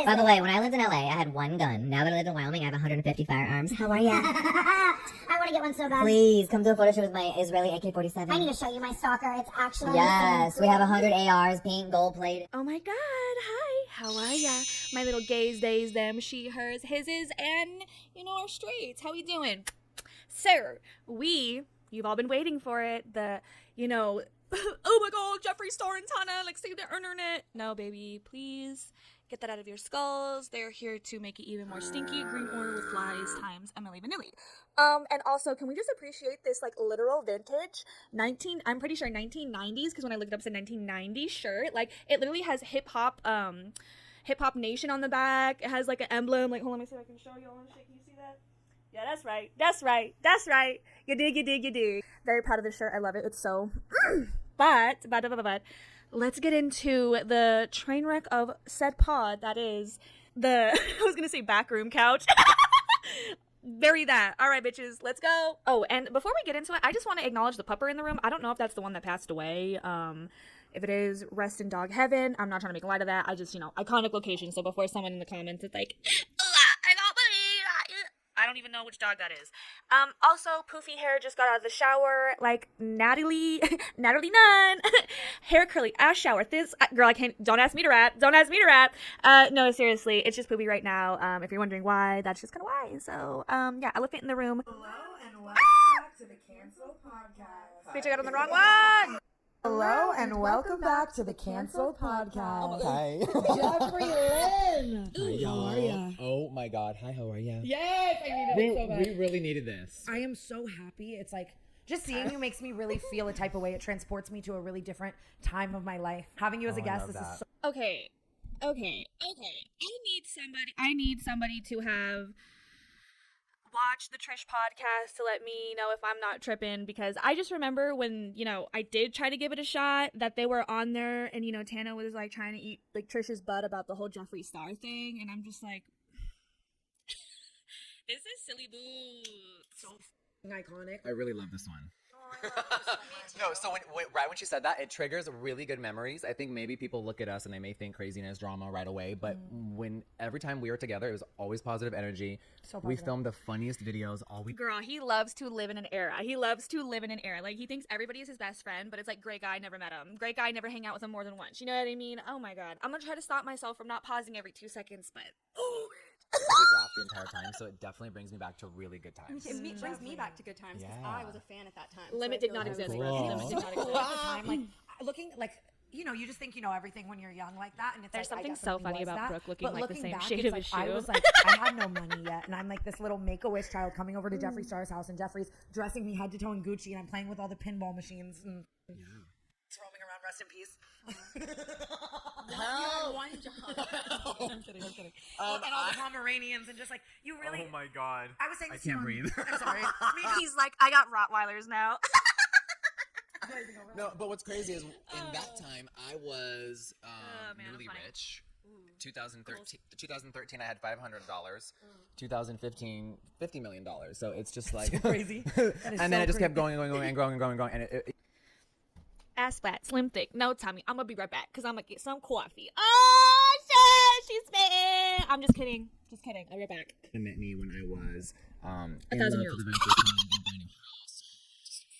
By the way, when I lived in LA, I had one gun. Now that I live in Wyoming, I have 150 firearms. How are ya? I want to get one so bad. Please come to a photo shoot with my Israeli AK-47. I need to show you my stalker. It's actually yes. We have 100 ARs, pink, gold plated. Oh my God! Hi, how are ya? My little gays, days, them, she, hers, hises, and our straights. How we doing? So you've all been waiting for it. Oh my God, Jeffree, Starr, and Tana, like save the internet. No, baby, please. Get that out of your skulls. They're here to make it even more stinky. Green Order with Flies times Emily Vanilli. And also, can we just appreciate this like literal vintage I'm pretty sure 1990s, because when I looked it up, it said 1990 shirt. Like it literally has hip hop nation on the back. It has like an emblem. Like, hold on, let me see if I can show you. Can you see that? Yeah, that's right. You dig. Very proud of this shirt. I love it. It's so but let's get into the train wreck of said pod. That is the I was gonna say backroom couch. Bury that. All right, bitches, let's go. Oh, and before we get into it, I just want to acknowledge the pupper in the room. I don't know if that's the one that passed away. If it is, rest in dog heaven. I'm not trying to make light of that. I just, iconic location. So before someone in the comments is like, I don't even know which dog that is. Also, poofy hair just got out of the shower, like Natalie Nunn. Hair curly, ass shower. This girl, don't ask me to rap. No, seriously, it's just poopy right now. If you're wondering why, that's just kind of why. So, yeah, elephant in the room. Hello and welcome back to the Cancel Podcast. Bitch, I got on the wrong one. Hello and welcome back to the Cancel Podcast. Hi. Jeffree Lynn. Hi, y'all. How are ya? Oh my God. Hi, how are ya? Yes, I needed it so bad. We really needed this. I am so happy. It's like just seeing you makes me really feel a type of way. It transports me to a really different time of my life. Having you as a guest, this is so. Okay. I need somebody to have watch the Trish podcast to let me know if I'm not tripping, because I just remember when, I did try to give it a shot, that they were on there and, Tana was like trying to eat like Trish's butt about the whole Jeffree Star thing, and I'm just like, this is silly boo. So Iconic. I really love this one. No, so right when she said that, it triggers really good memories. I think maybe people look at us and they may think craziness, drama right away, but every time we were together, it was always positive energy. So we positive. filmed the funniest videos all week. Girl, he loves to live in an era. Like, he thinks everybody is his best friend, but it's like, great guy, never met him. Great guy, never hang out with him more than once. You know what I mean? Oh my God. I'm gonna try to stop myself from not pausing every 2 seconds, but I laughed the entire time, so it definitely brings me back to really good times. It brings me back to good times because I was a fan at that time. Limit did not exist. Cool. Limit did not exist. At the time, like looking like you just think everything when you're young like that, and it's There's like, something I so definitely funny was about that. Brooke looking But like the looking same back, shade it's of his like, shoe. I was like, I had no money yet, and I'm like this little Make-A-Wish child coming over to Jeffree Starr's house, and Jeffree's dressing me head to toe in Gucci, and I'm playing with all the pinball machines and it's roaming around. Rest in peace. One job. I'm kidding. And all the Pomeranians and just like you really. Oh my God. I was saying. I can't breathe. I'm sorry. He's like, I got Rottweilers now. No, but what's crazy is in that time, I was newly funny. rich. 2013, I had $500. 2015, $50 million. So it's just like crazy. And then it just kept going and growing. And it Ass flat, slim thick. No, Tommy, I'm gonna be right back because I'm gonna get some coffee. Oh shit, she's spitting. I'm just kidding. I'll be right back. met me when I was in 1,000 love years for the very first time in brand new house.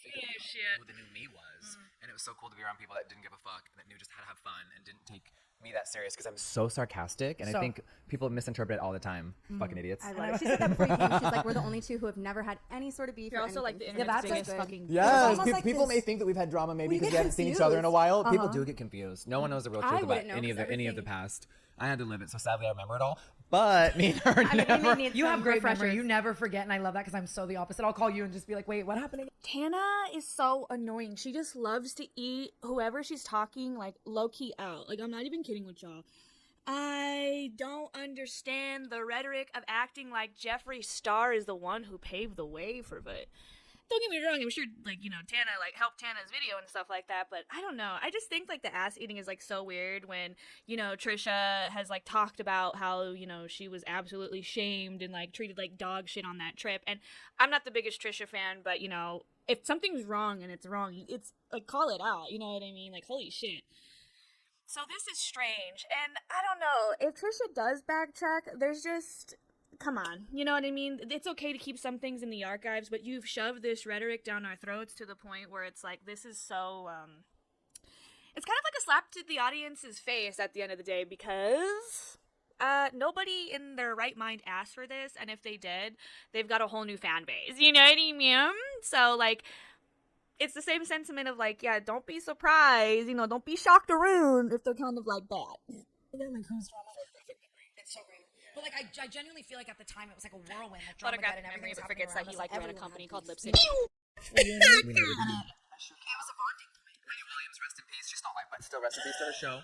Shit. Who the new me was. And it was so cool to be around people that didn't give a fuck and that knew just how to have fun and didn't take me that serious because I'm so sarcastic and I think people misinterpret it all the time. Fucking idiots. I love it. She said that before you came. She's like, we're the only two who have never had any sort of beef. You're or also like the anything. internet's that's biggest like fucking. Yes, almost like people this- may think that we've had drama maybe We because get we haven't seen each other in a while. confused. People do get confused. No one knows the real I truth about wouldn't know, any of 'cause the everything- past. I had to live it, so sadly I remember it all. But me and her I mean, never. we may need You have some great memory. refreshers. You never forget, and I love that because I'm so the opposite. I'll call you and just be like, "Wait, what happened again?" Tana is so annoying. She just loves to eat whoever she's talking like low key out. Like, I'm not even kidding with y'all. I don't understand the rhetoric of acting like Jeffree Star is the one who paved the way for it. Don't get me wrong, I'm sure, like, Tana, like, helped Tana's video and stuff like that, but I don't know. I just think, like, the ass eating is, like, so weird when, Trisha has, like, talked about how, she was absolutely shamed and, like, treated like dog shit on that trip. And I'm not the biggest Trisha fan, but, if something's wrong and it's wrong, it's, like, call it out, you know what I mean? Like, holy shit. So this is strange, and I don't know if Trisha does backtrack. There's just, come on, you know what I mean? It's okay to keep some things in the archives, but you've shoved this rhetoric down our throats to the point where it's like, this is so it's kind of like a slap to the audience's face at the end of the day, because nobody in their right mind asked for this, and if they did, they've got a whole new fan base. You know what I mean? So like, it's the same sentiment of like, yeah, don't be surprised, you know, don't be shocked around if they're kind of like that. Again, like who's drama photographic memory? It's so great. But like I genuinely feel like at the time it was like a whirlwind. Like drama Photographic and memory, everything but was forgets that happening he around us, like ran a everyone company had called these- Lipstick. We never did. It was a bonding point. Wendy Williams, rest in peace. She's not alive, but still rest in peace to her show.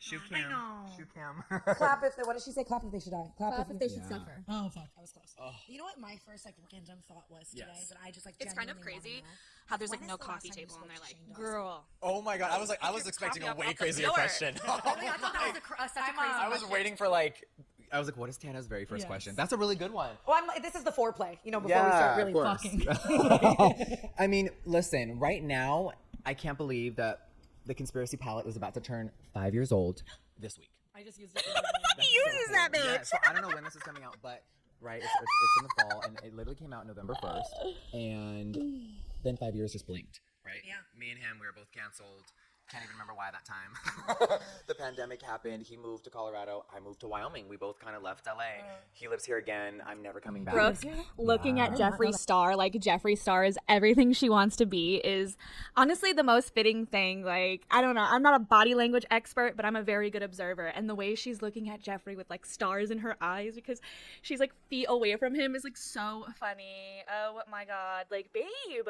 Shoe cam. Shoe cam. Clap if they, what did she say? Clap if they should die. Clap if they should suffer. Oh fuck, I was close. You know what my first like random thought was today? Yes. That I just like It's kind of genuinely wanna crazy know? how there's like When no is the last coffee time you table, and spoke they're to like, Shane girl. Oh my god, I was expecting a coffee way off the crazier door. question. Really? I thought that was such a crazy I was waiting for like, I was like, what is Tana's very first question? That's a really good one. Oh, this is the foreplay, you know, before we start really fucking. I mean, listen, right now, I can't believe that the conspiracy palette is about to turn 5 years old this week. I just used it. He uses that bitch. Yeah, so I don't know when this is coming out, but right, it's in the fall, and it literally came out November 1st, and then 5 years just blinked, right? Yeah. Me and him, we were both canceled. Can't even remember why that time. The pandemic happened. He moved to Colorado. I moved to Wyoming. We both kind of left LA. He lives here again. I'm never coming back. Brooke, looking at Jeffree Starr, like Jeffree Starr is everything she wants to be, is honestly the most fitting thing. Like, I don't know, I'm not a body language expert, but I'm a very good observer. And the way she's looking at Jeffree with like stars in her eyes because she's like feet away from him is like so funny. Oh my god. Like, babe,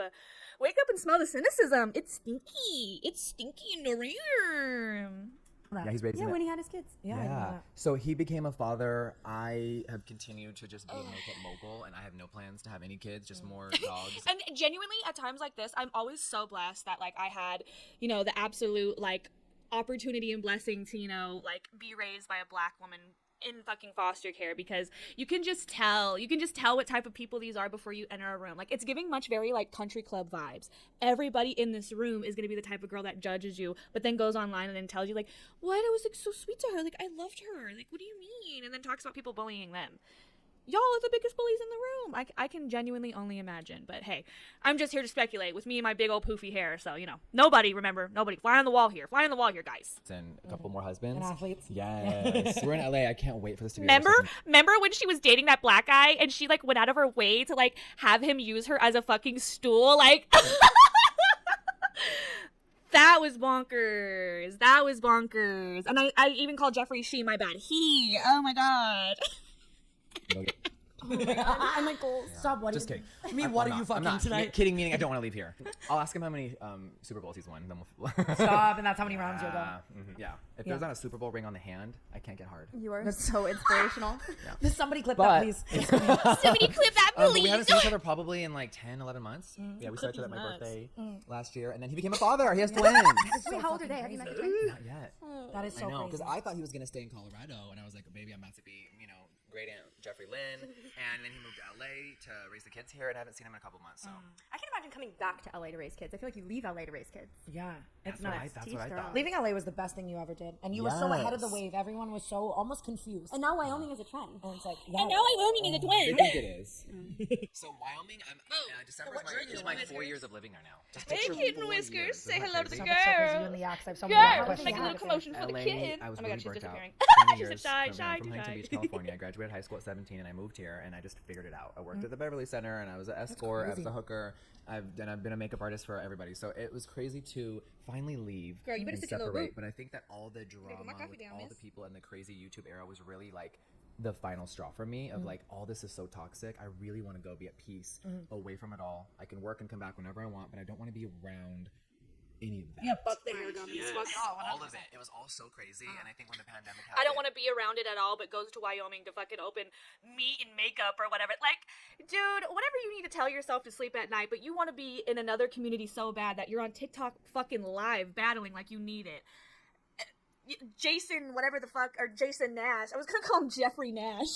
wake up and smell the cynicism. It's stinky. It's stinky in the room. Yeah, he's raising Yeah, it. when he had his kids. Yeah, I know that. So he became a father. I have continued to just be a makeup mogul, and I have no plans to have any kids, just more dogs. And genuinely, at times like this, I'm always so blessed that like I had, you know, the absolute like opportunity and blessing to, you know, like be raised by a black woman in fucking foster care, because you can just tell what type of people these are before you enter a room. Like, it's giving much very like country club vibes. Everybody in this room is gonna be the type of girl that judges you, but then goes online and then tells you like, what, I was like so sweet to her, like I loved her, like what do you mean? And then talks about people bullying them. Y'all are the biggest bullies in the room. I can genuinely only imagine. But hey, I'm just here to speculate with me and my big old poofy hair. So, you know, nobody, fly on the wall here, guys. And a couple more husbands. And athletes. Yes. We're in LA. I can't wait for this to be Remember our when she was dating that black guy and she like went out of her way to like have him use her as a fucking stool? Like, that was bonkers. And I even called Jeffree she, my bad. He, oh my god. second- I'm like, goals. Stop. What? Just kidding. Me, what are you fucking I'm not. tonight? Kidding, meaning I don't want to leave here. I'll ask him how many Super Bowls he's won. Then we'll Stop, and that's how many rounds you'll go. Yeah. If there's not a Super Bowl ring on the hand, I can't get hard. You are so inspirational. Just somebody clip But- that, please. Somebody clip that, But we please. haven't seen each other probably in like 10, 11 months. Yeah, we started at my birthday last year, and then he became a father. He has twins. Wait, how old are they? Have you met your twins? Not yet. That is so I know, because crazy. I thought he was gonna stay in Colorado, and I was like, maybe I'm about to be, you know, great aunt Jeffree Lynn, and then he moved to LA to raise the kids here, and I haven't seen him in a couple months. So I can imagine coming back to LA to raise kids. I feel like you leave LA to raise kids. Yeah, it's that's what nuts. that's Teach what I their thought. own. Leaving LA was the best thing you ever did, and you were so ahead of the Yes. wave. Everyone was so almost confused. And now Wyoming is a trend. And it's like, And now Wyoming is a I twin. think it is. So Wyoming, December is my 4 years of living there now. Just Hey, picture kitten 4 whiskers, years. say Isn't that hello to the crazy? girl. You and the axe. I have so many Girl, more let's make a little questions. commotion for the LA, kitten. I was Oh my really god, she's burnt out. disappearing. 20 She's years shy, from shy, Huntington Beach, California. I graduated high school at 17, and I moved here, and I just figured it out. I worked at the Beverly Center, and I was an escort, I was a hooker. I've been a makeup artist for everybody. So it was crazy to finally leave Girl, you better and sit your little separate. root. But I think that all the drama put my coffee with down, all miss. the people in the crazy YouTube era was really like the final straw for me of like, all this is so toxic. I really want to go be at peace away from it all. I can work and come back whenever I want, but I don't want to be around any of that. Yeah, Fuck the hair gummies. Fuck All of it. It was all so crazy, and I think when the pandemic happened, I don't want to be around it at all, but goes to Wyoming to fucking open meat and makeup or whatever. Like, dude, whatever you need to tell yourself to sleep at night, but you want to be in another community so bad that you're on TikTok fucking live battling like you need it. Jason, whatever the fuck, or Jason Nash. I was gonna call him Jeffree Nash.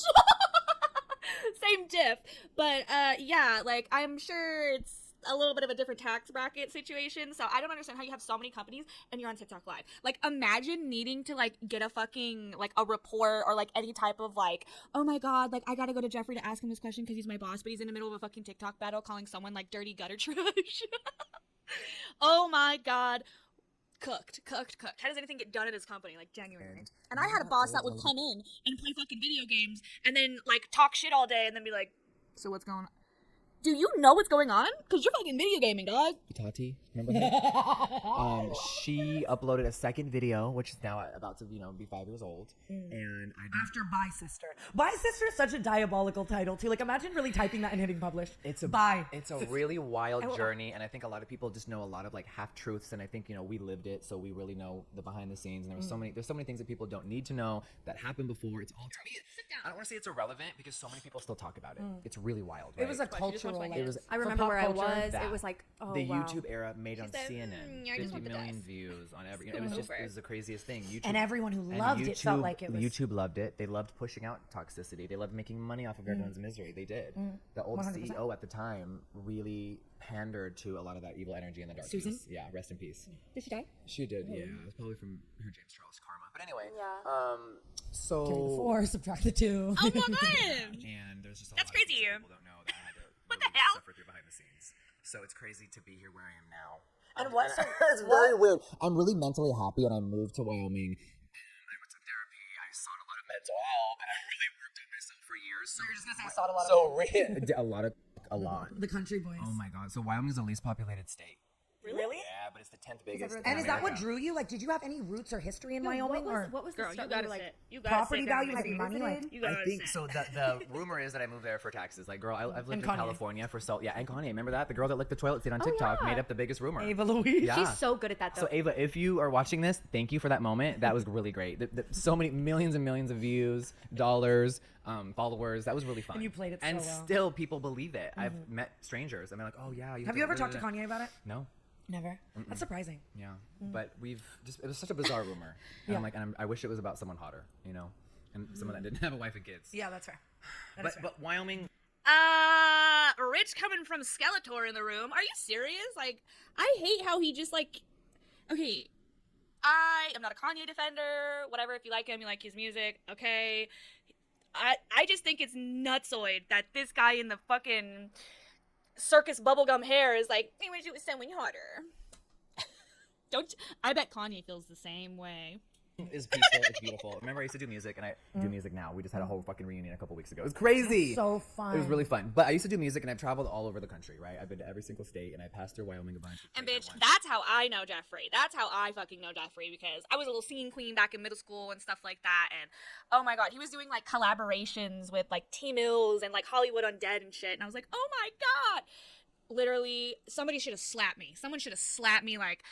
Same diff. But, yeah, like, I'm sure it's a little bit of a different tax bracket situation. So I don't understand how you have so many companies and you're on TikTok Live. Like, imagine needing to like get a fucking like a report or like any type of like, oh my god, like I gotta go to Jeffree to ask him this question because he's my boss, but he's in the middle of a fucking TikTok battle calling someone like dirty gutter trash. Oh my god. Cooked. How does anything get done at his company? Like, genuinely. And I had a boss that would come in and play fucking video games and then like talk shit all day and then be like, so what's going on? Do you know what's going on? Because you're fucking video gaming, dog. Tati, remember her? She uploaded a second video, which is now about to, be 5 years old. And After Bye Sister. Bye Sister is such a diabolical title too. Like, imagine really typing that and hitting publish. It's a really wild journey, and I think a lot of people just know a lot of like half truths, and I think we lived it, so we really know the behind the scenes. And there's so many things that people don't need to know that happened before. It's all to me. I don't want to say it's irrelevant because so many people still talk about it. It's really wild. Right? It was a cultural. I remember where I was. That. It was like, oh the wow. YouTube era made on said, CNN I just 50 want the million best. views on every. It was the craziest thing. YouTube, And everyone who loved it felt like it was. YouTube loved it. They loved pushing out toxicity. They loved making money off of everyone's misery. They did. The old 100%. CEO at the time really pandered to a lot of that evil energy in the dark. Susan? Yeah, rest in peace. Did she die? She did. Yeah, it was probably from her James Charles karma. But anyway, Yeah. so Give me the 4, subtract the 2. Oh my god. and there's just a That's lot of crazy. people don't know that I had to What the really hell? suffer through behind the scenes. So it's crazy to be here where I am now. And what's It's very weird. I'm really mentally happy, and I moved to Wyoming. And I went to therapy. I sought a lot of mental help, and I really worked on myself for years. So You're just gonna say I sought a lot of a lot. the country boys. Oh my god! So Wyoming is the least populated state. Really? Yeah, but it's the 10th biggest. in And is that what America. drew you? Like, did you have any roots or history in Wyoming? What was the Girl, you start? gotta like, sit. You gotta property sit down. value, like money, like You gotta I think sit. so. The rumor is that I moved there for taxes. Like, girl, I've lived in Kanye. California for and Kanye. Remember that? The girl that licked the toilet seat on TikTok yeah. made up the biggest rumor. Ava Louise. Yeah. She's so good at that though. So Ava, if you are watching this, thank you for that moment. That was really great. So many millions and millions of views, dollars, followers. That was really fun. And you played it so And well. still, people believe it. I've met strangers. I'm like, oh yeah. Have you ever talked to Kanye about it? No. Never. That's surprising. Yeah. But it was such a bizarre rumor. And Yeah. I'm like, I wish it was about someone hotter, and someone that didn't have a wife and kids. Yeah, that's fair. That is fair. But Wyoming. Rich coming from Skeletor in the room. Are you serious? Like, I hate how he just like, okay, I am not a Kanye defender. Whatever, if you like him, you like his music, okay. I just think it's nutsoid that this guy in the fucking circus bubblegum hair is like, I wish it was someone hotter. I bet Kanye feels the same way. Is peaceful. It's beautiful. Remember, I used to do music, and I do music now. We just had a whole fucking reunion a couple weeks ago. It was crazy. So fun. It was really fun. But I used to do music, and I've traveled all over the country, right? I've been to every single state, and I passed through Wyoming a bunch. And bitch, that's how I know Jeffree. That's how I fucking know Jeffree, because I was a little singing queen back in middle school and stuff like that. And oh my god, he was doing like collaborations with like T Mills and like Hollywood Undead and shit. And I was like, oh my god. Literally, somebody should have slapped me. Someone should have slapped me like.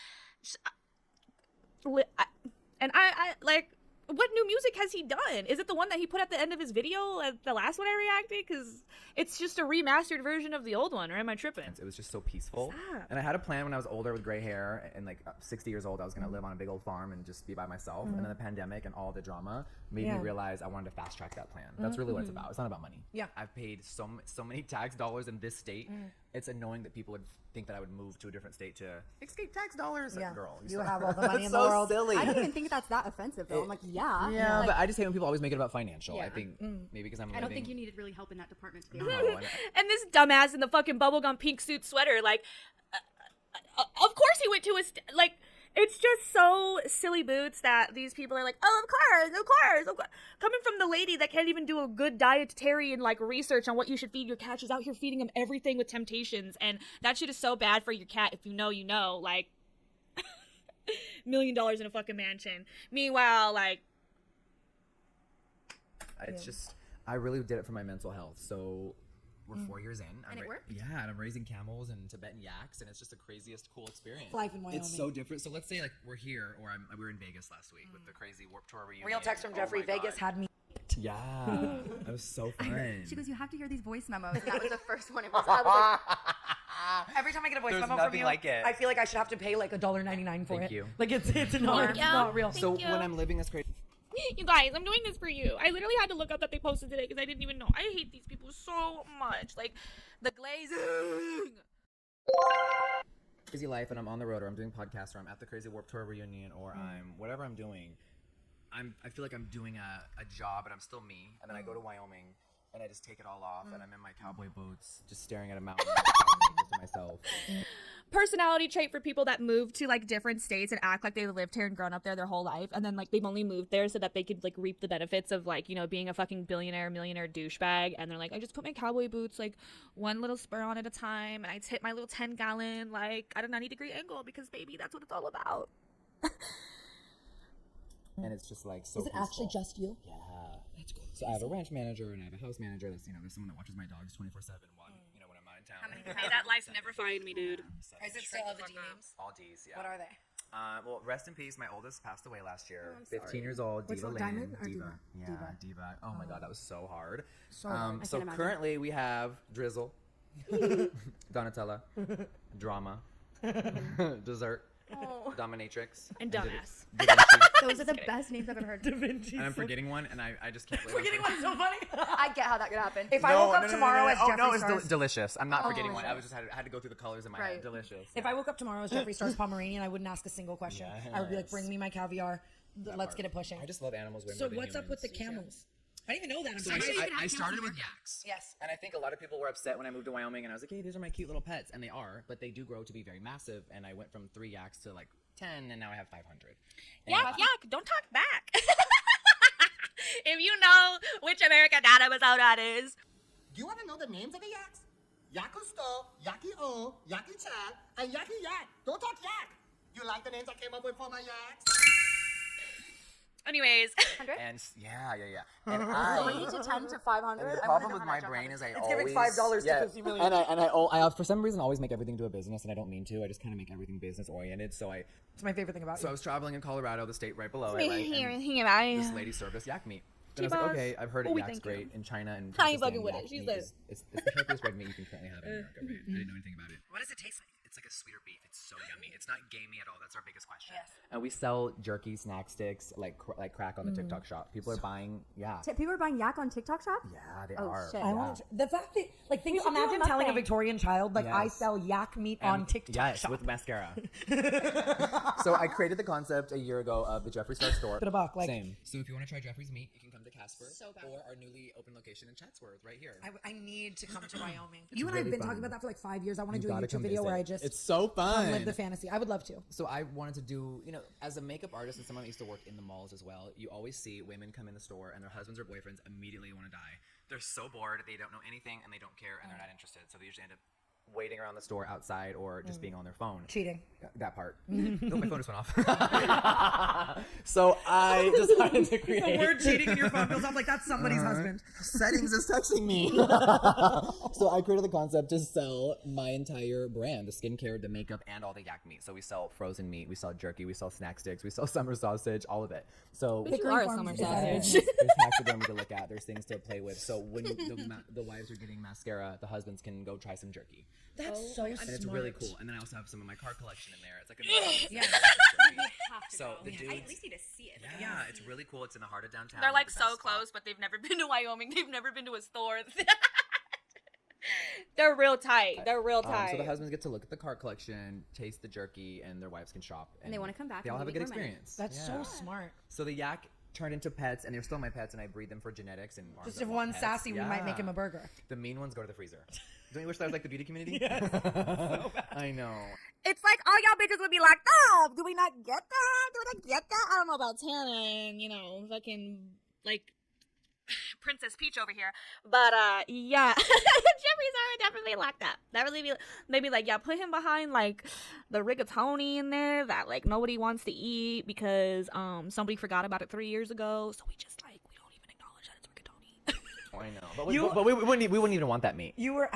And I like. What new music has he done? Is it the one that he put at the end of his video, the last one I reacted? Because it's just a remastered version of the old one, or am I tripping? It was just so peaceful. Stop. And I had a plan when I was older with gray hair and like 60 years old, I was going to live on a big old farm and just be by myself. And then the pandemic and all the drama made me realize I wanted to fast track that plan. That's really what it's about. It's not about money. Yeah. I've paid so many tax dollars in this state. It's annoying that people would think that I would move to a different state to escape tax dollars. Yeah. Like, girl, You have all the money it's in so the world. silly. I don't even think that's that offensive though. I'm like, yeah. Yeah, Like, but I just hate when people always make it about financial. I Yeah. think maybe because I'm I don't think living- you needed really help in that department to be No, honest. And this dumbass in the fucking bubblegum pink suit sweater, like, of course he went to like, it's just so silly boots that these people are like, oh, of course. Coming from the lady that can't even do a good dietary and like research on what you should feed your cat. She's out here feeding him everything with temptations, and that shit is so bad for your cat. If you know, you know. Like, $1 million in a fucking mansion. Meanwhile, like, it's just I really did it for my mental health. So we're 4 years in. And it worked? Yeah, and I'm raising camels and Tibetan yaks, and it's just the craziest cool experience. Life in Wyoming. It's so different. So let's say like we're here, or we were in Vegas last week with the crazy Warped Tour reunion. Real text from Oh Jeffree. my Vegas God. had me. Yeah, that was so fun. She goes, you have to hear these voice memos. And that was the first one. It was, I was like, Every time I get a voice There's memo nothing from you, like it. I feel like I should have to pay like $1.99 for Thank it. you. Like it's not real. So you. when I'm living this crazy. you guys, I'm doing this for you. I literally had to look up that they posted today because I didn't even know. I hate these people so much. Like, the glazing. Crazy life, and I'm on the road, or I'm doing podcasts, or I'm at the Crazy Warped Tour reunion, or I'm whatever I'm doing. I feel like I'm doing a job, and I'm still me. And then I go to Wyoming, and I just take it all off, and I'm in my cowboy boots, just staring at a mountain, just to myself. Personality trait for people that move to like different states and act like they lived here and grown up there their whole life, and then like they've only moved there so that they could like reap the benefits of like, you know, being a fucking billionaire, millionaire douchebag. And they're like, I just put my cowboy boots like one little spur on at a time, and I hit my little 10-gallon like at a 90-degree angle because baby, that's what it's all about. And it's just like so. Is it peaceful. actually just you? Yeah, that's cool. So I have a ranch manager and I have a house manager. That's there's someone that watches my dogs 24/7. When I'm out in town. Hey, that life's never find me, dude. Is it still all the D names? All D's, yeah. What are they? Well, rest in peace. My oldest passed away last year. I'm 15 years old. Which Diva one, Lynn. Diamond or Diva. Diva? Yeah, Diva. Oh my God, that was so hard. So hard. So currently we have Drizzle, Donatella, Drama, Dessert, Dominatrix, And Dumbass. Da Vinci. Those are the best names I've ever heard. And I'm forgetting one, and I just can't believe Forgetting one's so funny. I get how that could happen. If I woke up tomorrow as Jeffree no, it's Star's... delicious. I'm not Oh forgetting my one. I gosh. was just had to go through the colors in my Right. head. Delicious. If I woke up tomorrow as Jeffree Star's Pomeranian, I wouldn't ask a single question. I would be like, bring me my caviar. Let's get it pushing. I just love animals way So more than what's up with the humans. camels? I didn't even know that. I'm So sorry. I started with yaks. Yes. And I think a lot of people were upset when I moved to Wyoming, and I was like, hey, these are my cute little pets. And they are, but they do grow to be very massive. And I went from 3 yaks to like 10, and now I have 500. And Yak, don't talk back. If you know which American Dad episode that is. Do you want to know the names of the yaks? Yakusto, Yaki-O, Yaki-Chan, and Yaki-Yak. Don't talk yak. You like the names I came up with for my yaks? Anyways. 100? And yeah. And 3 to 10 to 500. And the problem with my brain is I It's always giving $5 to 50 million. And I for some reason always make everything to a business, and I don't mean to. I just kind of make everything business oriented. So I It's my favorite thing about I you. was traveling in Colorado, the state right below it, right? And Here, this lady served us yak meat. And I was like, okay, I've heard Oh, yak's thank you. great in China and I ain't Pakistan, fucking with yak it. She's meat there. it's the healthiest red meat you can currently have in America, right? I didn't know anything about it. What does it taste like? It's like a sweeter beef. It's so yummy. It's not gamey at all. That's our biggest question. Yes. And we sell jerky, snack sticks, like crack on the TikTok shop. People are buying, People are buying yak on TikTok Shop? yeah, they Oh, are. shit. I Yeah. want to, the fact that, like, think, should do imagine a telling a mukbang. Victorian child, like, I Yes. sell yak meat And- on TikTok yes, shop. with mascara. So I created the concept a year ago of the Jeffree Starr store. Bit of buck, like- Same. So if you want to try Jeffree's meat, you can come to Casper So bad. or our newly open location in Chatsworth, right here. I need to come to Wyoming. You and I have really been fun. talking about that for like 5 years. I want to You do a gotta YouTube come video where I visit. just It's so fun. live the fantasy. I would love to. So I wanted to do, as a makeup artist and someone that used to work in the malls as well, you always see women come in the store and their husbands or boyfriends immediately want to die. They're so bored, they don't know anything, and they don't care, and they're not interested. So they usually end up waiting around the store outside or just being on their phone. Cheating. That part. No, my phone just went off. So I decided to create... The word cheating in your phone goes off like that's somebody's husband. Settings is texting me. So I created the concept to sell my entire brand, the skincare, the makeup, and all the yak meat. So we sell frozen meat, we sell jerky, we sell snack sticks, we sell summer sausage, all of it. So You are a summer sausage. there's taxidermy to look at, there's things to play with. So when the wives are getting mascara, the husbands can go try some jerky. That's so And smart. it's really cool. And then I also have some of my car collection in there. It's like a So the dudes, I at least need to see it. yeah, it's really cool. It's in the heart of downtown. They're like the so best spot. close, but they've never been to Wyoming. They've never been to a store. They're real tight. They're real tight. So the husbands get to look at the cart collection, taste the jerky, and their wives can shop. And they wanna come back They and all have a give good me more money. experience. That's Yeah. so smart. So the yak turned into pets, and they're still my pets, and I breed them for genetics and Just that if want one's pets. sassy, we might make Yeah. him a burger. The mean ones go to the freezer. Don't you wish that was like the beauty community? Yes. So bad. I know. It's like all y'all bitches would be like, oh, do we not get that? Do we not get that? I don't know about Tana and, fucking, like, Princess Peach over here. But, yeah. Jeffree's are definitely like that. They'd be like, yeah, put him behind, like, the rigatoni in there that, like, nobody wants to eat because, somebody forgot about it 3 years ago. So we just, like, we don't even acknowledge that it's rigatoni. I know. But we wouldn't even want that meat. You were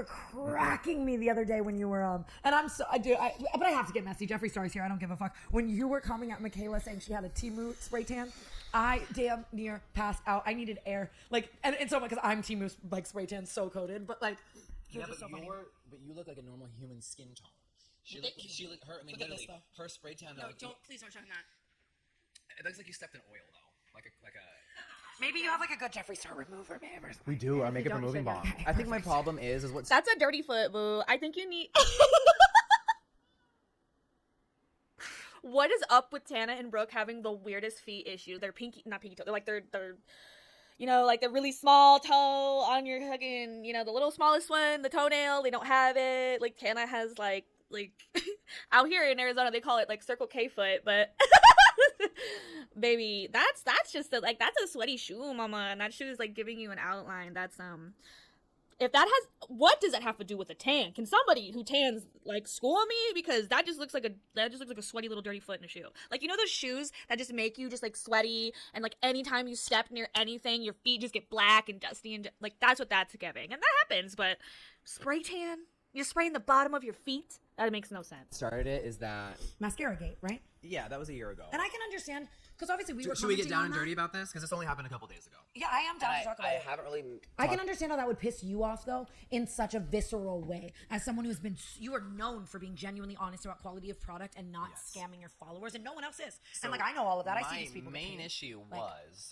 cracking me the other day when you were but I have to get messy. Jeffree Star's here. I don't give a fuck. When you were coming at Michaela saying she had a Temu spray tan, I damn near passed out. I needed air. Like, and so because I'm Temu like spray tan so coated, but like, Yeah, just so funny. but you look like a normal human skin tone. She Thank you. her. I mean, Look at this, literally, though. her spray tan. Please don't show him that. It looks like you stepped in oil though, like a. Maybe you have like a good Jeffree Star remover, babe. Or something. We do. Our makeup removing bomb. I think my problem is what's. That's a dirty foot, boo. I think you need. What is up with Tana and Brooke having the weirdest feet issue? They're not pinky toe. They're like they're like the really small toe on your fucking, the little smallest one, the toenail. They don't have it. Like Tana has like out here in Arizona they call it like Circle K foot, but baby, that's just that's a sweaty shoe, mama, and that shoe is like giving you an outline. That's If that has, what does that have to do with a tan? Can somebody who tans like school me? Because that just looks like a sweaty little dirty foot in a shoe. Like, those shoes that just make you just like sweaty, and like anytime you step near anything, your feet just get black and dusty, and like that's what that's giving. And that happens, but spray tan? You're spraying the bottom of your feet? That makes no sense. Started it is that. Mascara gate, right? Yeah, that was a year ago. And I can understand, because obviously we were Should we get down and that. dirty about this? Because this only happened a couple days ago. Yeah, I am down to talk about it. I haven't really. I can understand how that would piss you off, though, in such a visceral way. As someone who's been, you are known for being genuinely honest about quality of product and not scamming your followers, and no one else is. And I know all of that. I see these people. My main issue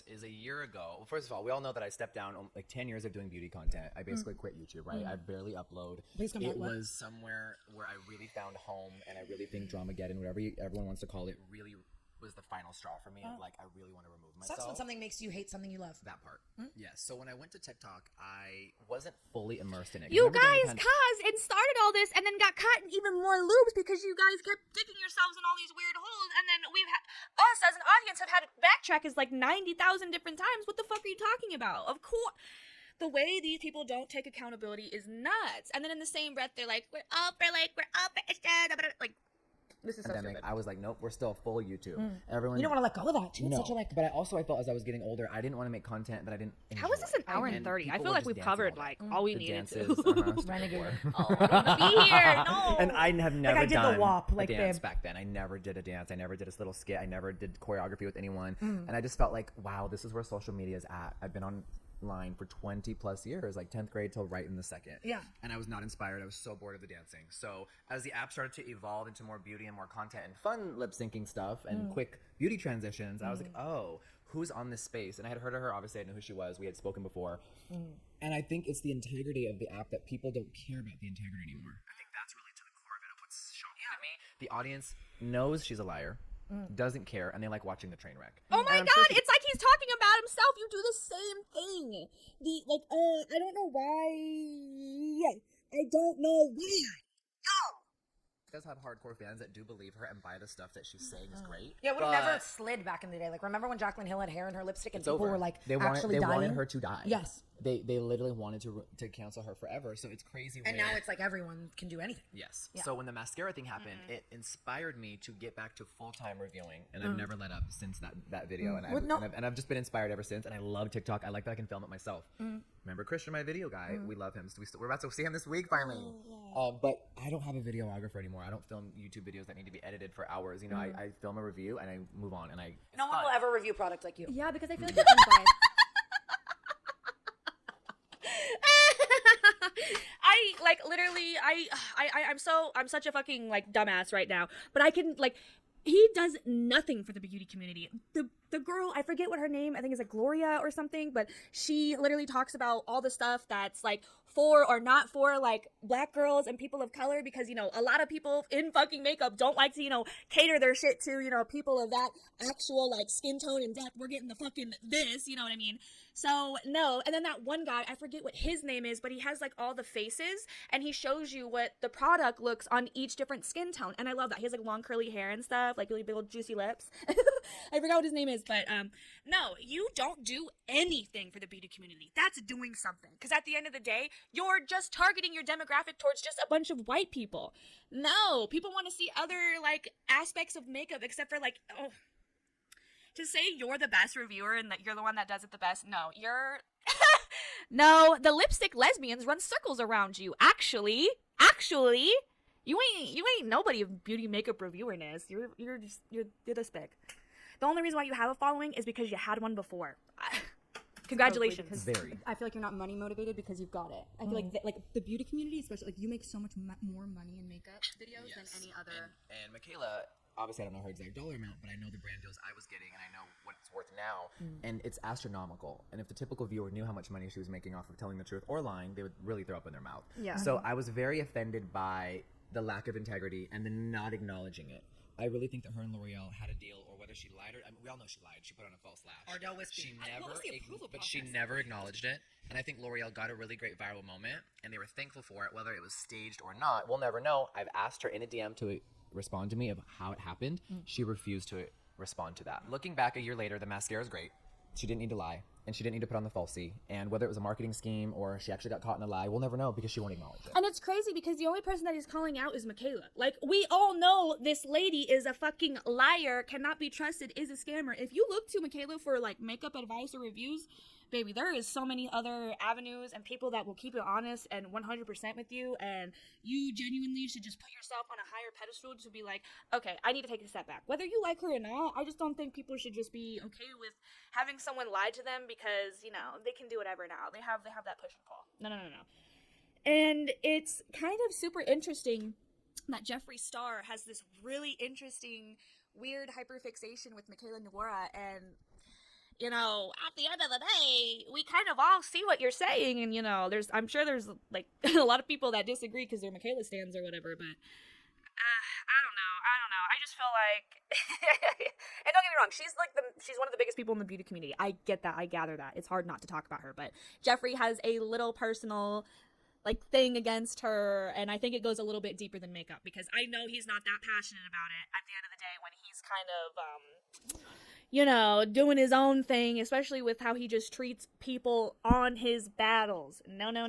is a year ago. Well, first of all, we all know that I stepped down like 10 years of doing beauty content. I basically quit YouTube, right? I barely upload. It was somewhere where I really found home, and I really think Dramageddon, whatever everyone wants to call it, really was the final straw for me. Like, I really want to remove myself. So that's when something makes you hate something you love. That part. Yes. So when I went to TikTok, I wasn't fully immersed in it. You guys and started all this and then got caught in even more loops because you guys kept digging yourselves in all these weird holes, and then us as an audience have had to backtrack is like 90,000 different times. What the fuck are you talking about? Of course. The way these people don't take accountability is nuts. And then in the same breath, they're like, we're up, like, this is so stupid. I was like, nope, we're still full YouTube. Everyone, You don't want to let go of that, too. no. It's such a But I felt as I was getting older, I didn't want to make content that I didn't enjoy. How is this an hour and 30? I people feel were like just we've dancing covered all like night. all we The needed dances, to. renegade. Oh, I don't want to be here. No. And I have never I did the done WAP, a dance back then. I never did a dance. I never did a little skit. I never did choreography with anyone. And I just felt like, wow, this is where social media is at. I've been online for 20 plus years, like 10th grade till right in the second. Yeah. And I was not inspired. I was so bored of the dancing. So as the app started to evolve into more beauty and more content and fun lip syncing stuff and quick beauty transitions, I was like, oh, who's on this space? And I had heard of her. Obviously, I knew who she was. We had spoken before. And I think it's the integrity of the app that people don't care about the integrity anymore. I think that's really to the core of it. What's shocking to me. The audience knows she's a liar, doesn't care, and they like watching the train wreck. Oh my god, it's like he's talking about himself. You do the same thing. I don't know why. I don't know why. She does have hardcore fans that do believe her and buy the stuff that she's saying is great. Yeah, it would have never slid back in the day. Like, remember when Jaclyn Hill had hair in her lipstick and It's people over. were like, they actually dying? wanted her to die. Yes. They literally wanted to cancel her forever. So it's crazy. And now it's like everyone can do anything. Yes. Yeah. So when the mascara thing happened, it inspired me to get back to full-time reviewing, and I've never let up since that video. And I've just been inspired ever since. And I love TikTok. I like that I can film it myself. Remember Christian, my video guy? We love him. So we're about to see him this week finally. But I don't have a videographer anymore. I don't film YouTube videos that need to be edited for hours. I film a review and I move on. And no one will ever review product like you. Yeah, because I feel like you're unbiased. I'm such a fucking like dumbass right now, but I can like, he does nothing for the beauty community. The girl, I forget what her name, I think is like Gloria or something, but she literally talks about all the stuff that's like for or not for like black girls and people of color, because a lot of people in fucking makeup don't like to cater their shit to people of that actual like skin tone and depth. We're getting the fucking this, you know what I mean? So no. And then that one guy, I forget what his name is, but he has like all the faces and he shows you what the product looks on each different skin tone, and I love that. He has like long curly hair and stuff, like really big old juicy lips. I forgot what his name is, but no, you don't do anything for the beauty community. That's doing something, because at the end of the day, you're just targeting your demographic towards just a bunch of white people. No, people want to see other like aspects of makeup, except for like, oh, to say you're the best reviewer and that you're the one that does it the best. No, you're no, the lipstick lesbians run circles around you. Actually, you ain't nobody of beauty makeup reviewerness. You're the spick. The only reason why you have a following is because you had one before. Congratulations. Very. I feel like you're not money motivated because you've got it. I feel like the beauty community, especially, like you make so much more money in makeup videos than any other. And Michaela, obviously I don't know her exact dollar amount, but I know the brand deals I was getting, and I know what it's worth now, and it's astronomical. And if the typical viewer knew how much money she was making off of telling the truth or lying, they would really throw up in their mouth. Yeah. So I was very offended by the lack of integrity and then not acknowledging it. I really think that her and L'Oreal had a deal, or whether she lied, or I mean, we all know she lied. She put on a false lash. Ardell Wispy. But she never acknowledged it. And I think L'Oreal got a really great viral moment, and they were thankful for it, whether it was staged or not. We'll never know. I've asked her in a DM to respond to me of how it happened. She refused to respond to that. Looking back a year later, the mascara is great. She didn't need to lie, and she didn't need to put on the falsie. And whether it was a marketing scheme or she actually got caught in a lie, we'll never know because she won't acknowledge it. And it's crazy because the only person that he's calling out is Michaela. Like, we all know this lady is a fucking liar, cannot be trusted, is a scammer. If you look to Michaela for, like, makeup advice or reviews, baby, there is so many other avenues and people that will keep it honest and 100% with you, and you genuinely should just put yourself on a higher pedestal to be like, okay, I need to take a step back. Whether you like her or not, I just don't think people should just be okay with having someone lie to them because, you know, they can do whatever now. They have that push and pull. No. And it's kind of super interesting that Jeffree Starr has this really interesting, weird hyperfixation with Michaela Nogueira, and you know, at the end of the day, we kind of all see what you're saying, and you know, I'm sure there's like a lot of people that disagree because they're Michaela stans or whatever, but I don't know. I just feel like, and don't get me wrong, she's one of the biggest people in the beauty community. I get that. I gather that. It's hard not to talk about her, but Jeffree has a little personal like thing against her, and I think it goes a little bit deeper than makeup because I know he's not that passionate about it at the end of the day when he's kind of you know, doing his own thing, especially with how he just treats people on his battles. No. No.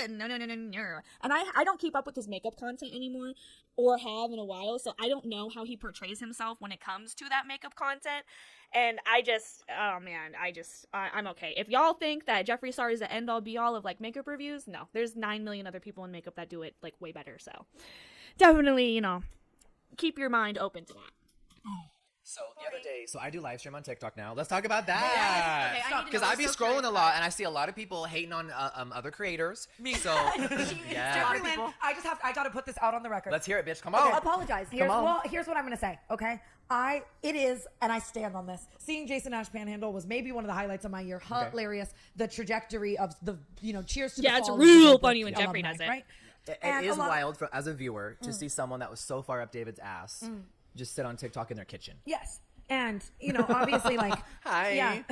And I don't keep up with his makeup content anymore, or have in a while, so I don't know how he portrays himself when it comes to that makeup content. And I'm okay. If y'all think that Jeffree Star is the end-all be-all of, like, makeup reviews, no. There's 9 million other people in makeup that do it, like, way better, so definitely, you know, keep your mind open to that. So the other day, I do live stream on TikTok now. Let's talk about that. Okay, I need to Because know. I I'm be so scrolling curious a lot, and I see a lot of people hating on other creators. Me. So yeah, Jeffree Lynn, I gotta put this out on the record. let's hear it, bitch. Come Okay, on. apologize. Here's what I'm gonna say. Okay, it is, and I stand on this. Seeing Jason Nash panhandle was maybe one of the highlights of my year. Hilarious. The trajectory of the cheers to the Yeah, it's fall real of the funny when alumni, Jeffree does it. Right? It is wild as a viewer to see someone that was so far up David's ass just sit on TikTok in their kitchen. Yes. And, you know, obviously, like, Hi. Yeah.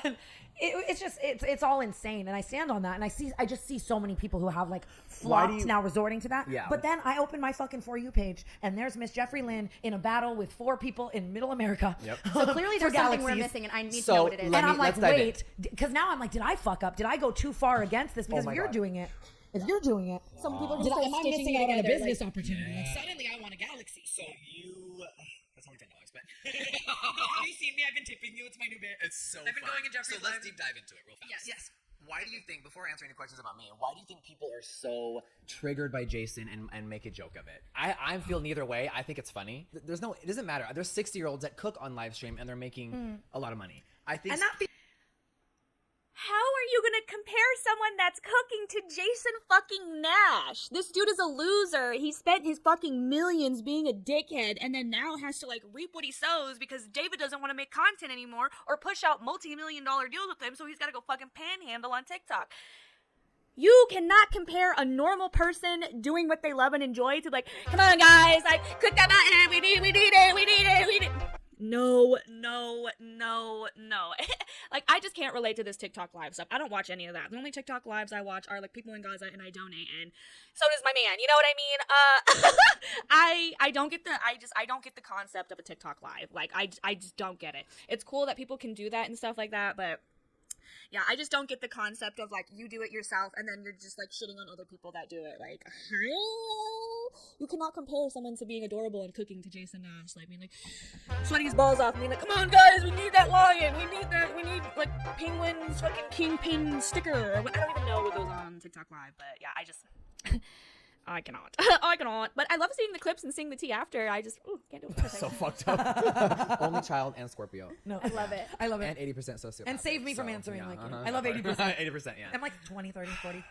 And it's all insane. And I stand on that. And I just see so many people who have, like, flocked now resorting to that. Yeah. But then I open my fucking For You page, and there's Miss Jeffree Lynn in a battle with 4 people in middle America. Yep. So clearly there's for something we're galaxies. missing, and I need So to know what it is. let And me- I'm like, let's dive in. wait, because now I'm like, did I fuck up? Did I go too far against this? Because my if you're God. doing it, some people are Did I- am I stitching missing it out on a together, business opportunity? Like, suddenly I want a galaxy. So that's only $10, but have you seen me? I've been tipping you. It's my new bit. It's so I've been fun. going in Jeffree's So let's live. deep dive into it real fast. Yes. Why do you think, before answering any questions about me, why do you think people are so triggered by Jason and make a joke of it? I feel neither way. I think it's funny. It doesn't matter. There's 60-year-olds that cook on live stream and they're making a lot of money. I think. How are you gonna compare someone that's cooking to Jason fucking Nash? This dude is a loser. He spent his fucking millions being a dickhead and then now has to, like, reap what he sows because David doesn't want to make content anymore or push out multi-million-dollar deals with him, so he's gotta go fucking panhandle on TikTok. You cannot compare a normal person doing what they love and enjoy to, like, come on guys, like, click that button, we need it. No. Like, I just can't relate to this TikTok live stuff. I don't watch any of that. The only TikTok lives I watch are, like, people in Gaza, and I donate, and so does my man. You know what I mean? I don't get the concept of a TikTok live. Like, I just don't get it. It's cool that people can do that and stuff like that, but yeah, I just don't get the concept of, like, you do it yourself and then you're just, like, shitting on other people that do it. Like, you cannot compare someone to being adorable and cooking to Jason Nash. Like, being like, sweating his balls off and being like, come on, guys, we need that lion. We need, like, penguin's fucking kingpin sticker. I don't even know what goes on TikTok Live, but yeah, I just... I cannot. I cannot. But I love seeing the clips and seeing the tea after. I just can't do it. So fucked up. Only child and Scorpio. No, I love it. I love it. And 80% sociopath. And save me from answering like you. I love 80%. 80%, yeah. I'm like 20, 30, 40.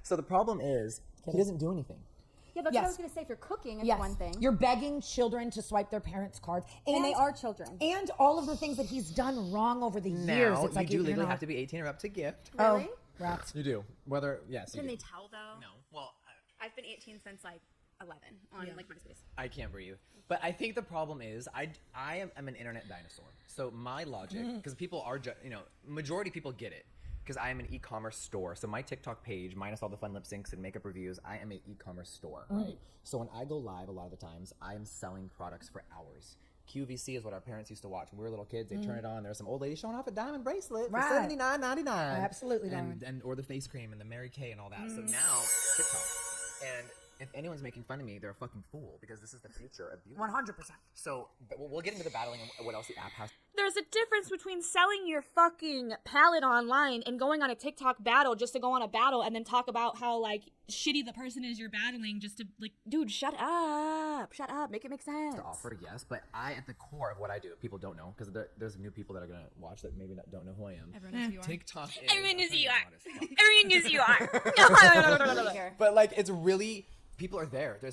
So the problem is, he doesn't do anything. Yeah, that's what I was going to say. For cooking, it's one thing. You're begging children to swipe their parents' cards. And they are children. And all of the things that he's done wrong over the years. Now, It's like you do you're legally not- have to be 18 or up to gift. Really? Rats. You do. Whether, yes. Can they tell though? No. Well, I've been 18 since like 11 on like MySpace. I can't breathe. But I think the problem is I am an internet dinosaur. So my logic, because people are, majority people get it. Because I am an e-commerce store. So my TikTok page, minus all the fun lip syncs and makeup reviews, I am an e-commerce store, right? So when I go live, a lot of the times, I am selling products for hours. QVC is what our parents used to watch when we were little kids. They turn it on. There's some old lady showing off a diamond bracelet for $79.99. Absolutely, or the face cream and the Mary Kay and all that. So now TikTok, and if anyone's making fun of me, they're a fucking fool because this is the future of beauty. 100%. So but we'll get into the battling and what else the app has. There's a difference between selling your fucking palette online and going on a TikTok battle just to go on a battle and then talk about how like shitty the person is you're battling just to like, dude, shut up, make it make sense. To offer, yes, but I, at the core of what I do, people don't know because there's new people that are gonna watch that maybe don't know who I am. Everyone knows who you are. TikTok. Everyone knows who you are. Everyone knows who you are. But like, it's really. People are there. 3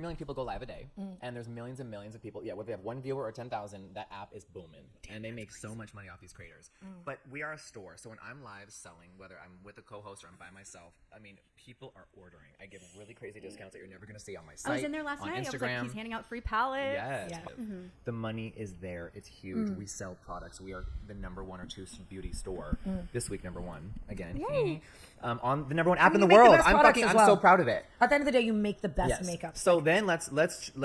million people go live a day, and there's millions and millions of people. Yeah, whether they have one viewer or 10,000, that app is booming, and they make so much money off these creators. But we are a store, so when I'm live selling, whether I'm with a co-host or I'm by myself, people are ordering. I give really crazy discounts that you're never gonna see on my site. I was in there last on night. Instagram. I was like, he's handing out free palettes. Yes, the money is there. It's huge. We sell products. We are the number 1 or 2 beauty store this week. Number 1 again. On the number 1 app in the you make the world. best I'm products as I'm well. so proud of it. At the end of the day, you make the best makeup. So then let's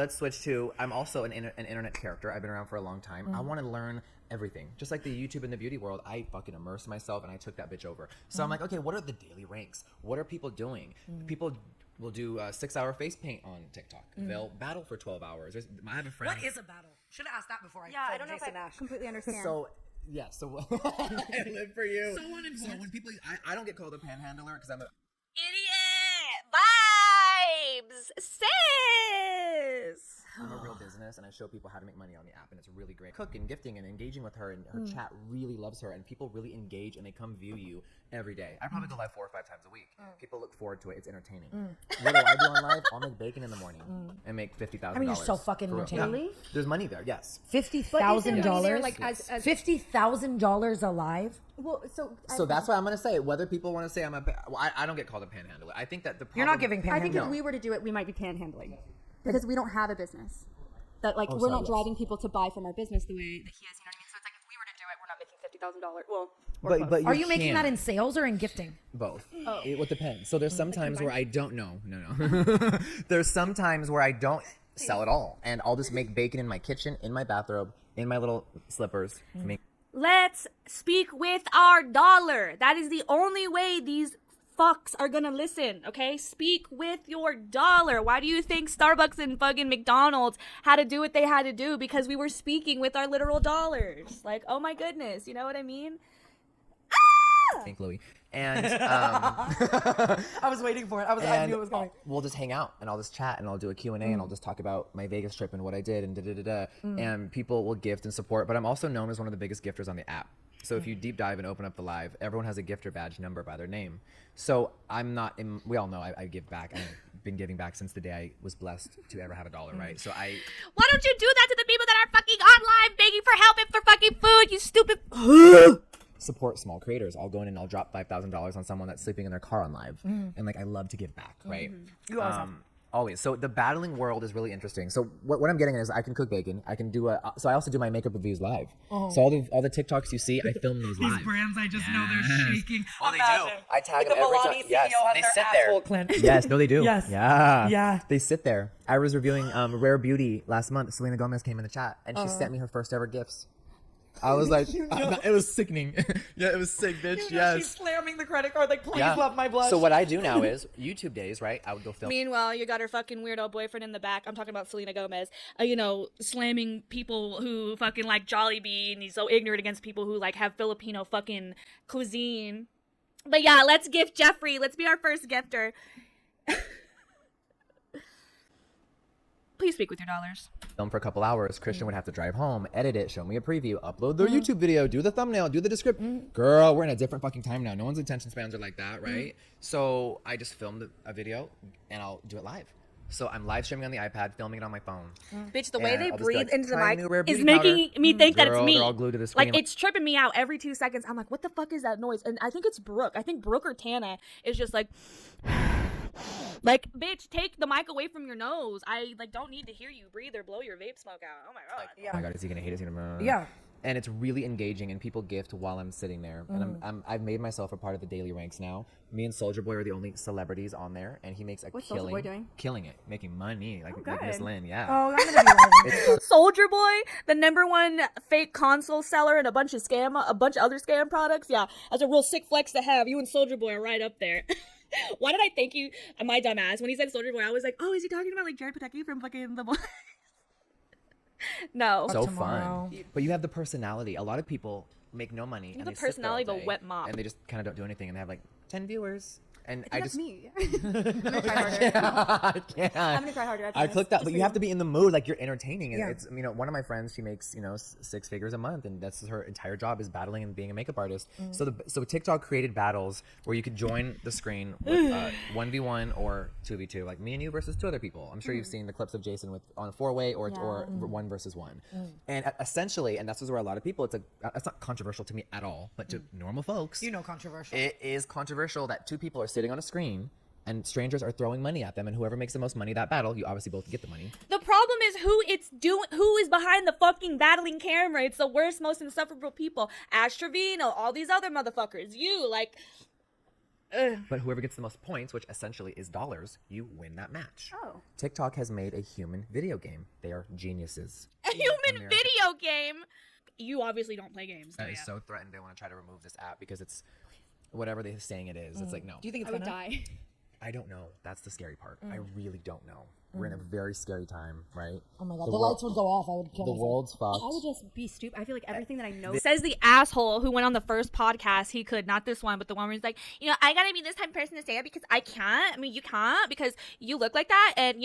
switch to. I'm also an internet character. I've been around for a long time. I want to learn everything, just like the YouTube and the beauty world. I fucking immersed myself and I took that bitch over. So I'm like, okay, what are the daily ranks? What are people doing? People will do 6-hour face paint on TikTok. They'll battle for 12 hours. I have a friend. What is a battle? Should have asked that before I Yeah, I told don't know Jason if I Nash. completely understand. So I live for you. So when people, I don't get called a panhandler because I'm a Idiot vibes, sis. I'm a real business, and I show people how to make money on the app, and it's really great. Cooking, gifting, and engaging with her, and her chat really loves her, and people really engage, and they come view you every day. I probably go live 4 or 5 times a week. People look forward to it. It's entertaining. What do I do on live? I'll make bacon in the morning and make $50,000. You're so fucking entertaining. Really? There's money there, yes. $50,000. Like as $50,000 alive. well, So that's what I'm going to say. Whether people want to say I don't get called a panhandler. I think that the problem... You're not giving I think panhandling. if we were to do it, we might be panhandling because we don't have a business. That like we're sorry, not yes. driving people to buy from our business the way that he is. You know what I mean? So it's like if we were to do it, we're not making $50,000. Well, But Are you making that in sales or in gifting? Both. It would depend. So there's some times where I don't know. No. There's some times where I don't sell at all, and I'll just make bacon in my kitchen, in my bathrobe, in my little slippers. Let's speak with our dollar. That is the only way these fucks are gonna listen, okay? Speak with your dollar. Why do you think Starbucks and fucking McDonald's had to do what they had to do? Because we were speaking with our literal dollars. Like, oh my goodness, you know what I mean? Thank Louie. And I was waiting for it. I knew it was coming. we'll just hang out, and I'll just chat, and I'll do a Q&A, and I'll just talk about my Vegas trip and what I did, and da-da-da-da. And people will gift and support, but I'm also known as one of the biggest gifters on the app. So if you deep dive and open up the live, everyone has a gifter badge number by their name. So I'm not, we all know I give back. I've been giving back since the day I was blessed to ever have $1, right? So Why don't you do that to the people that are fucking on live begging for help and for fucking food, you stupid... support small creators. I'll go in and I'll drop $5,000 on someone that's sleeping in their car on live. And like, I love to give back, right? You always have. Always. So the battling world is really interesting. So what I'm getting at is I can cook bacon. I can do so I also do my makeup reviews live. So all the TikToks you see, I film those live. Brands, I just know they're shaking. Oh, they do. I tag them the every Milani time. Yes, CEO has they their sit asshole there. clenched. Yes, no, they do. Yes. Yeah. Yeah. They sit there. I was reviewing Rare Beauty last month. Selena Gomez came in the chat, and she sent me her first ever gifts. I was like, it was sickening. Yeah, it was sick, bitch. Yes. She's slamming the credit card like, please Yeah. love my blood. So what I do now is YouTube days, right? I would go film. Meanwhile, you got her fucking weirdo boyfriend in the back. I'm talking about Selena Gomez. Slamming people who fucking like Jollibee, and he's so ignorant against people who like have Filipino fucking cuisine. But yeah, let's gift Jeffree. Let's be our first gifter. Please speak with your dollars. Film for a couple hours. Christian would have to drive home, edit it, show me a preview, upload the YouTube video, do the thumbnail, do the description. Girl, we're in a different fucking time now. No one's attention spans are like that, right? So I just filmed a video and I'll do it live. So I'm live streaming on the iPad, filming it on my phone. Bitch, the way And they I'll just be breathe like, into the "Try mic new rare is beauty making powder." me think that it's Girl, me. they're all glued to the screen. Like, it's tripping me out every 2 seconds. I'm like, what the fuck is that noise? And I think it's Brooke. I think Brooke or Tana is just like, bitch, take the mic away from your nose. I don't need to hear you breathe or blow your vape smoke out. Oh my god. Oh my god, is he gonna hate? Is he gonna? Yeah. And it's really engaging, and people gift while I'm sitting there. And I've made myself a part of the daily ranks now. Me and Soldier Boy are the only celebrities on there, and he makes a What's Soulja Boy doing? killing it, making money, like Miss good. Lynn. Yeah. Oh, I'm gonna be live. Soldier Boy, the #1 fake console seller and a bunch of other scam products. Yeah, that's a real sick flex to have. You and Soldier Boy are right up there. Why did I thank you, my dumb ass, when he said Soldier Boy? I was like, oh, is he talking about like Jared Padalecki from fucking The Boy? No. So tomorrow. fun. But you have the personality. A lot of people make no money. You And have they the sit there all personality of a day, wet mop. And they just kind of don't do anything, and they have like 10 viewers. And I think that's just me. I'm gonna try harder. I can't. I'm gonna try harder. I clicked that, but you have to be in the mood, like you're entertaining. And Yeah. it's one of my friends, she makes 6 figures a month, and that's her entire job is battling and being a makeup artist. So TikTok created battles where you could join the screen with 1v1 or 2v2, like me and you versus 2 other people. I'm sure you've seen the clips of Jason on a 4-way or 1 versus 1. And essentially, and that's where a lot of people, it's not controversial to me at all, but to normal folks, Controversial. it is controversial that 2 people are sitting on a screen and strangers are throwing money at them, and whoever makes the most money that battle, you obviously both get the money. The problem is who is behind the fucking battling camera. It's the worst, most insufferable people. Ash Trevino, all these other motherfuckers. You, like... Ugh. But whoever gets the most points, which essentially is dollars, you win that match. Oh. TikTok has made a human video game. They are geniuses. A human video game? You obviously don't play games. That is so threatened. They want to try to remove this app because it's whatever they're saying it is. It's like, no. Do you think it's I would gonna? die. I don't know. That's the scary part. I really don't know. We're in a very scary time, right? Oh my god, the lights would go off. I would kill The myself. world's fucked. I would just be stupid. I feel like everything that I know. Says the asshole who went on the first podcast. He could, not this one, but the one where he's like, I gotta be this type of person to say it because I can't. I mean, you can't because you look like that, and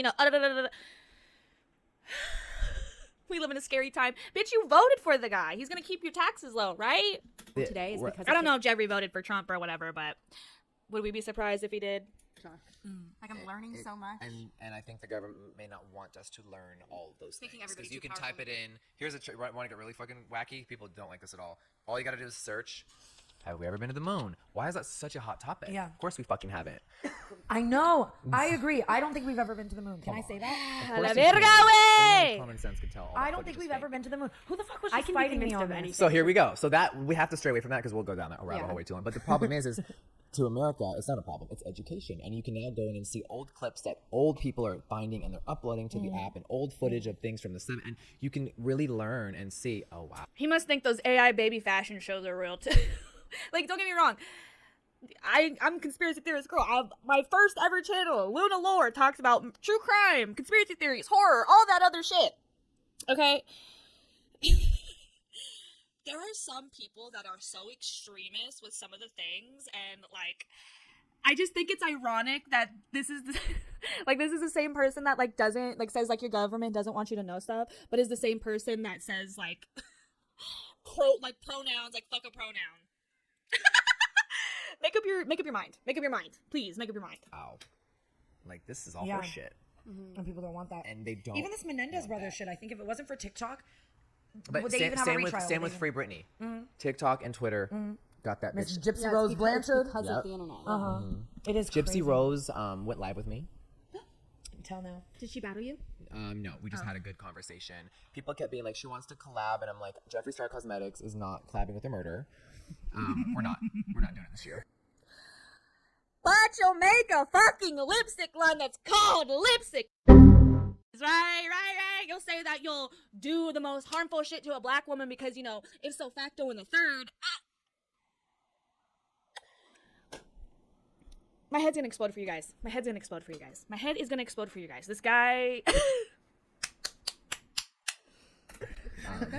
we live in a scary time. Bitch, you voted for the guy. He's gonna keep your taxes low, right? Today is because I don't know if Jeffree voted for Trump or whatever, but would we be surprised if he did? Like I'm learning so much. And I think the government may not want us to learn all of those Making things. everybody Because you too can type it in. Here's a want to get really fucking wacky? People don't like this at all. All you got to do is search, have we ever been to the moon? Why is that such a hot topic? Yeah. Of course we fucking haven't. I know. I agree. I don't think we've ever been to the moon. Can I say that? Of course La you can. verga, Anyone wey! with common sense can tell. all that I don't footage think is we've fake. ever been to the moon. Who the fuck was I just can be fighting me convinced on of this? anything. So here we go. So that we have to stray away from that because we'll go down that rabbit hole Yeah. way too long. But the problem is to America, it's not a problem. It's education, and you can now go in and see old clips that old people are finding, and they're uploading to the app, and old footage of things from the 70s, and you can really learn and see. Oh wow. He must think those AI baby fashion shows are real too. Like, don't get me wrong. I'm a conspiracy theorist girl. My first ever channel, Luna Lore, talks about true crime, conspiracy theories, horror, all that other shit. Okay? There are some people that are so extremist with some of the things, and like, I just think it's ironic that this is the same person that like doesn't like says like your government doesn't want you to know stuff, but is the same person that says like pronouns, like fuck a pronoun. Make up your mind. Make up your mind. Please make up your mind. Wow. Like this is all Yeah. for shit, And people don't want that. and they don't. Even this Menendez brothers shit. I think if it wasn't for TikTok, But would they same, even have a same with retrial? same with Free Britney. TikTok and Twitter got that Miss bitch. Gypsy Yeah, Rose it's Blanchard. because Yep. of the internet. It is Gypsy crazy. Rose went live with me. Tell now. Did she battle you? No, we just had a good conversation. People kept being like, she wants to collab, and I'm like, Jeffree Starr Cosmetics is not collabing with a murder. We're not doing it this year. But you'll make a fucking lipstick line that's called lipstick. Right. You'll say that you'll do the most harmful shit to a black woman because, ipso facto in the third. My head's gonna explode for you guys. My head is gonna explode for you guys. This guy.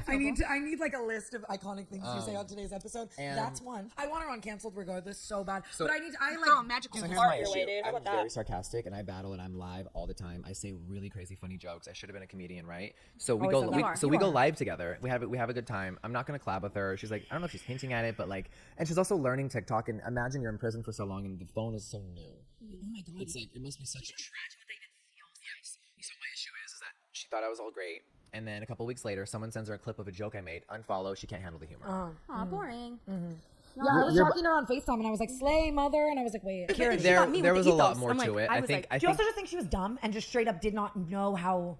I need like a list of iconic things you say on today's episode. and- That's one. I want her on canceled regardless so bad. So- but I like Girl, magical So here's heart my your issue. way, dude. How I'm about very that? sarcastic, and I battle, and I'm live all the time. I say really crazy, funny jokes. I should have been a comedian, right? So we Oh, go, so we, you are. so You we go are. live together. We have a good time. I'm not gonna collab with her. She's like, I don't know if she's hinting at it, but like, and she's also learning TikTok. And imagine you're in prison for so long, and the phone is so new. Oh my god! It's like it must be such a tragedy. thought I was all great. And then a couple weeks later, someone sends her a clip of a joke I made. Unfollow. She can't handle the humor. Aw, boring. Yeah, I was talking to her on FaceTime and I was like, slay, mother. And I was like, wait. There was a lot more to it. I think. Do you also just think she was dumb and just straight up did not know how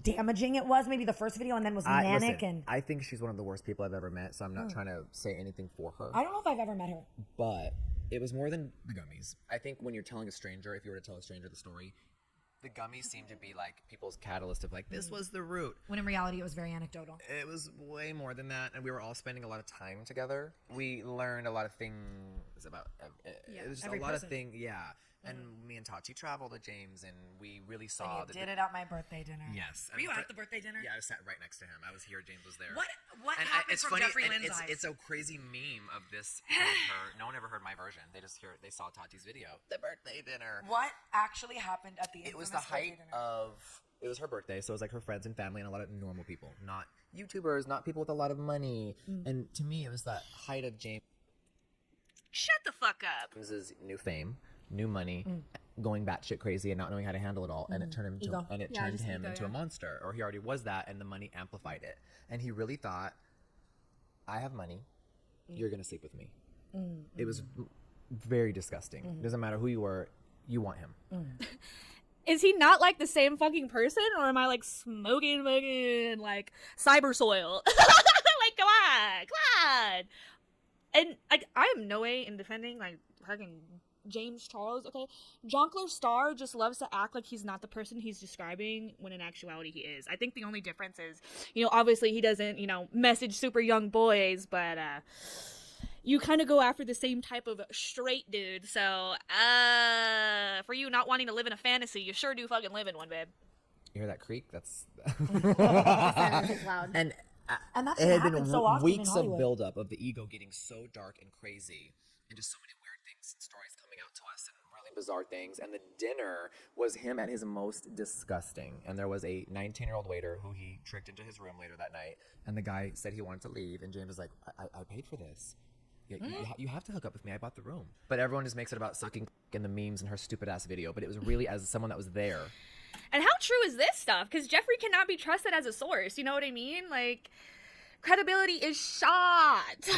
damaging it was? Maybe the first video and then was manic. Listen, I think she's one of the worst people I've ever met, so I'm not trying to say anything for her. I don't know if I've ever met her. But it was more than the gummies. I think when you're telling a stranger, if you were to tell a stranger the story, the gummies seem to be like people's catalyst of like, this was the root. When in reality, it was very anecdotal. It was way more than that, and we were all spending a lot of time together. We learned a lot of things about it was just a lot of things, And me and Tati traveled to James, and we really saw did it at my birthday dinner. Yes. Were you at the birthday dinner? Yeah, I sat right next to him. I was here. James was there. What happened it's from funny, Jeffree Lynn's eyes? It's a crazy meme of this. No one ever heard my version. They saw Tati's video. The birthday dinner. What actually happened at the It was the height of. It was her birthday, so it was like her friends and family and a lot of normal people, not YouTubers, not people with a lot of money. And to me, it was the height of James. Shut the fuck up. James's new fame, new money, going batshit crazy and not knowing how to handle it all, and it turned him into a monster. Or he already was that, and the money amplified it. And he really thought, I have money, you're gonna sleep with me. It was very disgusting. Doesn't matter who you were, you want him. Is he not like the same fucking person, or am I like smoking fucking like cyber soil? Like, come on. And like, I am no way in defending like fucking James Charles, okay? Jonkler Starr just loves to act like he's not the person he's describing when in actuality he is. I think the only difference is, obviously he doesn't, message super young boys, but you kind of go after the same type of straight dude. So, for you not wanting to live in a fantasy, you sure do fucking live in one, babe. You hear that creak? That's Loud. and that's it what had happens been so often in weeks of Hollywood. buildup of the ego getting so dark and crazy, and just so many weird things and stories coming out to us and really bizarre things. And the dinner was him at his most disgusting. And there was a 19-year-old waiter who he tricked into his room later that night, and the guy said he wanted to leave, and James was like, I paid for this. You have to hook up with me. I bought the room. But everyone just makes it about sucking in the memes and her stupid ass video. But it was really as someone that was there. And how true is this stuff? Because Jeffree cannot be trusted as a source. You know what I mean? Like, credibility is shot.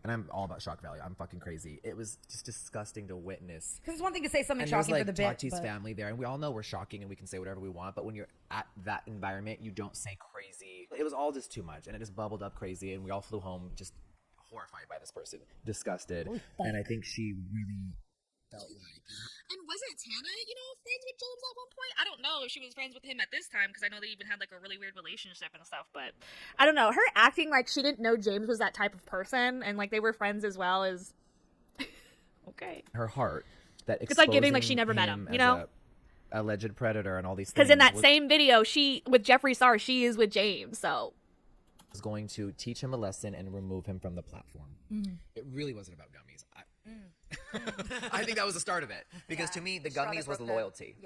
And I'm all about shock value. I'm fucking crazy. It was just disgusting to witness. Because it's one thing to say something And shocking there's for the like bit. Tati's family there, and we all know we're shocking and we can say whatever we want. But when you're at that environment, you don't say crazy. It was all just too much, and it just bubbled up crazy, and we all flew home just horrified by this person, disgusted. And I think she really felt like. And wasn't Tana, friends with James at one point? I don't know if she was friends with him at this time, because I know they even had like a really weird relationship and stuff, but I don't know. Her acting like she didn't know James was that type of person, and like they were friends as well as okay. Her heart that it's like giving like she never met him, as a alleged predator and all these things. Because in that same video, she with Jeffree Starr, she is with James, so was going to teach him a lesson and remove him from the platform. It really wasn't about gummies. I think that was the start of it, because to me the gummies was loyalty.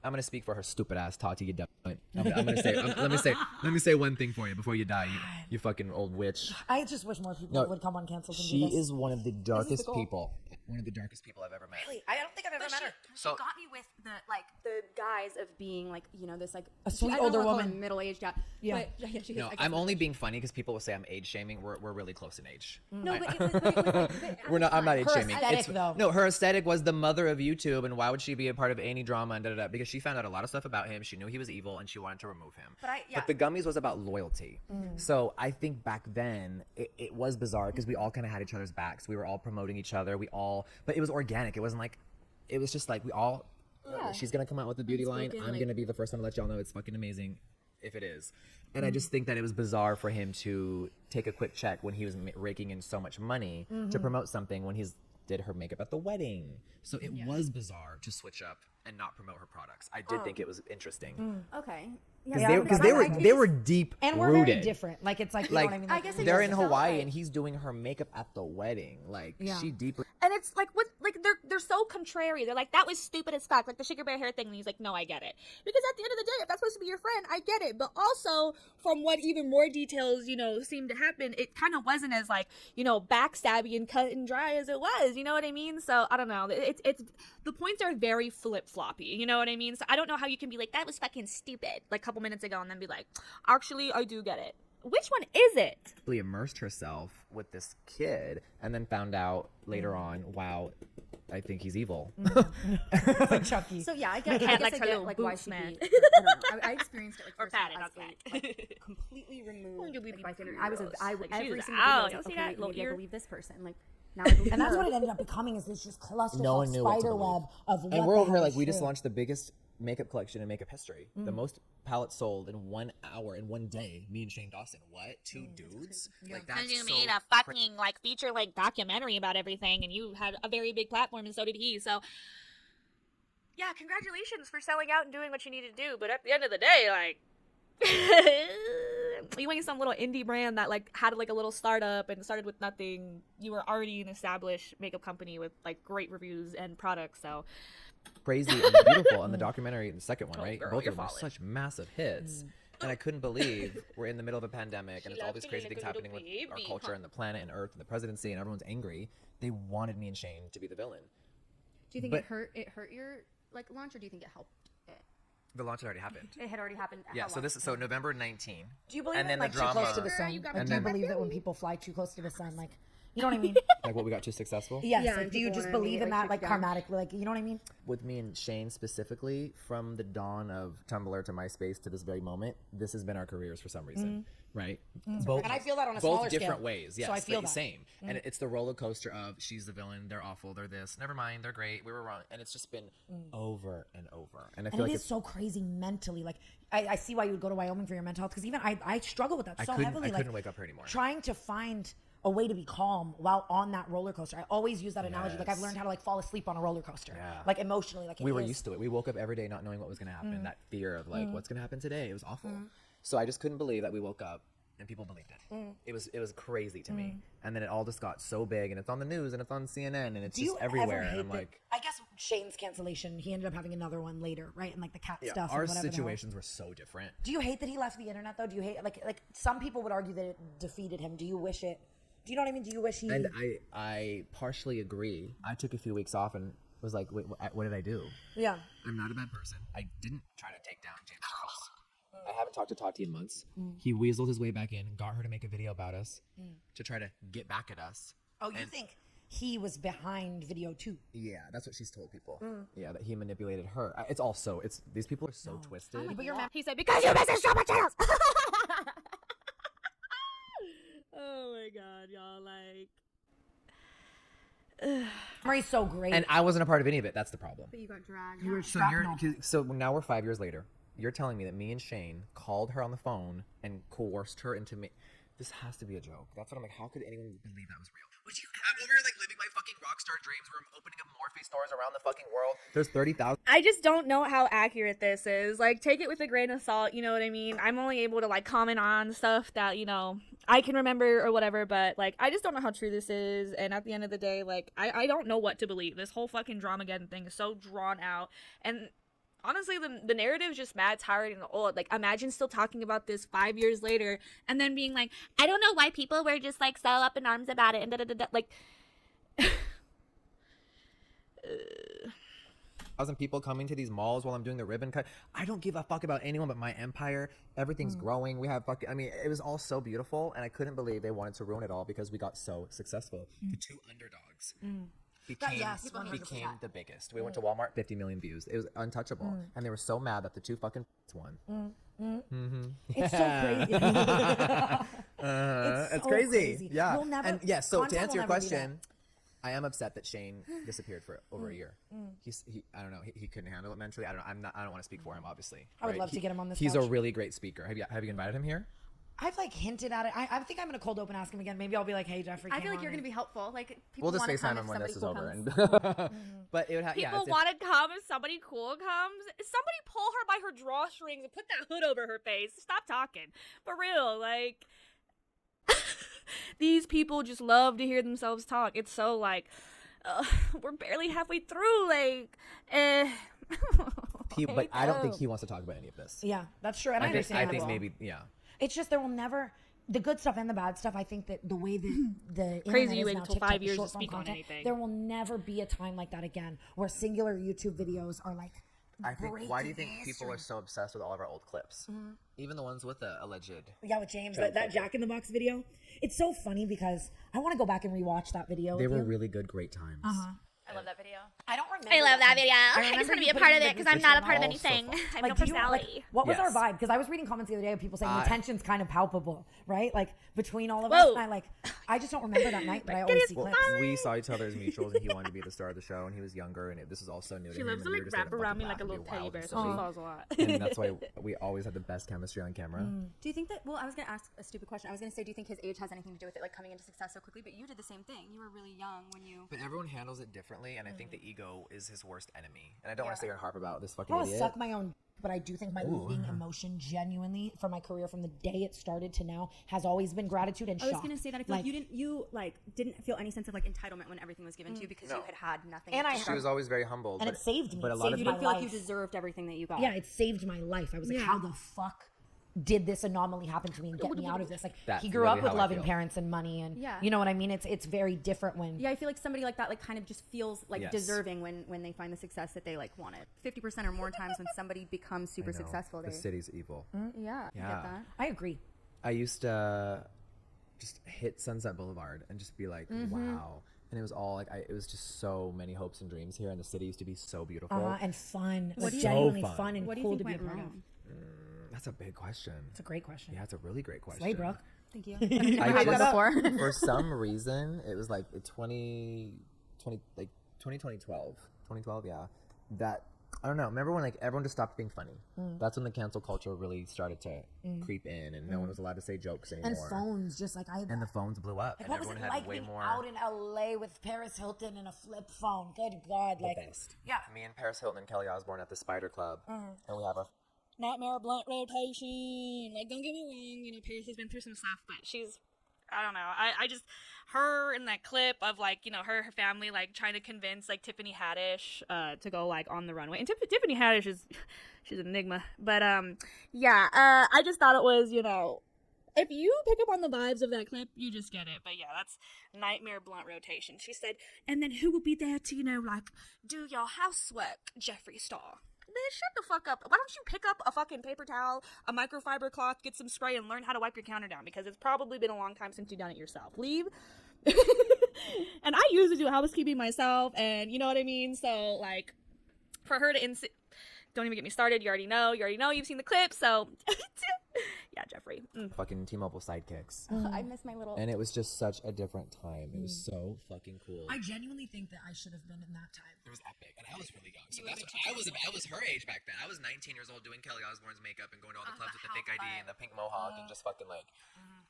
I'm gonna speak for her stupid ass Tati. You dumb. I'm gonna say. Let me say one thing for you before you die. You fucking old witch. I just wish more people would come on Cancelled and do She this. is one of the darkest people. One of the darkest people I've ever met. Really? I don't think I've ever met her. She got me with the guise of being like this like A sweet I don't older wanna call her woman. middle-aged guy. Yeah. But, she No, I guess I'm only being funny because people will say I'm age shaming. We're really close in age. No, but it was We're not. I'm not age Her shaming. aesthetic, though. No, her aesthetic was the mother of YouTube, and why would she be a part of any drama and da-da-da? Because she found out a lot of stuff about him. She knew he was evil, and she wanted to remove him. But the gummies was about loyalty. So I think back then it was bizarre because we all kind of had each other's backs. We were all promoting each other. But it was organic. It wasn't like, it was just like we all. She's gonna come out with the beauty line. I'm gonna be the first one to let y'all know it's fucking amazing, if it is. And I just think that it was bizarre for him to take a quick check when he was raking in so much money to promote something when he's did her makeup at the wedding. So it was bizarre to switch up and not promote her products. I did think it was interesting okay. because they were deep And we're rooted. very different. Like it's like, you know what I mean? I guess it They're just in felt Hawaii like- and he's doing her makeup at the wedding. Like she deep. and it's like what like they're so contrary. They're like, that was stupid as fuck, like the sugar bear hair thing, and he's like, no, I get it, because at the end of the day, if that's supposed to be your friend, I get it. But also from what even more details seem to happen, it kind of wasn't as like backstabby and cut and dry as it was. You know what I mean? So I don't know. It's the points are very flip sloppy. You know what I mean? So I don't know how you can be like, that was fucking stupid, like a couple minutes ago, and then be like, actually, I do get it. Which one is it? Really immersed herself with this kid and then found out later on, wow, I think he's evil. Like Chucky. So yeah, I guess Cat I likes her get little like why boots, she'd man. be. I don't know. I experienced it like Or firsthand pat it, as not like completely removed You'll be like, by gross. I was Like, she every was single out. video. I Y'all was see like, that okay, little maybe I ear? believe this person. Like now I believe And that's her. what it ended up becoming, is this just clusterfuck No one knew what to spider believe. web of what And we're the over here hell like, is we just true. launched the biggest makeup collection in makeup history. The most palettes sold in 1 hour, in one day. Me and Shane Dawson. What? 2 dudes? Like, that's You so made a fucking like feature like documentary about everything, and you had a very big platform, and so did he. So yeah, congratulations for selling out and doing what you needed to do. But at the end of the day, like, you ain't some little indie brand that like had like a little startup and started with nothing. You were already an established makeup company with like great reviews and products. So crazy and beautiful. And the documentary, the second one, Oh, right? girl, Both you're of them are falling. such massive hits. And I couldn't believe we're in the middle of a pandemic and it's all these crazy things happening with our culture and the planet and Earth and the presidency, and everyone's angry. They wanted me and Shane to be the villain. Do you think But- it hurt your like launch, or do you think it helped it? The launch had already happened. It had already happened. Yeah, How so long? this is November 19. Do you believe and in then like the too close drama- to the sun? You got Like, me do you back. believe that when people fly too close to the sun, like, you know what I mean? Like what we got too successful? Yes. Yeah, Like, and do you people just wanna believe in immediately that, like, kick down. karmatically, like, you know what I mean? With me and Shane specifically, from the dawn of Tumblr to MySpace to this very moment, this has been our careers for some reason, right? Both, And I feel that on a both smaller different scale. ways. Yes, So I feel that. same. And it's the roller coaster of she's the villain, they're awful, they're this. Never mind, they're great. We were wrong, and it's just been over and over. And I feel And like it is so crazy mentally. Like, I see why you would go to Wyoming for your mental health, because even I struggle with that so heavily. I couldn't wake up here anymore. Trying to find a way to be calm while on that roller coaster. I always use that analogy. Like, I've learned how to like fall asleep on a roller coaster. Yeah. Like emotionally, like we were used to it. We woke up every day not knowing what was going to happen. That fear of like, what's going to happen today? It was awful. So I just couldn't believe that we woke up and people believed it. It was crazy to me. And then it all just got so big, and it's on the news and it's on CNN and it's Do just you everywhere. ever hate And I'm that? like, I guess Shane's cancellation, he ended up having another one later, right? And like the cat stuff. our and whatever the hell. situations were so different. Do you hate that he left the internet though? Do you hate like some people would argue that it defeated him? Do you wish it? Do you know what I mean? Do you wish he? And I partially agree. I took a few weeks off and was like, wait, what did I do? Yeah. I'm not a bad person. I didn't try to take down James Charles. I haven't talked to Tati in months. He weaseled his way back in and got her to make a video about us to try to get back at us. Oh, you think he was behind video too? Yeah, that's what she's told people. Yeah, that he manipulated her. It's these people are so twisted. he said, because you message drama channels. Oh my god, y'all, like, Murray's so great. And I wasn't a part of any of it. That's the problem. But you got dragged. you were So shrapnel. so now we're 5 years later. You're telling me that me and Shane called her on the phone and coerced her into me. This has to be a joke. That's what I'm like. How could anyone believe that was real? Would you? I'm over here like living my fucking rock star dreams where I'm opening up Morphe stores around the fucking world. There's 30,000. I just don't know how accurate this is. Like, take it with a grain of salt, you know what I mean? I'm only able to, like, comment on stuff that, you know, I can remember or whatever, but, like, I just don't know how true this is, and at the end of the day, like, I don't know what to believe. This whole fucking Dramageddon thing is so drawn out, and honestly, the narrative is just mad tired and old. Like, imagine still talking about this 5 years later, and then being like, I don't know why people were just, like, so up in arms about it, and da-da-da-da, like... 1,000 people coming to these malls while I'm doing the ribbon cut. I don't give a fuck about anyone but my empire. Everything's growing. We have fucking, I mean, it was all so beautiful, and I couldn't believe they wanted to ruin it all because we got so successful. The two underdogs became, yes, became the biggest. We went to Walmart, 50 million views. It was untouchable. And they were so mad that the two fucking won. It's so crazy. It's so crazy. crazy. Yeah. We'll never- And yeah, so to content answer will your never do that. question, I am upset that Shane disappeared for over a year. I don't know. He couldn't handle it mentally. I don't know. I don't want to speak for him, obviously. I would love to get him on this He's a couch. really great speaker. Have you invited him here? I've like hinted at it. I think I'm gonna cold open ask him again. Maybe I'll be like, hey, Jeffree. I feel like you're gonna be helpful. Like people We'll just wanna FaceTime come him if when this is somebody over. cool comes. And but it would have. People want to come if somebody cool comes. Somebody pull her by her drawstrings and put that hood over her face. Stop talking. For real, like... These people just love to hear themselves talk. It's so like... we're barely halfway through, like... But I don't think he wants to talk about any of this. Yeah, that's true. And I I understand that think as well. maybe, yeah. It's just there will never the good stuff and the bad stuff. I think that the way that the Crazy internet you is wait now, until TikTok 5 is years to short-form speak on content, anything. There will never be a time like that again where singular YouTube videos are like. I think. Why do you think breaking people are history. so obsessed with all of our old clips? Even the ones with the alleged. Yeah, with James, that Jack in the Box video. It's so funny because I want to go back and rewatch that video. They with were you. really good, great times. I love that video. I don't remember. I love that video. I remember just want to you be a part of putting it the because I'm not a part of also anything. fun. I have no do you- personality. what was our Yes. vibe? Because I was reading comments the other day of people saying the tension's kind of palpable, right? Like between all of Whoa. us. And I just don't remember that night, but I always see Well, clips. we saw each other as mutuals, and he wanted to be the star of the show, and he was younger, and this was all so new to She him. loves and to we like were just wrap able to around me fucking like a laugh little and be teddy wild bear, and so she silly. falls a lot. And that's why we always had the best chemistry on camera. Do you think that? Well, I was gonna ask a stupid question. I was gonna say, do you think his age has anything to do with it, like coming into success so quickly? But you did the same thing. You were really young when you. But everyone handles it differently, and I think the ego is his worst enemy. And I don't want to sit here and harp about this I fucking want to idiot. suck my own, but I do think my leading emotion genuinely for my career from the day it started to now has always been gratitude and I was shock. gonna say that I feel like you didn't feel any sense of like entitlement when everything was given to you because you had nothing. And to I She was always very humble. And but it saved me. But a It lot saved of you my didn't feel like you life. deserved everything that you got. Yeah, it saved my life. I was like, Yeah. how the fuck did this anomaly happen to me and get me out of this? Like, That's he grew really up with how I loving feel. parents and money, and Yeah. you know what I mean. It's very different when Yeah, I feel like somebody like that like kind of just feels like Yes. deserving when they find the success that they like wanted. 50% or more times when somebody becomes super I know, successful, The they city's evil. yeah, I Yeah. get that. I agree. I used to just hit Sunset Boulevard and just be like, wow. And it was all like, it was just so many hopes and dreams here. And the city used to be so beautiful. And fun, What like do you- genuinely So fun. fun and What do you cool think to be a went part wrong? That's a big question. It's a great question. Yeah, it's a really great question. Slay, Brooke. Thank you. I heard that just- before. For some reason, it was like 2012, yeah. That, I don't know. Remember when like everyone just stopped being funny? That's when the cancel culture really started to creep in, and no one was allowed to say jokes anymore. And phones, just like And the phones blew up, and what was everyone it had like way being more. out in LA with Paris Hilton and a flip phone? Good God, like best. yeah. Me and Paris Hilton and Kelly Osbourne at the Spider Club, and we have our Nightmare blunt rotation. Like, don't get me wrong, you know, Paris has been through some stuff, but she's, I don't know. I just, her in that clip of like, you know, her family like trying to convince like Tiffany Haddish to go like on the runway. And Tiffany Haddish is, she's an enigma. But yeah, I just thought it was, you know, if you pick up on the vibes of that clip, you just get it. But yeah, that's nightmare blunt rotation. She said, and then who will be there to, you know, like do your housework, Jeffree Starr? Man, shut the fuck up. Why don't you pick up a fucking paper towel, a microfiber cloth, get some spray, and learn how to wipe your counter down? Because it's probably been a long time since you've done it yourself. Leave. And I usually do housekeeping myself, and you know what I mean? So, like, for her to don't even get me started. You already know. You've seen the clip, so... yeah, Jeffree. fucking T-Mobile sidekicks. I miss my little. And it was just such a different time. It was so fucking cool. I genuinely think that I should have been in that time. It was epic, and I was really young. So that's what, I was her age back then. I was 19 years old doing Kelly Osbourne's makeup and going to all the clubs with the fake ID and the pink mohawk and just fucking like,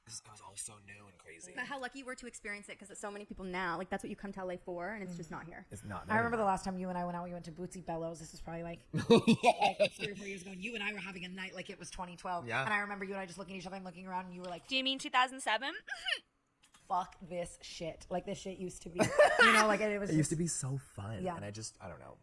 it was all so new and crazy. But how lucky you were to experience it because so many people now, like that's what you come to LA for, and it's just not here. It's not. I remember the last time you and I went out. We went to Bootsy Bellows. This was probably like 3 or 4 years ago. And you and I were having a night like it was 2012. Yeah. And I remember you and I just looking at each other and looking around, and you were like, Do you mean 2007? "Fuck this shit!" Like this shit used to be. You know, like it was. It used to be so fun, Yeah. and I don't know.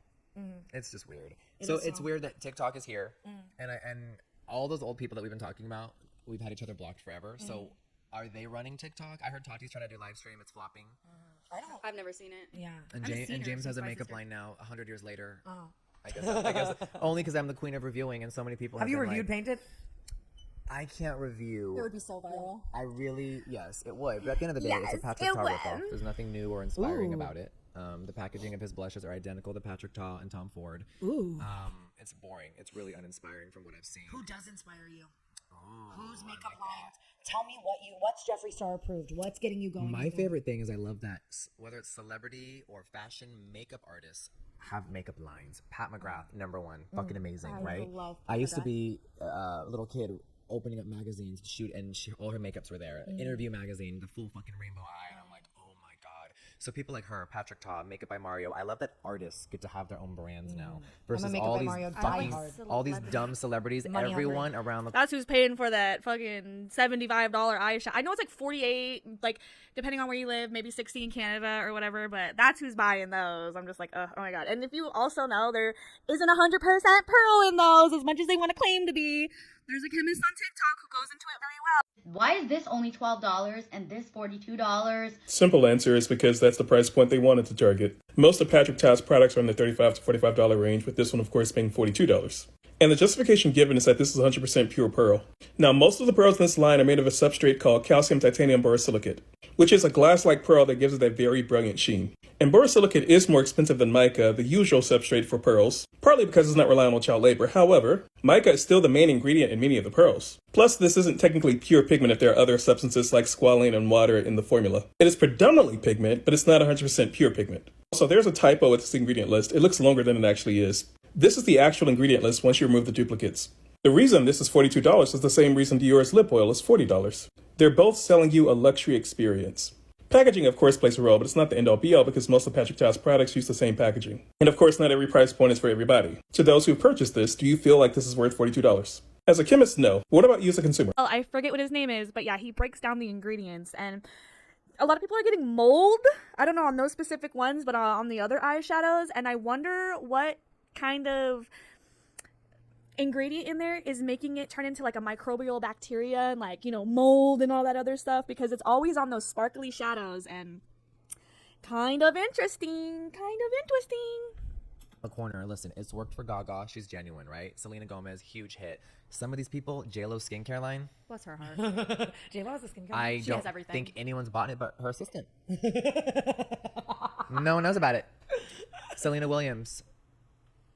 It's just weird. So it's weird that TikTok is here, and all those old people that we've been talking about, we've had each other blocked forever. So are they running TikTok? I heard Tati's trying to do live stream. It's flopping. I've never seen it. Yeah. And, I've seen her James has since a my makeup sister. line now. 100 years later. Oh. I guess only because I'm the queen of reviewing, and so many people Have you been reviewed like, Painted? I can't review. It would be so viral. I really, yes, it would. But at the end of the day, it's a Yes, Patrick it Tar would. ripoff. There's nothing new or inspiring Ooh. about it. The packaging of his blushes are identical to Patrick Tar and Tom Ford. Ooh. It's boring. It's really uninspiring from what I've seen. Who does inspire you? Whose makeup lines? Tell me what's Jeffree Star approved? What's getting you going? My favorite thing is I love that whether it's celebrity or fashion makeup artists have makeup lines. Pat McGrath, #1, fucking amazing, right? love I used to McGrath. be a little kid opening up magazines to shoot, and all her makeups were there. Interview magazine, the full fucking rainbow eye, and I'm like, oh my god. So people like her, Patrick Tar, Makeup by Mario. I love that artists get to have their own brands now versus Makeup all by these Mario fucking, diehard. all these dumb celebrities. Money hungry. Everyone around the That's who's paying for that fucking $75 eyeshadow. I know it's like 48, like depending on where you live, maybe 60 in Canada or whatever, but that's who's buying those. I'm just like, oh my god. And if you also know, there isn't 100% pearl in those as much as they want to claim to be. There's a chemist on TikTok who goes into it very well. Why is this only $12 and this $42? Simple answer is because that's the price point they wanted to target. Most of Patrick Ta's products are in the $35 to $45 range, with this one, of course, being $42. And the justification given is that this is 100% pure pearl. Now, most of the pearls in this line are made of a substrate called calcium titanium borosilicate, which is a glass-like pearl that gives it that very brilliant sheen. And borosilicate is more expensive than mica, the usual substrate for pearls, partly because it's not reliant on child labor. However, mica is still the main ingredient in many of the pearls. Plus, this isn't technically pure pigment if there are other substances like squalane and water in the formula. It is predominantly pigment, but it's not 100% pure pigment. Also, there's a typo with this ingredient list. It looks longer than it actually is. This is the actual ingredient list once you remove the duplicates. The reason this is $42 is the same reason Dior's lip oil is $40. They're both selling you a luxury experience. Packaging, of course, plays a role, but it's not the end-all be-all because most of Patrick Ta's products use the same packaging. And of course, not every price point is for everybody. To those who purchased this, do you feel like this is worth $42? As a chemist, no. What about you as a consumer? Well, I forget what his name is, but yeah, he breaks down the ingredients, and a lot of people are getting mold. I don't know on those specific ones, but on the other eyeshadows, and I wonder what kind of ingredient in there is making it turn into like a microbial bacteria and like, you know, mold and all that other stuff, because it's always on those sparkly shadows and kind of interesting. A corner. Listen, it's worked for Gaga. She's genuine, right? Selena Gomez, huge hit. Some of these people, J-Lo skincare line. Bless her heart. J-Lo has a skincare. I She don't has everything. think anyone's bought it but her assistant. No one knows about it. Selena Williams.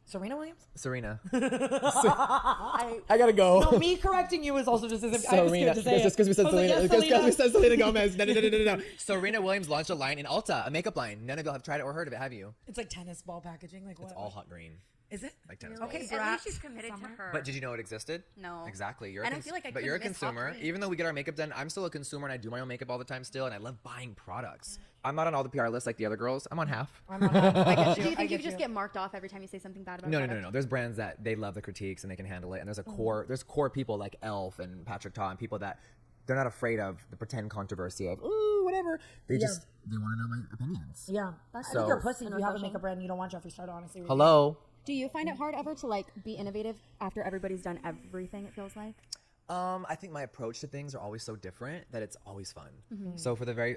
Serena Williams? Serena. I gotta go. No, me correcting you is also just as if I was scared to say Just because we said I was like, Selena. yes, Just because we Selena. said Selena Gomez. No. Serena Williams launched a line in Ulta, a makeup line. None of y'all have tried it or heard of it, have you? It's like tennis ball packaging. Like what? It's all hot green. Is it? Like tennis balls. Okay, At Brat. least she's committed to her. But did you know it existed? No. Exactly. You're And a I feel like I but you're a couldn't miss hot consumer. green. Even though we get our makeup done, I'm still a consumer and I do my own makeup all the time still, and I love buying products. I'm not on all the PR lists like the other girls. I'm on half. I'm on that. I get Do you. you I think you get just get marked off every time you say something bad about a No. product? There's brands that they love the critiques and they can handle it, and there's there's core people like Elf and Patrick Ta and people that they're not afraid of the pretend controversy of ooh whatever. They just they want to know my opinions. Yeah. I So- think you're a pussy if you have a Unprofessional. makeup brand and you don't want Jeffree Star to honestly. Hello. Do you find it hard ever to like be innovative after everybody's done everything, it feels like? I think my approach to things are always so different that it's always fun. So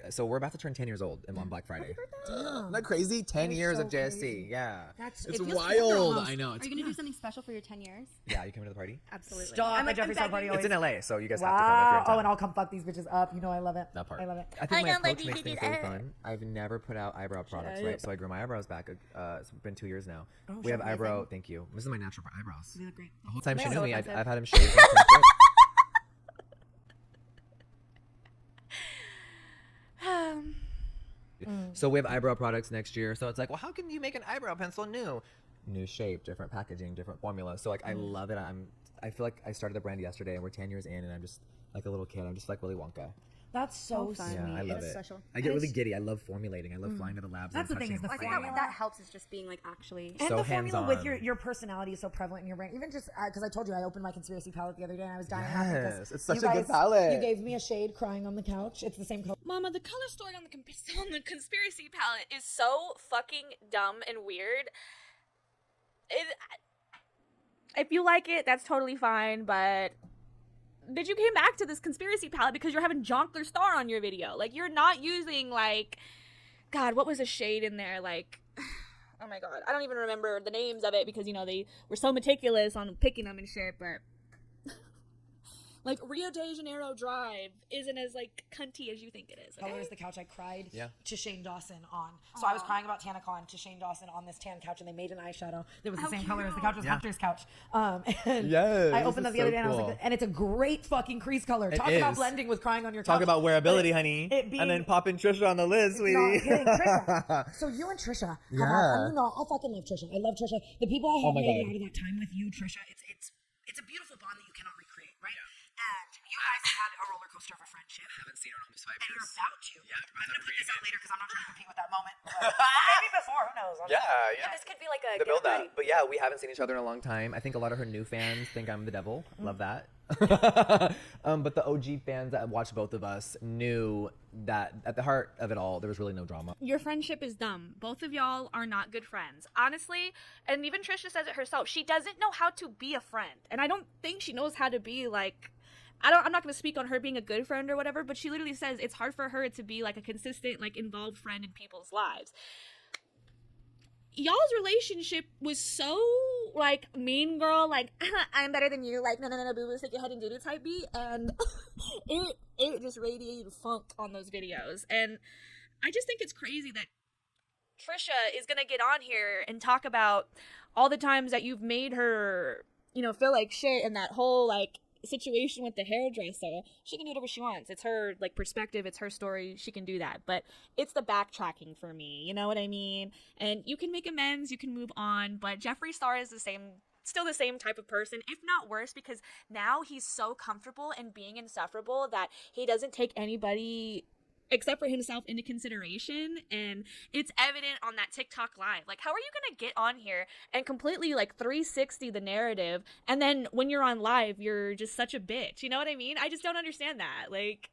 so we're about to turn 10 years old on Black Friday. Isn't that crazy? 10 years so of JSC. crazy. Yeah. That's- it's it feels wild. almost. I know. Are It's you going to do something special for your 10 years? yeah, you coming to the party? Absolutely. Stop at Jeffree Star begging party. you. It's in LA, so you guys have to Wow. come if you're in Oh, town. and I'll come fuck these bitches up. You know I love it. That part. I love it. I think my approach makes things really fun. I've never put out eyebrow products, right? So I grew my eyebrows back. It's been 2 years now. We have eyebrow. Thank you. This is my natural eyebrows. You look great. The whole time she They're knew so me, offensive. I've had him shaved. and trimmed. So we have eyebrow products next year. So it's like, well, how can you make an eyebrow pencil new? New shape, different packaging, different formula. So like, I love it. I feel like I started the brand yesterday, and we're 10 years in, and I'm just like a little kid. I'm just like Willy Wonka. That's so fun. sweet. Yeah, I love It's it. special. I get really giddy. I love formulating. I love flying to the labs. That's and the thing is touching the I think formula. that helps is just being like actually. And So the formula with hands-on. your personality is so prevalent in your brain. Even just because I told you I opened my conspiracy palette the other day and I was dying laughing Yes, because it's such you a good palette. You gave me a shade crying on the couch. It's the same color. Mama, the color story on the conspiracy palette is so fucking dumb and weird. If you like it, that's totally fine, but did you came back to this conspiracy palette because you're having Jonkler Starr on your video? Like, you're not using, like, God, what was a shade in there? Like, oh my God, I don't even remember the names of it because, you know, they were so meticulous on picking them and shit, but like, Rio de Janeiro Drive isn't as, like, cunty as you think it is. Okay? Color is the couch I cried Yeah. to Shane Dawson on. So I was crying about TanaCon to Shane Dawson on this tan couch, and they made an eyeshadow that was the same color as the couch. It was Hunter's couch. And Yes, I opened this up the is other so day, and I was cool. like, and it's a great fucking crease color. It Talk about is. blending with crying on your couch. Talk about wearability, But honey. it being- and then popping Trisha on the list, No, sweetie. I'm kidding, Trisha. So you and Trisha have Yeah. had, and you know, I fucking love Trisha. I love Trisha. The people I have my made God. out of that time with you, Trisha, it's a beautiful bond that you cannot recreate, right? And you guys had a roller coaster of a friendship. I haven't seen her in almost 5 And you're years. about to. Yeah, I'm gonna put this out later because I'm not trying to compete with that moment. But maybe before, who knows? Yeah. This could be like a The get build ready. up. But yeah, we haven't seen each other in a long time. I think a lot of her new fans think I'm the devil. Love that. But the OG fans that watched both of us knew that at the heart of it all, there was really no drama. Your friendship is dumb. Both of y'all are not good friends. Honestly, and even Trisha says it herself, she doesn't know how to be a friend. And I don't think she knows how to be, like, I'm not going to speak on her being a good friend or whatever, but she literally says it's hard for her to be like a consistent, like involved friend in people's lives. Y'all's relationship was so like mean girl, like I'm better than you, like no boo boo, stick your head in doo-doo type beat, and it just radiated funk on those videos. And I just think it's crazy that Trisha is gonna get on here and talk about all the times that you've made her, you know, feel like shit, and that whole like situation with the hairdresser. She can do whatever she wants. It's her like perspective, it's her story, she can do that. But it's the backtracking for me, you know what I mean? And you can make amends, you can move on, but Jeffree Starr is still the same type of person, if not worse, because now he's so comfortable in being insufferable that he doesn't take anybody except for himself into consideration. And it's evident on that TikTok live. Like, how are you gonna get on here and completely like 360 the narrative, and then when you're on live you're just such a bitch? You know what I mean? I just don't understand that. Like,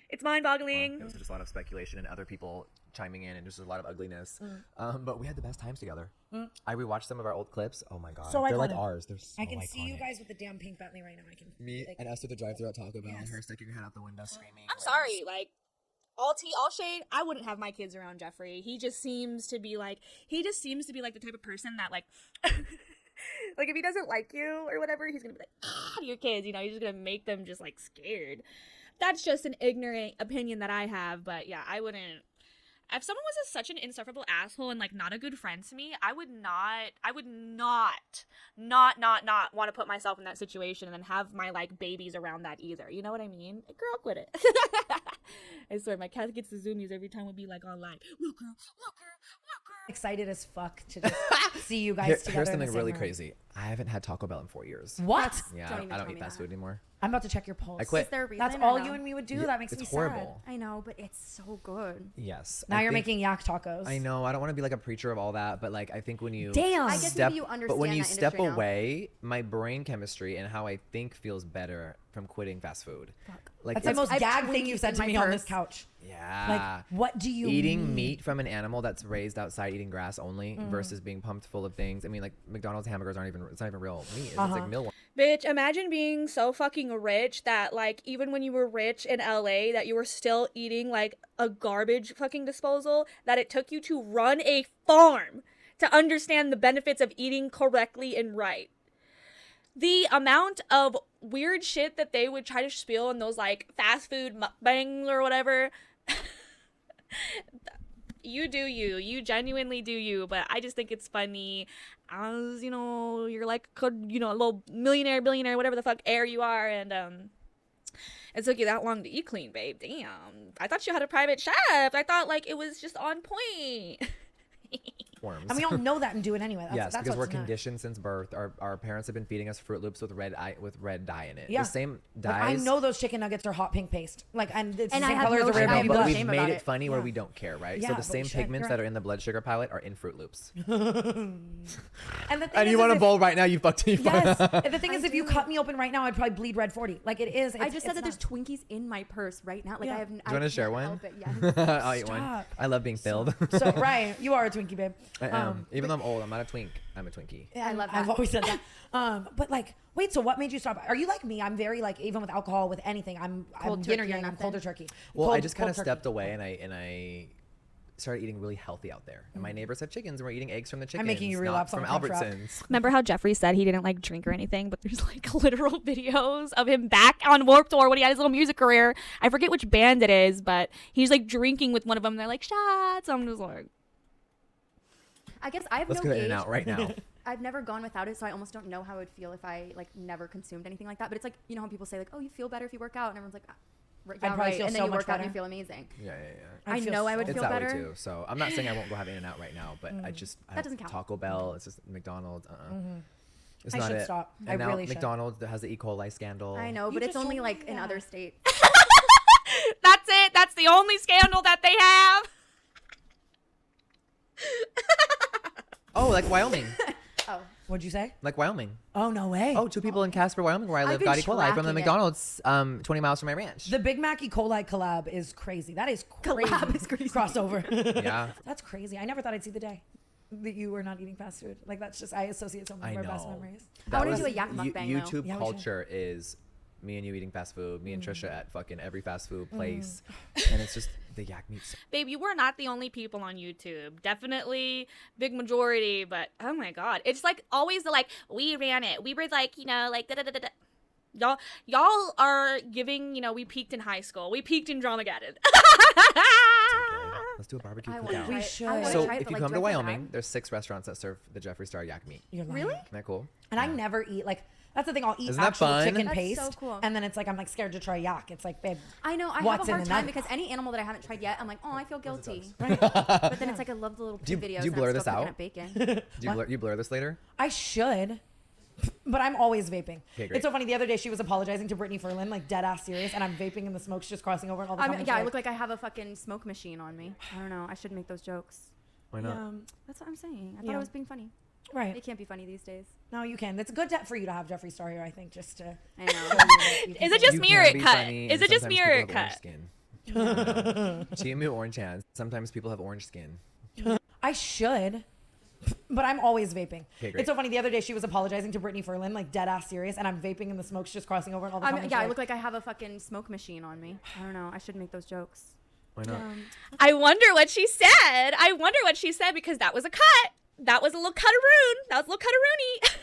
it's mind-boggling. It was just a lot of speculation and other people chiming in, and just a lot of ugliness. But we had the best times together. I rewatched some of our old clips. Oh my god, So they're like iconic. ours. They're so I can see you iconic. guys with the damn pink Bentley right now. I can Me like, and us with the drive-through at Taco Bell, and her sticking her head out the window screaming. I'm sorry, like, all tea, all shade, I wouldn't have my kids around Jeffree. He just seems to be like the type of person that like like if he doesn't like you or whatever, he's gonna be like, your kids, you know, he's just gonna make them just like scared. That's just an ignorant opinion that I have, but yeah, I wouldn't. If someone was such an insufferable asshole and like not a good friend to me, I would not want to put myself in that situation and then have my like babies around that either. You know what I mean? I grew up with it. I swear, my cat gets the zoomies every time we be like online. Look her. excited as fuck to just see you guys together. Here's in the something same really room. crazy. I haven't had Taco Bell in 4 years. What? Yeah, Don't even I don't tell eat me fast that. food anymore. I'm about to check your pulse. I quit. Is there a reason? That's or all no? you and me would do. Yeah, That makes it's me horrible. I know, but it's so good. Yes. sad. Now I you're think- making yak tacos. I know. I don't want to be like a preacher of all that, but like I think when you Damn. I guess step, maybe you understand but when you that step industry now. away, my brain chemistry and how I think feels better from quitting fast food. Like That's the most I have gag thing Twinkies you've said in to my me on this purse. couch. yeah. Like, what do you Eating mean? meat from an animal that's raised outside eating grass only versus being pumped full of things. I mean, like McDonald's hamburgers it's not even real meat. It's like meal. Bitch, imagine being so fucking rich that, like, even when you were rich in LA, that you were still eating, like, a garbage fucking disposal, that it took you to run a farm to understand the benefits of eating correctly and right. The amount of weird shit that they would try to spill in those, like, fast food mukbangs or whatever. You do you. You genuinely do you. But I just think it's funny. As, you know, you're like, you know, a little millionaire, billionaire, whatever the fuck air you are. And it took you that long to eat clean, babe. Damn. I thought you had a private chef. I thought, like, it was just on point. Worms. And we all know that and do it anyway. That's, Yes, that's because we're what's nuts. conditioned since birth. Our parents have been feeding us Fruit Loops with red dye in it. Yeah. The same Like, I dyes. know those chicken nuggets are hot pink paste. Like, and it's And the I same have color as no the shame- red I have baby no but blue. we've shame made about it it. funny where Yeah. we don't care, right? Yeah, So the but we same should. pigments You're that right. are in the blood sugar palette are in Fruit Loops. And the thing And is, you want is a bowl right now? You fucked me. Yes. And the thing is, I if you do. cut me open right now, I'd probably bleed red 40. Like, it is. I just said that there's there's Twinkies in my purse right now. Like Yeah. I have. Do you want to share one? Yeah. I'll eat one. Stop. I love being filled. So, right. You are a Twinkie, babe. I am. Even though I'm old, I'm not a twink. I'm a Twinkie. Yeah, I love I've that. always said that. But like, wait. So what made you stop? Are you like me? I'm very like, even with alcohol, with anything, I'm Cold yin or turkey or yang. I'm nothing? colder turkey. Well, I Cold- just kind of cold turkey. stepped away and I started eating really healthy out there. And my neighbors have chickens and we're eating eggs from the chickens. making you not relapse from on Crunch Wrap. Albertsons. Remember how Jeffree said he didn't like drink or anything, but there's like literal videos of him back on Warped Tour when he had his little music career. I forget which band it is, but he's like drinking with one of them. And they're like, shots. I'm just like, I guess I have Let's no go in gauge. and out right now. I've never gone without it, so I almost don't know how it would feel if I like never consumed anything like that. But it's like, you know how people say like, oh, you feel better if you work out, and everyone's like, ah, I'd yeah, probably right. feel And then so you much work out and better. you feel amazing. Yeah. I feel know I so would It's feel that better. way too. So I'm not saying I won't go have In and Out right now, but I just That doesn't count. Taco Bell. It's just McDonald's. It's I not should it. stop. I And now really should. McDonald's has the E. coli scandal. I know, You but it's just only told like me in that. other states. that's it. That's the only scandal that they have. Oh, like Wyoming. Oh, What'd you say? Like Wyoming. Oh, no way. Oh, 2 people in Casper, Wyoming, where I live, been got E. coli from the tracking it. McDonald's 20 miles from my ranch. The Big Mac E. coli collab is crazy. That is crazy. Collab is crazy. Crossover. Yeah. That's crazy. I never thought I'd see the day that you were not eating fast food. Like, that's just, I associate so many I of our best know. memories. I wanna was- do a yak mukbang, though. YouTube Yeah, we should. culture is me and you eating fast food, me and Trisha at fucking every fast food place, and it's just the yak meat. Babe, you were not the only people on YouTube. Definitely big majority, but oh my god. It's like always the like, we ran it. We were like, you know, like Y'all are giving, you know, we peaked in high school. We peaked in Dramageddon. Let's do a barbecue cookout. We should. So if you come to Wyoming, there's 6 restaurants that serve the Jeffree Starr yak meat. You're lying. Really? Isn't that cool? And I never eat like. That's the thing. I'll eat Isn't that actual fun? chicken That's paste, so cool. and then it's like I'm like scared to try yak. It's like, babe, I know. I what's have a in hard the time nugget? because any animal that I haven't tried yet, I'm like, oh, I feel guilty. But then it's like I love the little Do you- videos. do you and blur I'm this still out? cooking up bacon. Do you blur this later? I should, but I'm always vaping. Okay, great. It's so funny. The other day she was apologizing to Brittany Ferlin, like dead ass serious, and I'm vaping and the smoke's just crossing over and all the comments. Yeah, are I look like I have a fucking smoke machine on me. I don't know. I shouldn't make those jokes. Why not? That's what I'm saying. I thought Yeah. I was being funny. right. It can't be funny these days. No, you can. It's good for you to have Jeffree Starr here. I think just to. I know. show you that you can Is say it just You me or can it be cut? funny, Is and it just sometimes me or people it have orange cut? skin. TMU orange hands. Sometimes people have orange skin. I should, but I'm always vaping. Okay, great. It's so funny. The other day she was apologizing to Brittany Ferlin, like dead ass serious, and I'm vaping and the smoke's just crossing over and all the comments. Yeah, are I like, look like I have a fucking smoke machine on me. I don't know. I shouldn't make those jokes. Why not? I wonder what she said. I wonder what she said because that was a cut. That was a little cutaroon. That was a little cutaroony.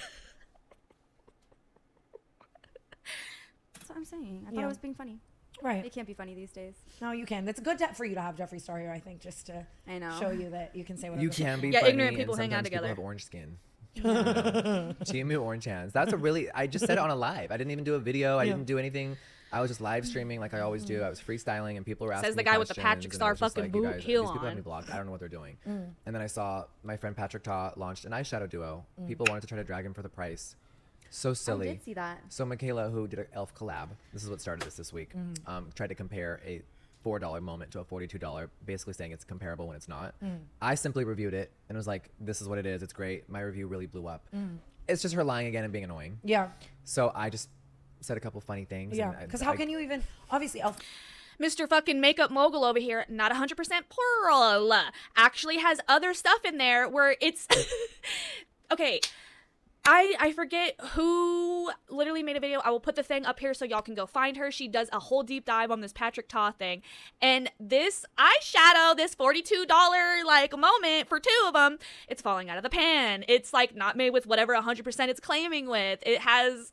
That's what I'm saying. I thought Yeah. I was being funny. right. It can't be funny these days. No, you can. It's good for you to have Jeffree Starr here. I think just to I know. show you that you can say whatever. You can be Yeah, funny, ignorant people and hang out sometimes people together. have orange skin. TMU orange hands. That's a really. I just said it on a live. I didn't even do a video. I didn't do anything. I was just live streaming like I always do. I was freestyling and people were asking Says the me guy with the questions, Patrick and I Starr was just fucking like, you boot guys, heel these people have on. me blocked. I don't know what they're doing. And then I saw my friend Patrick Ta launched an eyeshadow duo. People wanted to try to drag him for the price. So silly. I did see that. So Michaela, who did an elf collab, this is what started this week, tried to compare a $4 moment to a $42, basically saying it's comparable when it's not. I simply reviewed it and was like, this is what it is. It's great. My review really blew up. It's just her lying again and being annoying. Yeah. So I just said a couple funny things. Yeah. and Because how can you even? Obviously, Elf. Mr. fucking makeup mogul over here, not 100% pearl, actually has other stuff in there where it's okay. I forget who literally made a video. I will put the thing up here so y'all can go find her. She does a whole deep dive on this Patrick Ta thing. And this eyeshadow, this $42 like moment for 2 of them, it's falling out of the pan. It's like not made with whatever 100% it's claiming with. It has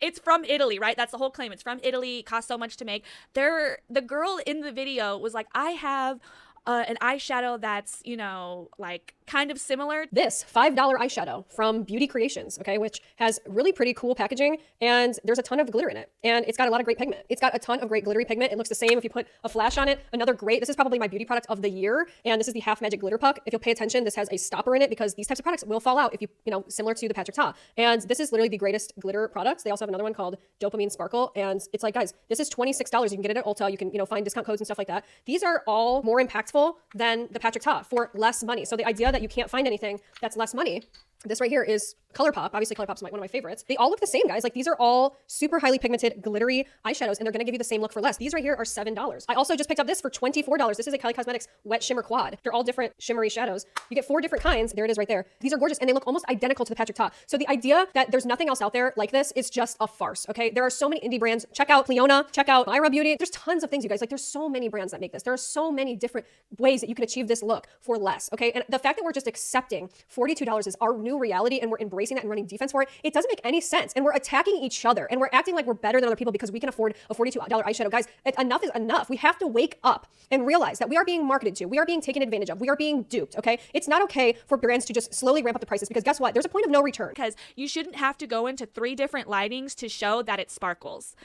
it's from Italy, right? That's the whole claim. It's from Italy. It costs so much to make. The girl in the video was like, I have an eyeshadow that's, you know, like kind of similar. This $5 eyeshadow from Beauty Creations, okay, which has really pretty cool packaging, and there's a ton of glitter in it, and it's got a lot of great pigment. It's got a ton of great glittery pigment. It looks the same if you put a flash on it. Another great, this is probably my beauty product of the year, and this is the Half Magic Glitter Puck. If you'll pay attention, this has a stopper in it because these types of products will fall out if you know, similar to the Patrick Ta. And this is literally the greatest glitter products. They also have another one called Dopamine Sparkle, and it's like, guys, this is $26. You can get it at Ulta. You can, you know, find discount codes and stuff like that. These are all more impactful than the Patrick Ta for less money. So the idea that you can't find anything that's less money, this right here is ColourPop. Obviously, ColourPop's one of my favorites. They all look the same, guys. Like, these are all super highly pigmented, glittery eyeshadows, and they're gonna give you the same look for less. These right here are $7. I also just picked up this for $24. This is a Kylie Cosmetics Wet Shimmer Quad. They're all different shimmery shadows. You get 4 different kinds. There it is right there. These are gorgeous, and they look almost identical to the Patrick Ta. So the idea that there's nothing else out there like this is just a farce, okay? There are so many indie brands. Check out Cleona, check out Myra Beauty. There's tons of things, you guys. Like, there's so many brands that make this. There are so many different ways that you can achieve this look for less, okay? And the fact that we're just accepting $42 is our new reality, and we're embracing that and running defense for it doesn't make any sense. And we're attacking each other, and we're acting like we're better than other people because we can afford a $42 eyeshadow. Guys, enough is enough. We have to wake up and realize that we are being marketed to. We are being taken advantage of. We are being duped, okay? It's not okay for brands to just slowly ramp up the prices because guess what? There's a point of no return. Because you shouldn't have to go into 3 different lightings to show that it sparkles.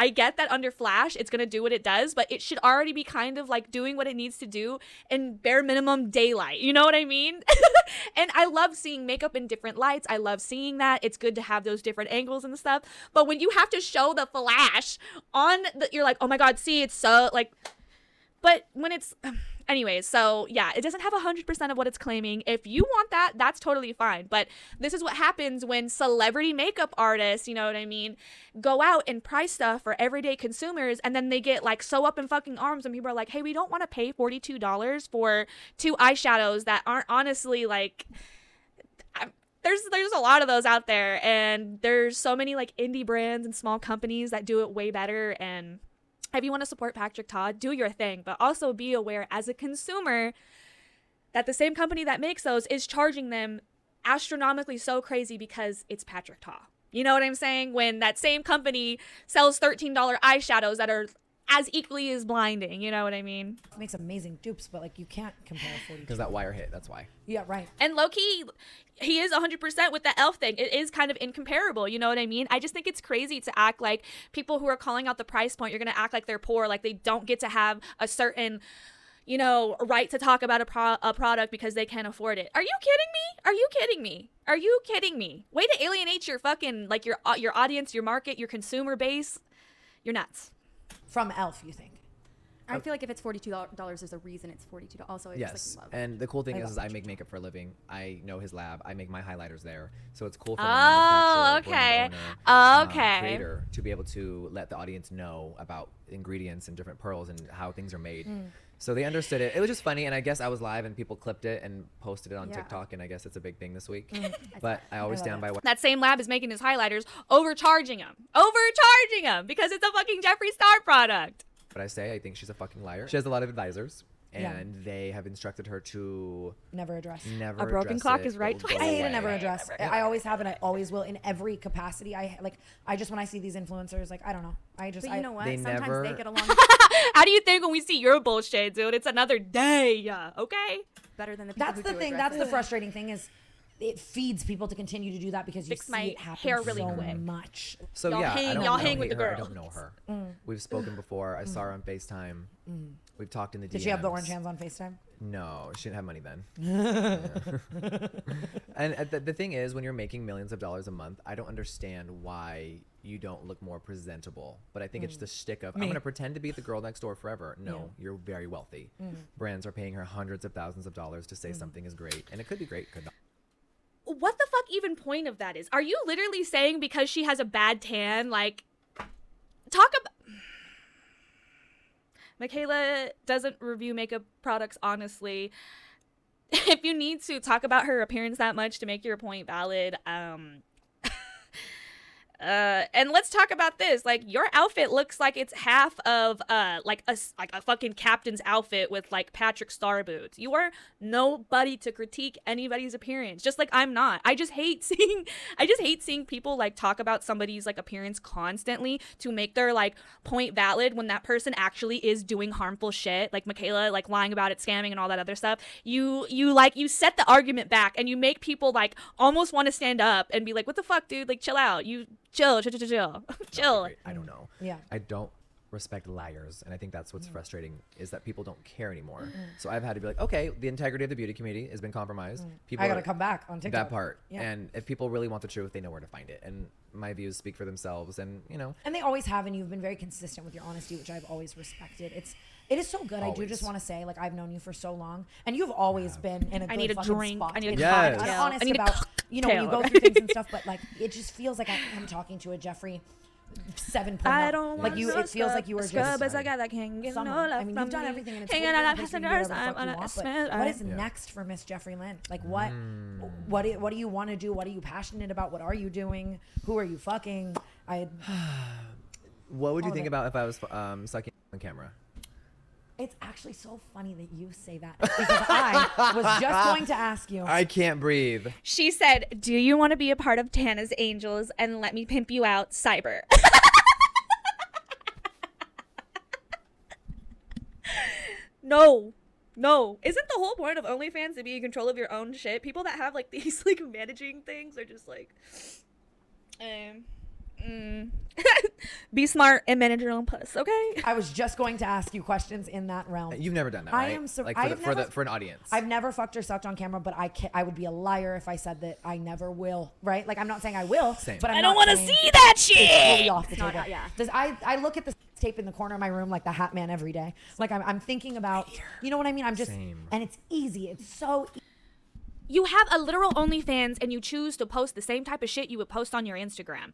I get that under flash, it's going to do what it does, but it should already be kind of like doing what it needs to do in bare minimum daylight. You know what I mean? And I love seeing makeup in different lights. I love seeing that. It's good to have those different angles and stuff. But when you have to show the flash on you're like, oh my God, see, it's so like, but when it's, anyways, so yeah, it doesn't have 100% of what it's claiming. If you want that, that's totally fine. But this is what happens when celebrity makeup artists, you know what I mean, go out and price stuff for everyday consumers, and then they get like so up in fucking arms and people are like, hey, we don't want to pay $42 for 2 eyeshadows that aren't honestly like, there's a lot of those out there, and there's so many like indie brands and small companies that do it way better. And if you want to support Patrick Ta, do your thing, but also be aware as a consumer that the same company that makes those is charging them astronomically so crazy because it's Patrick Ta. You know what I'm saying? When that same company sells $13 eyeshadows that are as equally as blinding, you know what I mean? It makes amazing dupes, but like you can't compare 42. Because that wire hit, that's why. Yeah, right. And low-key, he is 100% with the elf thing. It is kind of incomparable, you know what I mean? I just think it's crazy to act like people who are calling out the price point, you're going to act like they're poor, like they don't get to have a certain, you know, right to talk about a product because they can't afford it. Are you kidding me? Are you kidding me? Are you kidding me? Way to alienate your fucking, like your audience, your market, your consumer base. You're nuts. From Elf, you think? I feel like if it's $42, there's a reason it's $42. Also, it's Yes, like love. and the cool thing I is love I make makeup for a living. I know his lab. I make my highlighters there, so it's cool for the Oh, manufacturer, okay. brand owner, Okay. creator to be able to let the audience know about ingredients and different pearls and how things are made. So they understood it. It was just funny, and I guess I was live and people clipped it and posted it on Yeah. TikTok, and I guess it's a big thing this week. But I always stand by what. That same lab is making his highlighters, overcharging him because it's a fucking Jeffree Starr product. But I say I think she's a fucking liar. She has a lot of advisors, and Yeah. they have instructed her to Never address. never. A broken address clock it. is right It'll twice. go I hate away. to never address. I always have and I always will in every capacity. I just when I see these influencers, like I don't know. But you know what? They Sometimes never- they get along How do you think when we see your bullshit, dude? It's another day, okay? better than the people That's who the do thing. address That's it. the frustrating thing is it feeds people to continue to do that because you Fix see my it happen hair really so quick. much. So Y'all yeah, hang- I don't, y'all I don't hang with hate the her. I girls. don't know her. We've spoken before. I saw her on FaceTime. We've talked in the DMs. Did she have the orange hands on FaceTime? No, she didn't have money then. And the thing is, when you're making millions of dollars a month, I don't understand why you don't look more presentable. But I think it's the shtick of, I'm going to pretend to be the girl next door forever. No, you're very wealthy. Brands are paying her hundreds of thousands of dollars to say something is great. And it could be great, could not. What the fuck even point of that is? Are you literally saying because she has a bad tan, like, talk about... Michaela doesn't review makeup products honestly. If you need to talk about her appearance that much to make your point valid, and let's talk about this. Like, your outfit looks like it's half of like a fucking captain's outfit with like Patrick Starr boots. You are nobody to critique anybody's appearance. Just like I'm not. I just hate seeing people like talk about somebody's like appearance constantly to make their like point valid when that person actually is doing harmful shit. Like Michaela, like lying about it, scamming, and all that other stuff. You set the argument back and you make people like almost want to stand up and be like, "What the fuck, dude? Like, chill out. You." Chill. Chill. I don't know. Yeah. I don't respect liars, and I think that's what's frustrating is that people don't care anymore. So I've had to be like, okay, the integrity of the beauty community has been compromised. People I gotta are- come back on TikTok. that part. Yeah. And if people really want the truth, they know where to find it. And my views speak for themselves. And you know, And they always have, and you've been very consistent with your honesty, which I've always respected. It is so good. I do Always. just want to say, like, I've known you for so long, and you've always been in a good I need a fucking drink. spot. I need a It's Yes. fine. cocktail. I'm honest I need a about, you know, when you go cocktail. through things and stuff, but like, it just feels like I'm talking to a Jeffree 7.0. I don't like you. It feels like you were just as I got that can get no someone. love I mean, from you've done me. everything, and it's Hanging totally out okay at to do passengers, whatever the I'm fuck you on a want, but smell. what is next for Miss Jeffree Lynn? Like, what do you want to do? What are you passionate about? What are you doing? Who are you fucking? what would you All of think it. about if I was sucking on camera? It's actually so funny that you say that because I was just going to ask you. I can't breathe. She said, "Do you want to be a part of Tana's Angels and let me pimp you out, cyber?" No. Isn't the whole point of OnlyFans to be in control of your own shit? People that have like these like managing things are just like, be smart and manage your own puss, okay? I was just going to ask you questions in that realm. You've never done that, I right? am so- like I for, have the, for, never- the, for an audience. I've never fucked or sucked on camera, but I would be a liar if I said that I never will, right? Like, I'm not saying I will, Same. but I'm I don't want to see that shit. It's fully off the It's not table. out, yeah. Does I look at the tape in the corner of my room like the Hat Man every day. Like, I'm thinking about, you know what I mean? I'm just, Same. and it's easy. It's so You have a literal OnlyFans and you choose to post the same type of shit you would post on your Instagram.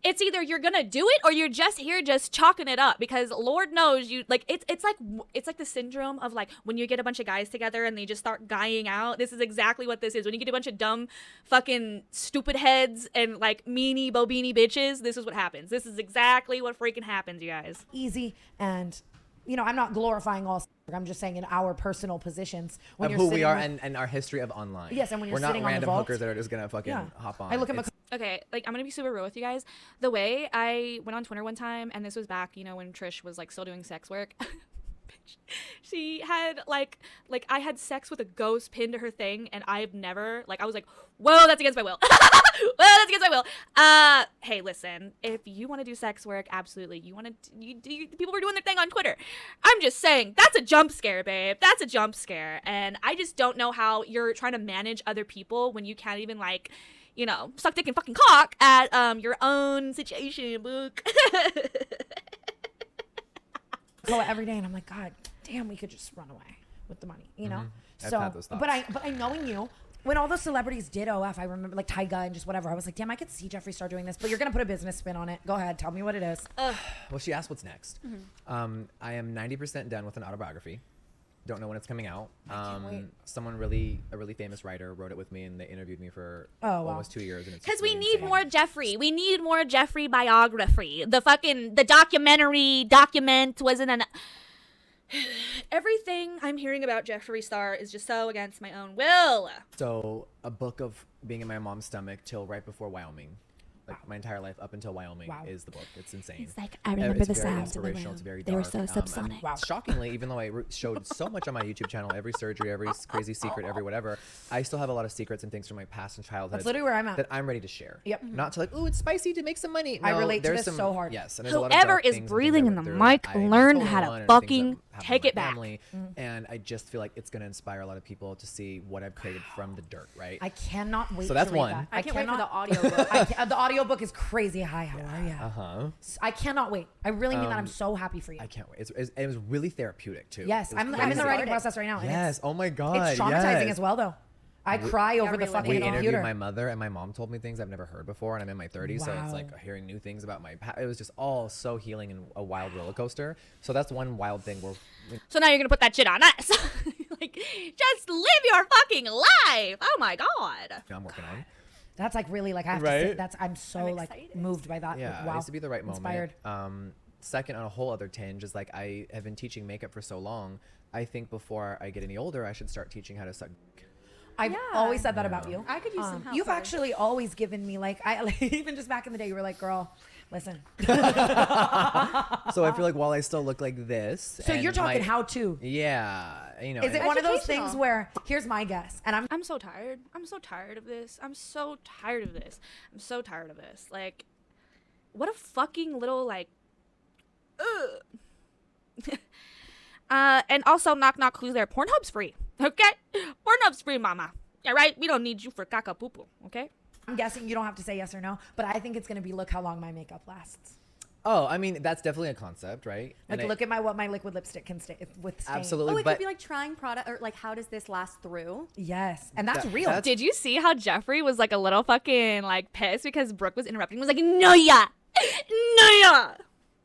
it's either you're gonna do it or you're just here just chalking it up, because Lord knows you like it's like the syndrome of like when you get a bunch of guys together and they just start guying out. This is exactly what this is. When you get a bunch of dumb fucking stupid heads and like meanie bobini bitches, this is what happens. This is exactly what freaking happens, you guys. Easy. And you know, I'm not glorifying all. I'm just saying in our personal positions when of you're who sitting we are with, and our history of online. Yes, and when you're we're not sitting on the random vault. hookers that are just gonna fucking hop on. I look at Okay, like I'm gonna be super real with you guys. The way I went on Twitter one time, and this was back, you know, when Trish was like still doing sex work. She had like I had sex with a ghost pinned to her thing, and I've never I was like, whoa, that's against my will. Whoa, that's against my will. Hey, listen, if you want to do sex work, absolutely. People were doing their thing on Twitter. I'm just saying that's a jump scare, babe. That's a jump scare, and I just don't know how you're trying to manage other people when you can't even suck dick and fucking cock at your own situation book. go every day and I'm like, God damn, we could just run away with the money, you know? I've So, had those thoughts. but I knowing you, when all those celebrities did OF, I remember like Tyga and just whatever, I was like, damn, I could see Jeffree Star doing this, but you're going to put a business spin on it. Go ahead. Tell me what it is. Well, she asked what's next. I am 90% done with an autobiography. Don't know when it's coming out. Someone a really famous writer wrote it with me, and they interviewed me for almost 2 years. Because we need more Jeffree. We need more Jeffree biography. The document wasn't an. Everything I'm hearing about Jeffree Star is just so against my own will. So a book of being in my mom's stomach till right before Wyoming. Like my entire life up until Wyoming is the book. It's insane. It's like, I remember the very sounds in the inspirational. room. It's very They dark. were so subsonic. Shockingly, even though I showed so much on my YouTube channel, every surgery, every crazy secret, every whatever, I still have a lot of secrets and things from my past and childhood. That's literally where I'm at. That I'm ready to share. Yep. Not to like, ooh, it's spicy to make some money. No, I relate to there's this so hard. Yes. And there's a lot of Whoever dark is things and breathing in things the I went mic, through that learn I how to told on, fucking and things that happened take with it my back. family. And I just feel like it's going to inspire a lot of people to see what I've created from the dirt, right? I cannot wait So that's to read one. that. I can't wait for the cannot- audiobook. The audiobook is crazy. Hi, how are you? Uh-huh. I cannot wait. I really mean that. I'm so happy for you. I can't wait. It was really therapeutic too. Yes, It was I'm in the crazy. writing process right now. and Yes. Oh my God. It's traumatizing yes. as well, though. I cry over the fucking We interviewed computer. my mother, and my mom told me things I've never heard before, and I'm in my 30s, so it's like hearing new things about my past. It was just all so healing and a wild roller coaster. So that's one wild thing. So now you're going to put that shit on us. Like, just live your fucking life. Oh my God. I'm working on. That's like really like I have to Right? say, I'm so like moved by that. Yeah, Like, wow. it needs to be the right Inspired. moment. Second, on a whole other tinge, is like I have been teaching makeup for so long. I think before I get any older, I should start teaching how to suck. I've always said that about you. I could use some help. You've actually always given me like even just back in the day, you were like, girl, listen. So I feel like while I still look like this, So and you're talking my- how to. Yeah, you know. Is it and- one of those things Educational. where here's my guess, and I'm so tired. I'm so tired of this. I'm so tired of this. I'm so tired of this. Like, what a fucking little, like, ugh. And also, knock, knock, who's there? Pornhub's free, okay? Pornhub's free, mama. Yeah, right? We don't need you for caca poo-poo, okay? I'm guessing you don't have to say yes or no, but I think it's gonna be look how long my makeup lasts. Oh, I mean, that's definitely a concept, right? Like And look at what my liquid lipstick can stay withstand. Absolutely. Oh, it but could be like trying product, or like how does this last through? Yes, and that's That- real. that's- Did you see how Jeffree was like a little fucking like pissed because Brooke was interrupting? He was like, no, yeah. No, yeah.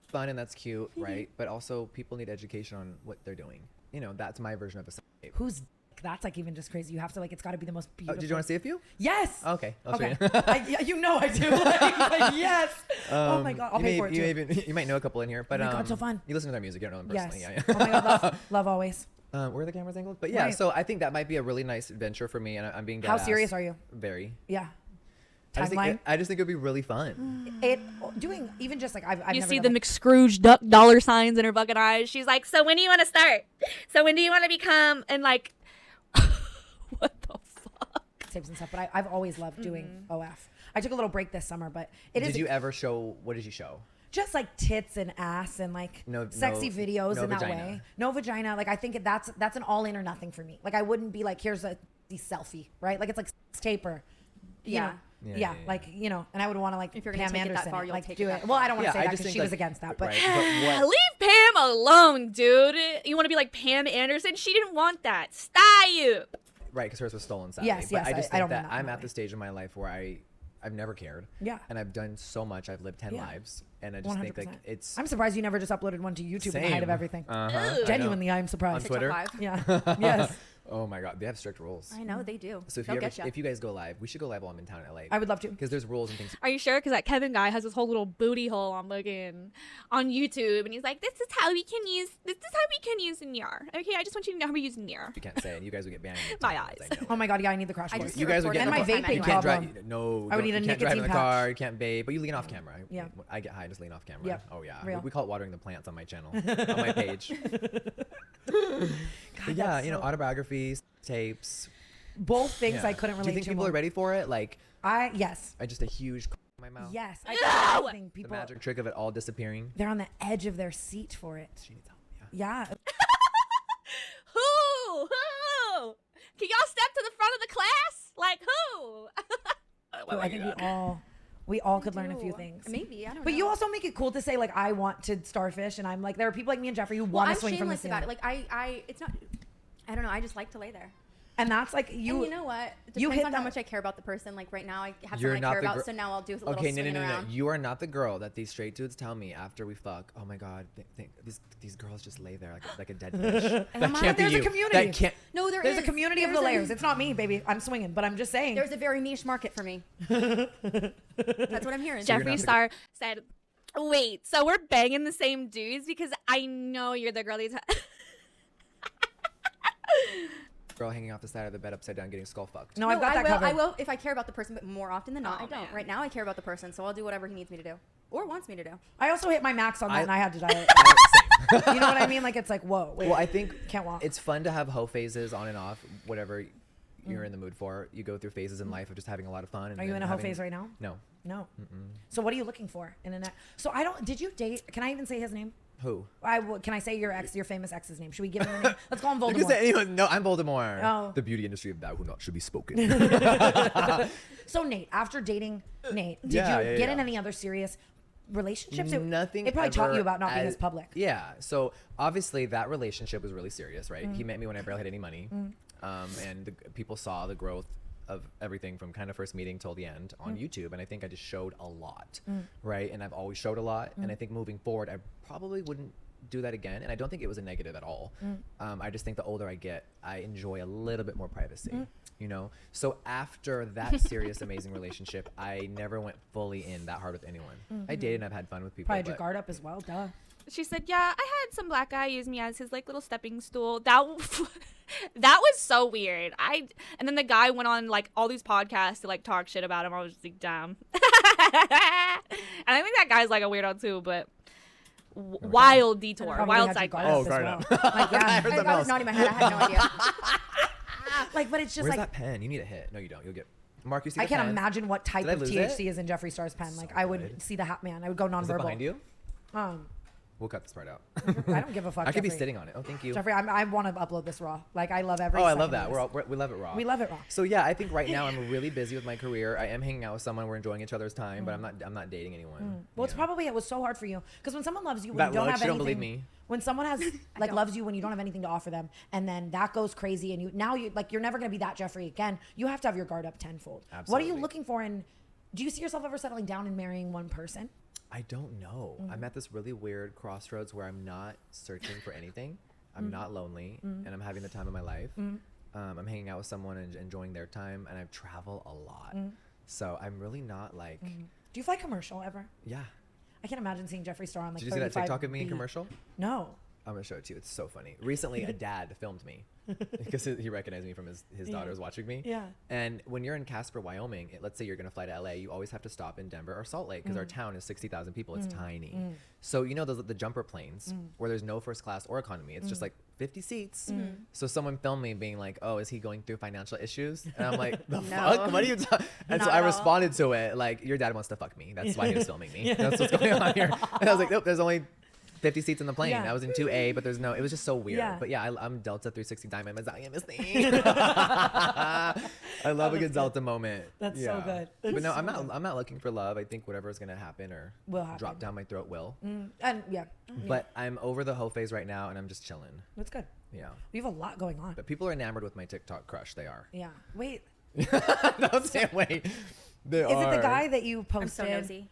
fun and that's cute, right? But also, people need education on what they're doing. You know, that's my version of a sex tape. Who's that's like even just crazy. You have to like it's got to be the most beautiful. Did you want to see a few? Yes. Okay. I'll show Okay. you. You know I do. Like, yes. Oh my god. I'll pay for it too. You might know a couple in here, but Oh my God, so fun. You listen to their music, you don't know them personally. Yes. Yeah, Oh my god. Love always. Where are the cameras angled? But yeah, Right. so I think that might be a really nice adventure for me, and I'm being dead How ass. serious are you? Very. Yeah. I just, Timeline. I just think it would be really fun. It doing even just like I've You never see done the it. McScrooge dollar signs in her fucking eyes. She's like, so when do you want to start? So when do you want to become? And like, what the fuck? tapes and stuff, but I've always loved doing OF. I took a little break this summer, but it is Did you ever show? What did you show? just like tits and ass and like sexy videos no in that vagina. way. No vagina. Like I think that's an all in or nothing for me. Like I wouldn't be like, here's a selfie, right? Like it's like taper. Yeah. Yeah, like you know, and I would want to like If you're gonna Pam take it that Anderson far, you'll like take do it it. that Well, far. I don't want to say I that just because think, she was like, against that, but right, but what? Leave Pam alone, dude. You want to be like Pam Anderson? She didn't want that. Stop. Right, because hers was stolen, sadly. Yes, but yes, I just I think don't that mean that I'm that at the way. stage in my life where I I've never cared. Yeah. And I've done so much. I've lived 10 lives, and I just think 100%. like it's. I'm surprised you never just uploaded one to YouTube in the height of everything. Genuinely, I'm surprised. On Twitter. Yeah. Yes. Oh my God, they have strict rules. I know they do. So if you guys go live, we should go live while I'm in town in LA. I would love to, because there's rules and things. Are you sure? Because that Kevin guy has this whole little booty hole on YouTube, and he's like, "This is how we can use Near." Okay, I just want you to know how we use Near. You can't say it. You guys would get banned. My eyes. Oh my God, yeah, I need the crash course. You guys would get and my vaping You can't problem. drive. No, I would need a you can't drive in nicotine the car. patch. You can't vape, but you lean off camera. Yeah. I get high, just lean off camera. Yeah. Oh yeah. Real. We call it watering the plants on my channel, on my page. But yeah, you know, autobiographies, tapes. Both things I couldn't relate to. Do you think people are ready for it? Like, yes. I just a huge in my mouth. Yes. I think The people, magic trick of it all disappearing. they're on the edge of their seat for it. She needs help. Yeah. Who? Can y'all step to the front of the class? Like who? I think we all could learn a few things. Maybe, I don't know. But you also make it cool to say, like, I want to starfish, and I'm like, there are people like me and Jeffree who want to swing from the I'm shameless ceiling. about it. Like it's not. I don't know. I just like to lay there. And that's like And you know what? It you depends hit on how that- much I care about the person. Like right now, I have You're someone I not care the about, gir- so now I'll do a little Okay, swinging no. around. You are not the girl that these straight dudes tell me after we fuck. Oh my God, these girls just lay there like a dead fish. That can't be there's you. a community. That can't. No, there's a community of the layers. It's not me, baby. I'm swinging, but I'm just saying. There's a very niche market for me. That's what I'm hearing. Jeffree Starr said, "Wait, so we're banging the same dudes because I know you're the girl." Girl hanging off the side of the bed upside down getting skull fucked. No, I've got that I covered. will if I care about the person, but more often than not, Oh, I don't. man. Right now, I care about the person, so I'll do whatever he needs me to do or wants me to do. I also hit my max on that, and I had to diet. You know what I mean? Like, it's like, whoa. Wait, Well, I think can't walk. it's fun to have hoe phases on and off, whatever you're in the mood for. You go through phases in life of just having a lot of fun. And Are you in a hoe phase right now? No. No. So what are you looking for in a net? So did you date? Can I even say his name? Who? Can I say your famous ex's name? Should we give him the name? Let's call him Voldemort. You can say anyone. No, I'm Voldemort. Oh. The beauty industry of that who not should be spoken. So Nate, after dating Nate, did Yeah, you yeah, get yeah. in any other serious relationships? Nothing. It probably taught ever you about not being as public. Yeah. So obviously that relationship was really serious, right? He met me when I barely had any money, and people saw the growth of everything from kind of first meeting till the end on YouTube, and I think I just showed a lot, right? And I've always showed a lot, and I think moving forward, I probably wouldn't do that again, and I don't think it was a negative at all. I just think the older I get, I enjoy a little bit more privacy, you know? So after that serious, amazing relationship, I never went fully in that hard with anyone. I dated and I've had fun with people. Probably had your but- guard up as well, duh. She said, "Yeah, I had some black guy use me as his like little stepping stool." That was so weird. And then the guy went on like all these podcasts to like talk shit about him. I was just like, damn. And I think that guy's like a weirdo too, but wild detour, Probably wild had your side guard quest. up as guard well. up. Like, yeah. I was nodding my head. I had no idea. Like, but it's just Where's like that pen? You need a hit. No, you don't. You'll get. Mark, you see I the can't pen? imagine what type Did I of lose THC it? is in Jeffree Starr's pen. Like, So I would good. see the hat man. I would go nonverbal. Is it behind you? We'll cut this part out. I don't give a fuck. I could be Jeffree. sitting on it. Oh, thank you. Jeffree, I want to upload this raw. Like, I love every. Oh, I second love that. of this. We love it raw. We love it raw. So yeah, I think right now I'm really busy with my career. I am hanging out with someone. We're enjoying each other's time, but I'm not dating anyone. Well, it's probably it was so hard for you because when someone loves you when That you don't look, have she anything. don't believe me. When someone has like loves you when you don't have anything to offer them, and then that goes crazy, and you're never gonna be that Jeffree again. You have to have your guard up tenfold. What are you Absolutely. looking for? And do you see yourself ever settling down and marrying one person? I don't know. I'm at this really weird crossroads where I'm not searching for anything. I'm not lonely, and I'm having the time of my life. I'm hanging out with someone and enjoying their time, and I travel a lot. So I'm really not like. Do you fly commercial ever? Yeah. I can't imagine seeing Jeffree Starr on like. Did you see that 35 TikTok of me in B. commercial? No. I'm gonna show it to you. It's so funny. Recently, a dad filmed me because he recognized me from his daughters watching me. Yeah. And when you're in Casper, Wyoming, let's say you're gonna fly to LA, you always have to stop in Denver or Salt Lake because our town is 60,000 people. It's tiny. So you know the jumper planes where there's no first class or economy. It's just like 50 seats. So someone filmed me being like, "Oh, is he going through financial issues?" And I'm like, "The fuck? What are you?" And so Not I at all. responded to it like, "Your dad wants to fuck me. That's why he was filming me. That's what's going on here." And I was like, "Nope, there's only 50 seats in the plane." Yeah. I was in 2A, but there's no. It was just so weird. Yeah. But yeah, I'm Delta 360 Diamond Medallion Missing. I love a good Delta moment. That's so good. But no, I'm not looking for love. I think whatever's gonna happen or Will happen. drop down my throat will. And yeah, But I'm over the hoe phase right now, and I'm just chilling. that's good. Yeah. We have a lot going on. But people are enamored with my TikTok crush. They are. Yeah. Wait. Don't say wait. They Is it the are. guy that you I'm posted? so nosy.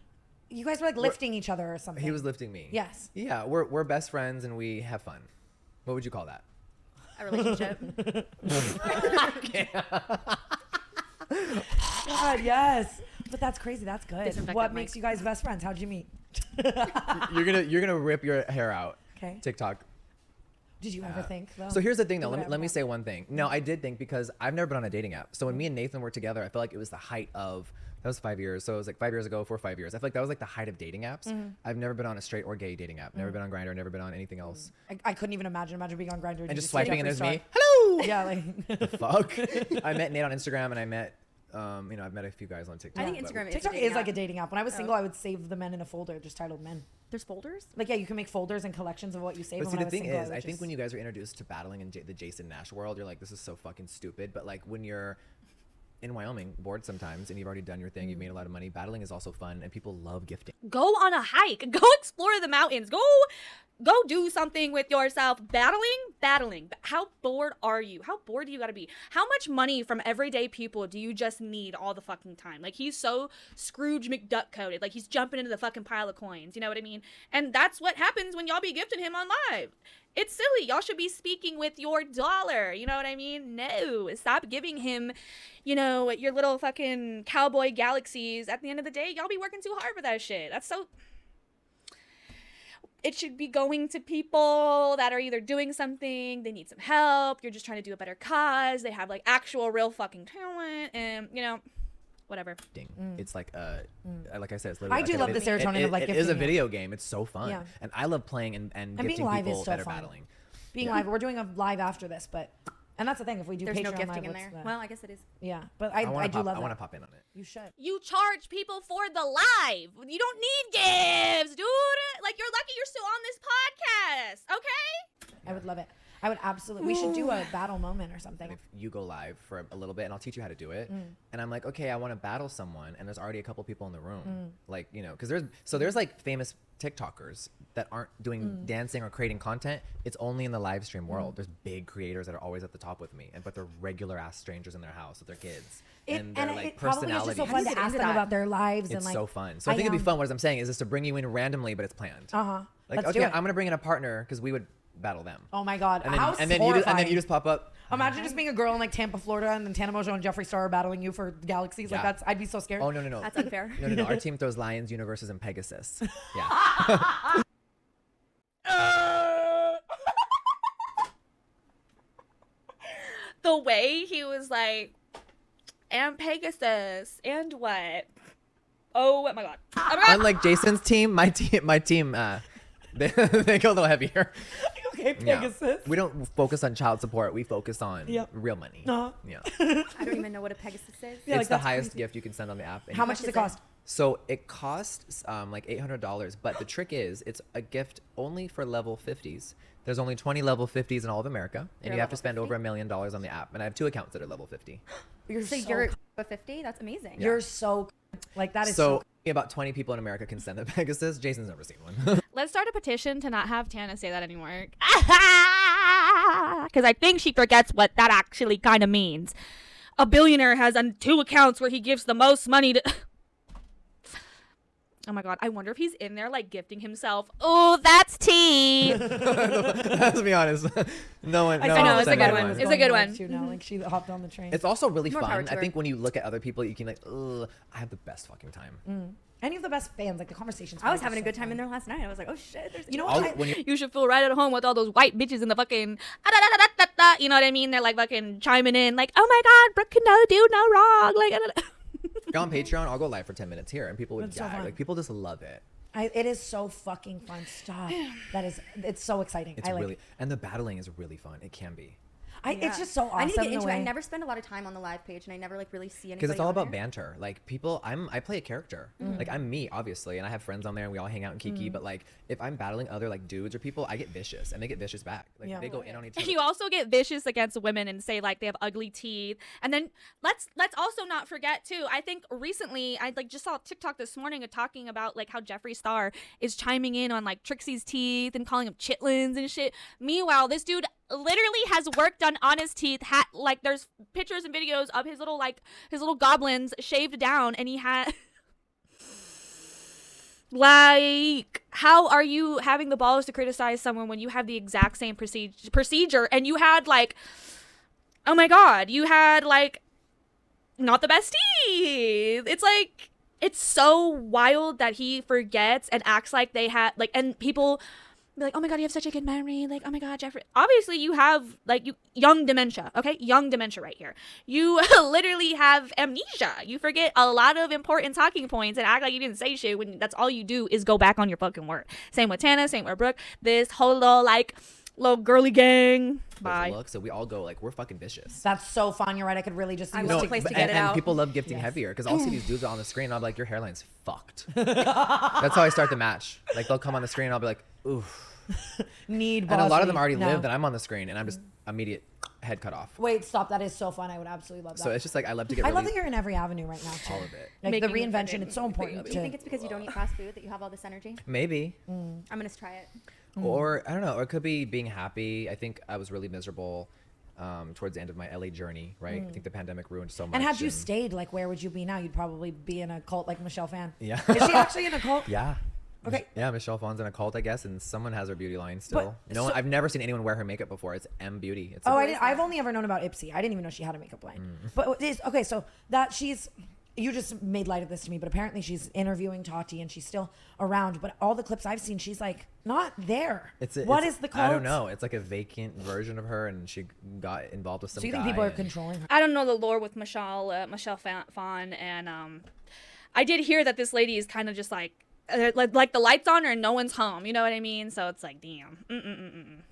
You guys were like lifting each other or something. He was lifting me. Yes. Yeah, we're best friends and we have fun. What would you call that? A relationship. God, yes. But that's crazy. That's good. Disinfect What that makes mic. you guys best friends? How'd you meet? You're gonna rip your hair out. Okay. TikTok. Did you ever think though? So here's the thing, though. You would Let me have say one thing. No, I did think because I've never been on a dating app. So when me and Nathan were together, I felt like it was the height of that was 5 years. So it was like 5 years ago, 4 or 5 years. I feel like that was like the height of dating apps. I've never been on a straight or gay dating app. Never been on Grindr. Never been on anything else. I couldn't even imagine being on Grindr And just swiping and there's me. Hello. Yeah, like Fuck. I met Nate on Instagram and I met, I've met a few guys on TikTok. I think but- Instagram TikTok is a dating is like a app. dating app. When I was single, I would save the men in a folder just titled men. There's folders? Like, yeah, you can make folders and collections of what you save. But and see, when the I was thing single, is, would I think just- when you guys are introduced to battling in the Jason Nash world, you're like, this is so fucking stupid. But like when you're in Wyoming, bored sometimes, and you've already done your thing, you've made a lot of money, battling is also fun, and people love gifting. Go on a hike. Go explore the mountains. Go do something with yourself. Battling. How bored are you? How bored do you gotta be? How much money from everyday people do you just need all the fucking time? Like, he's so Scrooge McDuck coded. Like, he's jumping into the fucking pile of coins. You know what I mean? And that's what happens when y'all be gifting him on live. It's silly. Y'all should be speaking with your dollar. You know what I mean? No. Stop giving him, your little fucking cowboy galaxies. At the end of the day, y'all be working too hard for that shit. That's so... It should be going to people that are either doing something, they need some help, you're just trying to do a better cause, they have like actual real fucking talent, and whatever. It's like like I said, it's literally I do like love a the video- serotonin of like it is a gifting. video game. It's so fun. Yeah. And I love playing and being gifting live people is so that are fun. battling. being live. We're doing a live after this, and that's the thing. If we do There's Patreon no live, gifting in what's there. the- Well, I guess it is. yeah, but I do love that. I want to pop in on it. You should. You charge people for the live. You don't need gifts, dude. Like, you're lucky you're still on this podcast, okay? I would love it. I would absolutely. We should do a battle moment or something. If you go live for a little bit and I'll teach you how to do it, and I'm like, okay, I want to battle someone, and there's already a couple people in the room, like, because there's like famous TikTokers that aren't doing dancing or creating content. It's only in the live stream world. There's big creators that are always at the top with me, but they're regular ass strangers in their house with their kids, and they're like it probably is just personalities. so fun to ask them about their lives It's and like. so fun. So I think it'd be fun. What I'm saying is just to bring you in randomly, but it's planned. Like, Let's okay, do it. I'm gonna bring in a partner because we would battle them. Oh my god! And then, How and then you just pop up. Imagine just being a girl in like Tampa, Florida, and then Tana, Mongeau, and Jeffree Starr are battling you for galaxies. Yeah. Like I'd be so scared. Oh no. That's unfair. No. Our team throws lions, universes, and Pegasus. Yeah. The way he was like, and Pegasus, and what? Oh my god. Oh my god. Unlike Jason's team, my team, they go a little heavier. Okay, Yeah. Pegasus. We don't focus on child support. We focus on Yep. real money. Uh-huh. Yeah. I don't even know what a Pegasus is. Yeah, like, It's the that's highest crazy. gift you can send on the app. And How much does it cost? So it costs like $800, but the trick is it's a gift only for level 50s. There's only 20 level 50s in all of America, and you have to spend over $1 million on the app. And I have 2 accounts that are level 50. You're So so. you're a 50? That's amazing. You're so. Like that is So so. about 20 people in America can send a Pegasus. Jason's never seen one. Let's start a petition to not have Tana say that anymore. Because I think she forgets what that actually kind of means. A billionaire has 2 accounts where he gives the most money to... Oh my god, I wonder if he's in there like gifting himself. Oh, that's tea. Let's be honest. No one. I know, it's a good one. It's a good one. Now, like she hopped on the train. It's also really More power fun. to I her. think when you look at other people, you can like, ugh, I have the best fucking time. And you have the best fans. Like the conversations. I was having a good time in there last night. I was like, oh shit. There's You know All- what? when you, You should feel right at home with all those white bitches in the fucking... You know what I mean? They're like fucking chiming in like, oh my god, Brooke can do no wrong. Like, go on Patreon, I'll go live for 10 minutes here, and people would That's so die. fun. Like people just love it. It is so fucking fun. Stop. It's so exciting. It's really, and the battling is really fun. It can be. It's just so awesome. I need to get the into it. I way- never spend a lot of time on the live page, and I never like really see anybody. Because it's all on about there. banter. Like people, I play a character. Like I'm me, obviously, and I have friends on there, and we all hang out and kiki. But like, if I'm battling other like dudes or people, I get vicious, and they get vicious back. Like Yeah. they go in on each other. you also get vicious against women and say like they have ugly teeth. And then let's also not forget too. I think recently I like just saw TikTok this morning of talking about like how Jeffree Starr is chiming in on like Trixie's teeth and calling him chitlins and shit. Meanwhile, this dude literally has work done on his teeth. Like there's pictures and videos of his little goblins shaved down, and he had like, how are you having the balls to criticize someone when you have the exact same procedure and you had like, oh my god, you had like not the best teeth. It's like, it's so wild that he forgets and acts like they had like, and people be like, oh my god, you have such a good memory. Like, oh my god, Jeffree. Obviously, you have like young dementia. Okay, young dementia right here. You literally have amnesia. You forget a lot of important talking points and act like you didn't say shit when that's all you do is go back on your fucking word. Same with Tana. Same with Brooke. This whole little girly gang. Bye. Look, so we all go like, we're fucking vicious. That's so fun. You're right. I could really just use a place to get it out. And people love gifting heavier because I'll see these dudes on the screen and I'll be like, your hairline's fucked. That's how I start the match. Like they'll come on the screen and I'll be like, oof. And a lot of them already live that I'm on the screen and I'm just immediate head cut off. Wait, stop. That is so fun. I would absolutely love that. So it's just like, I love to get I love that you're in every avenue right now too. all of it. Like Making the reinvention, it's so important. Do you think it's because you don't eat fast food that you have all this energy? Maybe. I'm gonna try it. Or I don't know, or it could be being happy. I think I was really miserable towards the end of my LA journey, right? I think the pandemic ruined so much. And had you stayed, like, where would you be now? You'd probably be in a cult like Michelle Phan. Yeah. Is she actually in a cult? Yeah. Okay. Yeah, Michelle Phan's in a cult, I guess, and someone has her beauty line still. I've never seen anyone wear her makeup before. It's M Beauty. It's I've only ever known about Ipsy. I didn't even know she had a makeup line. But it is, okay, so that you just made light of this to me, but apparently she's interviewing Tati and she's still around. But all the clips I've seen, she's like not there. What is the cult? I don't know. It's like a vacant version of her, and she got involved with some guy. So you think people are controlling her? I don't know the lore with Michelle Phan, and I did hear that this lady is kind of just like the lights on her and no one's home. You know what I mean? So it's like, damn.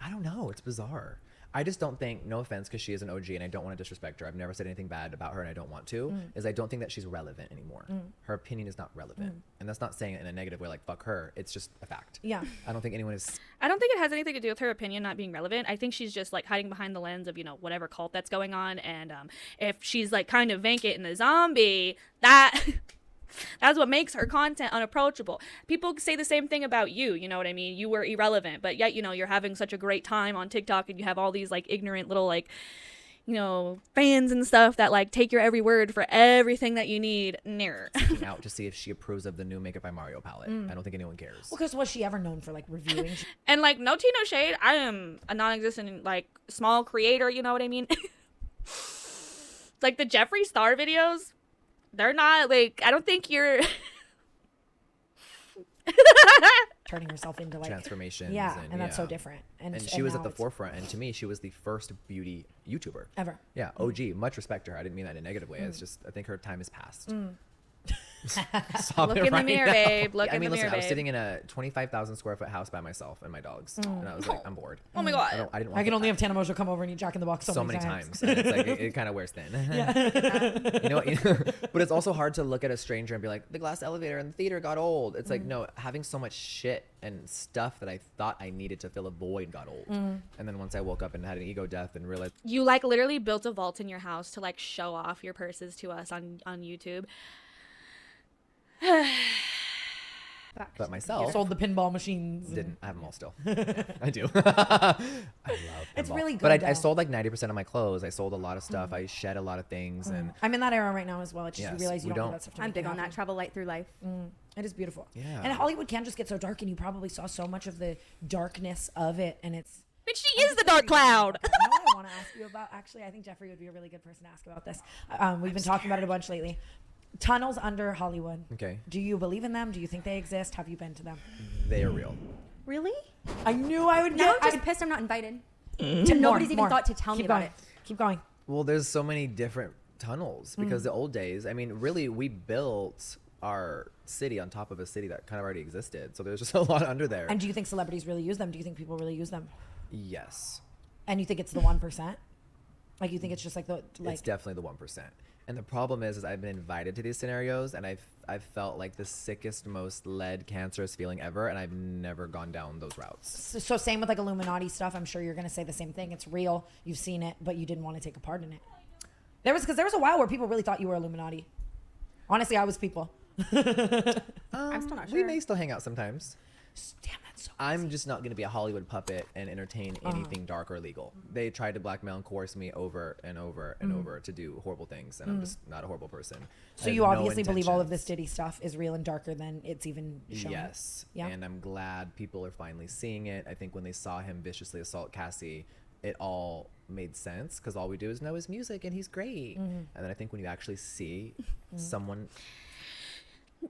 I don't know. It's bizarre. I just don't think, no offense, because she is an OG and I don't want to disrespect her. I've never said anything bad about her and I don't want to, is I don't think that she's relevant anymore. Her opinion is not relevant. And that's not saying it in a negative way, like, fuck her. It's just a fact. Yeah. I don't think anyone is. I don't think it has anything to do with her opinion not being relevant. I think she's just like hiding behind the lens of, whatever cult that's going on. And if she's like kind of vacant and a zombie, that's what makes her content unapproachable. People say the same thing about you, you know what I mean? You were irrelevant, but yet, you're having such a great time on TikTok and you have all these like ignorant little like, fans and stuff that like take your every word for everything that you need. Seeking out to see if she approves of the new Makeup by Mario palette. I don't think anyone cares. Well, because was she ever known for like reviewing? And like, no tea, no shade. I am a non-existent like small creator, you know what I mean? Like the Jeffree Starr videos, they're not like, I don't think you're turning herself into like transformations. Yeah, and that's so different. And she was at the forefront, and to me, she was the first beauty YouTuber ever. Yeah, OG. Much respect to her. I didn't mean that in a negative way. It's just, I think her time is past. Look in the mirror, babe. Look in the mirror, I was babe. sitting in a 25,000 square foot house by myself and my dogs, and I was like, I'm bored. Oh my god. I didn't want I can only have Tana Mongeau come over and eat Jack in the Box so many times. And it's like it kind of wears thin. You know what? But it's also hard to look at a stranger and be like, the glass elevator in the theater got old. It's like, no, having so much shit and stuff that I thought I needed to fill a void got old. And then once I woke up and had an ego death and realized you like literally built a vault in your house to like show off your purses to us on YouTube. But myself sold the pinball machines. Didn't. I have them all still. I do. I love pinball. It's really good. But I sold like 90% of my clothes. I sold a lot of stuff. I shed a lot of things. And I'm in that era right now as well. It's just Yes, you realize you we don't don't- have that stuff to I'm make big you on that. happy. Travel light through life. It is beautiful. Yeah. And Hollywood can just get so dark, and you probably saw so much of the darkness of it, and it's. But she is the dark cloud. You know what I want to ask you about? Actually, I think Jeffree would be a really good person to ask about this. We've been talking about it a bunch lately. Tunnels under Hollywood. Okay. Do you believe in them? Do you think they exist? Have you been to them? They are real. Really? I knew I would Now get. I'm just pissed I'm not invited. Nobody's even thought to tell me about it. Keep going. Well, there's so many different tunnels because the old days, I mean, really, we built our city on top of a city that kind of already existed. So there's just a lot under there. And do you think celebrities really use them? Do you think people really use them? Yes. And you think it's the 1%? Like you think it's just like the like? It's definitely the 1%. And the problem is I've been invited to these scenarios, and I've felt like the sickest, most lead, cancerous feeling ever, and I've never gone down those routes. So same with like Illuminati stuff. I'm sure you're gonna say the same thing. It's real. You've seen it, but you didn't want to take a part in it. There was a while where people really thought you were Illuminati. Honestly, I was people. I'm still not sure. We may still hang out sometimes. Damn, that's so. I'm just not going to be a Hollywood puppet and entertain anything dark or legal. They tried to blackmail and coerce me over and over and over to do horrible things, and I'm just not a horrible person. So you obviously believe all of this Diddy stuff is real and darker than it's even shown. Yes. Yeah. And I'm glad people are finally seeing it. I think when they saw him viciously assault Cassie, it all made sense because all we do is know his music and he's great. And then I think when you actually see someone.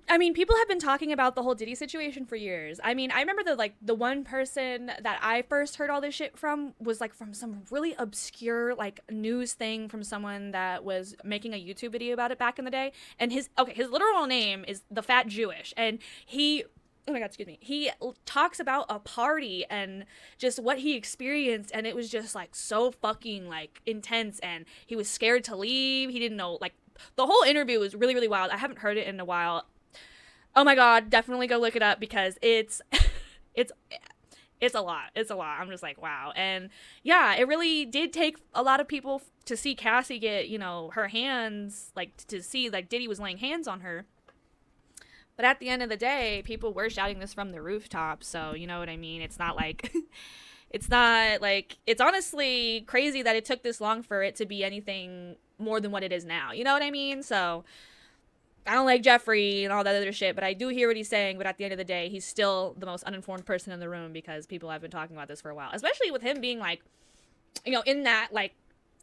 I mean, people have been talking about the whole Diddy situation for years. I mean, I remember the one person that I first heard all this shit from was like from some really obscure like news thing from someone that was making a YouTube video about it back in the day. And his literal name is The Fat Jewish, and he. Oh my God, excuse me. He talks about a party and just what he experienced, and it was just like so fucking like intense, and he was scared to leave. He didn't know, like, the whole interview was really, really wild. I haven't heard it in a while. Oh my God, definitely go look it up because it's a lot. It's a lot. I'm just like, wow. And yeah, it really did take a lot of people to see Cassie get, you know, her hands, like to see like Diddy was laying hands on her. But at the end of the day, people were shouting this from the rooftop. So, you know what I mean? It's not like, it's honestly crazy that it took this long for it to be anything more than what it is now. You know what I mean? So I don't like Jeffree and all that other shit, but I do hear what he's saying. But at the end of the day, he's still the most uninformed person in the room because people have been talking about this for a while, especially with him being like, you know, in that like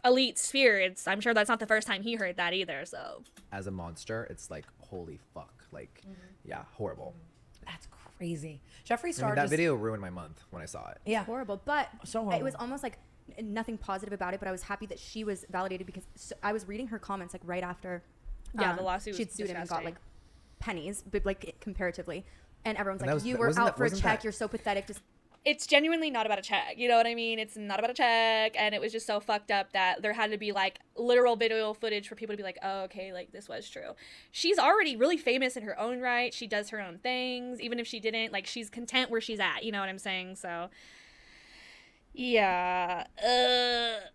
elite sphere. I'm sure that's not the first time he heard that either. So As a monster, it's like, holy fuck. Like, yeah, horrible. That's crazy. Jeffree Star. That video ruined my month when I saw it. Yeah. Horrible, but So horrible. it was almost like nothing positive about it, but I was happy that she was validated because I was reading her comments like right after the lawsuit was she'd sued him and got disgusting. like pennies, but like comparatively, and everyone's And like, that was- you were wasn't out that- for a wasn't check, that- you're so pathetic. Just It's genuinely not about a check. You know what I mean? It's not about a check. And it was just so fucked up that there had to be like literal video footage for people to be like, oh, okay, like this was true. She's already really famous in her own right. She does her own things. Even if she didn't, like she's content where she's at. You know what I'm saying? So yeah.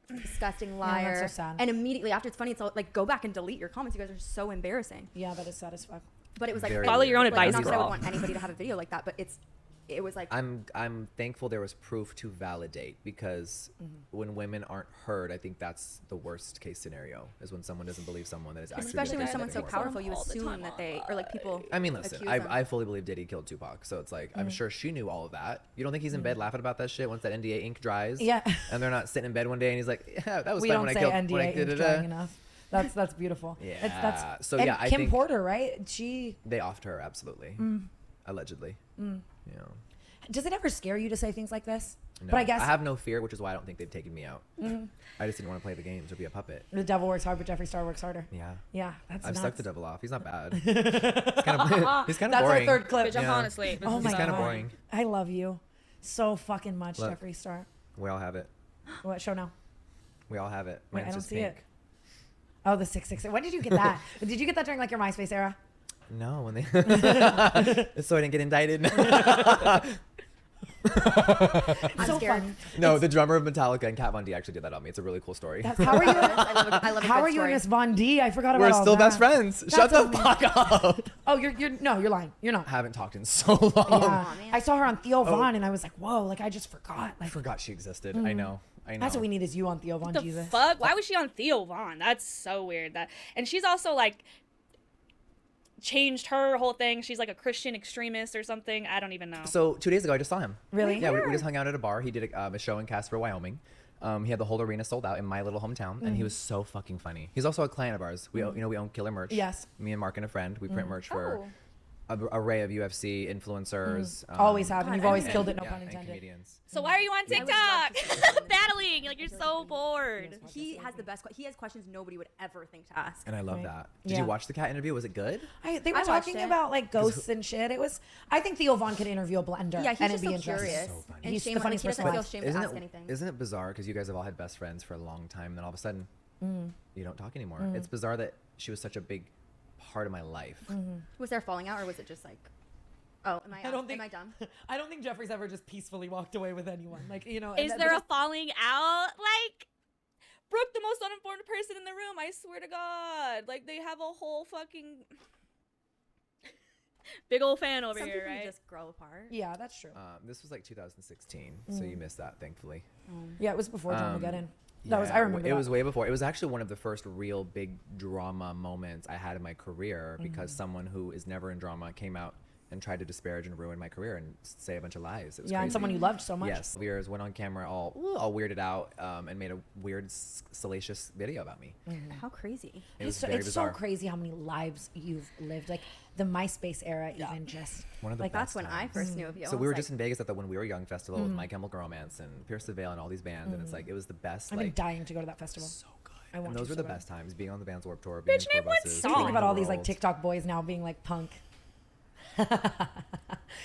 disgusting Yeah, liar. that's so sad. And immediately after, it's funny, it's all like, go back and delete your comments. You guys are so embarrassing. Yeah, that is sad as fuck. But it was like, Very Follow your own like, advice, not that I would girl. want anybody to have a video like that, but it was like, I'm thankful there was proof to validate because when women aren't heard, I think that's the worst case scenario is when someone doesn't believe someone that is actually especially when gonna do someone's so something horrible. powerful, you all the assume time that they, or like people. I mean, listen, accuse them. I fully believe Diddy killed Tupac, so it's like I'm sure she knew all of that. You don't think he's in bed laughing about that shit once that NDA ink dries? Yeah. And they're not sitting in bed one day and he's like, yeah, that was We fun don't when say I killed NDA when I ink did drying enough. That's beautiful. Yeah. That's So, and yeah, I Kim think- Porter, right? She. They offed her absolutely, allegedly. You know. Does it ever scare you to say things like this? No, But I guess I have no fear, which is why I don't think they've taken me out. I just didn't want to play the games or be a puppet. the devil works hard, but Jeffree Star works harder. Yeah. Yeah, that's I've nuts. sucked the devil off. He's not bad. He's kind of That's boring. our third clip. Which I'm honestly. Oh my He's kind god, of boring. I love you so fucking much, Look. Jeffree Star. We all have it. What show now? We all have it. Wait, Mine's I don't just see pink. it. Oh, the 666. When did you get that? Did you get that during like your MySpace era? No, when they so I didn't get indicted. I'm so scared. funny. No, the drummer of Metallica and Kat Von D actually did that on me. It's a really cool story. How are you? I love a How good are you and story. Miss Von D? I forgot about We're all still that. best friends. Shut the That's fuck up. Oh, you're lying. You're not. Haven't talked in so long. Yeah. Aw, man. I saw her on Theo Von and I was like, whoa, like I just forgot. I Like forgot she existed. I know. that's what we need is you on Theo Von, The Jesus. fuck? Why was she on Theo Von? That's so weird. And she's also like changed her whole thing. She's like a Christian extremist or something. I don't even know. So 2 days ago, I just saw him. Really? Yeah, we just hung out at a bar. He did a show in Casper, Wyoming. He had the whole arena sold out in my little hometown, and he was so fucking funny. He's also a client of ours. We, we own Killer Merch. Yes. Me and Mark and a friend, we print merch for Oh. an array of UFC influencers. Always have, and you've always and- killed it, no yeah, pun and intended. comedians. So why are you on I would love TikTok? to see him in this Battling. Like, you're so bored. He has the best. He has questions nobody would ever think to ask. And I love Right. that. Did Yeah. you watch the cat interview? Was it good? They were I watched talking it. about like ghosts and shit. It was. I think Theo Von could interview a blender. Yeah, he's and just it'd be so interesting. curious. So funny. And He's shame the on- funniest he doesn't person feel alive. shame to Isn't ask it, anything. isn't it bizarre because you guys have all had best friends for a long time, and then all of a sudden you don't talk anymore? It's bizarre that she was such a big part of my life. Was there a falling out, or was it just like, oh, am I dumb? I don't think Jeffree's ever just peacefully walked away with anyone. Like Is there a falling out? Like, Brooke, the most uninformed person in the room, I swear to God. Like, they have a whole fucking... Big old fan over Some here, people right? just grow apart. Yeah, that's true. This was like 2016, so you missed that, thankfully. Yeah, it was before Dramageddon. That was Yeah, I remember. It that. was way before. It was actually one of the first real big drama moments I had in my career because someone who is never in drama came out and tried to disparage and ruin my career and say a bunch of lies. It was Yeah, crazy. and someone you loved so much. Yes, viewers went on camera all weirded out and made a weird salacious video about me. How crazy. It was It's, so, very it's bizarre. so crazy how many lives you've lived. Like the MySpace era, even just One of the Like, best that's when I times. first knew of you. So I we were was just like, in Vegas at the When We Were Young festival with My Chemical Romance and Pierce the Veil and all these bands, and it's like it was the best. I've like been dying to go to that festival. so good. I want And those to were so the bad. best times, being on the Vans Warped Tour. Being Bitch, in name tour one buses, song. Think touring about the all these like world. TikTok boys now being like punk.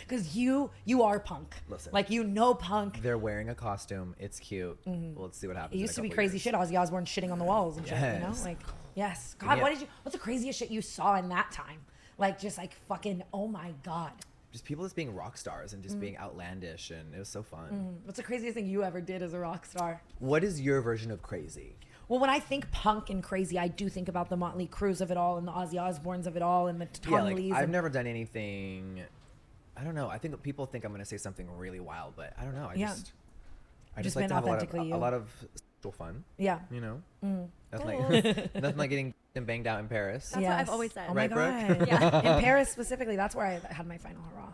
Because you are punk. Listen. Like you know punk. They're wearing a costume. It's cute. Well, let's see what happens. It in used a to be couple crazy years. shit. Ozzy Osbourne shitting on the walls and shit. You know, Yes. like yes. God, Yeah. what's the craziest shit you saw in that time? Like just like fucking. Oh my god. Just people just being rock stars and just being outlandish, and it was so fun. What's the craziest thing you ever did as a rock star? What is your version of crazy? Well, when I think punk and crazy, I do think about the Motley Crues of it all and the Ozzy Osbournes of it all and the Tom Yeah, like Lees. I've and- never done anything. I don't know. I think people think I'm going to say something really wild, but I don't know. I Yeah. just Just like been to have authentically you. a lot of sexual fun. Yeah. You know, nothing like getting bagged out in Paris. That's what I've always said. Oh my Right, Brooke? god. Yeah. In Paris specifically, that's where I had my final hurrah.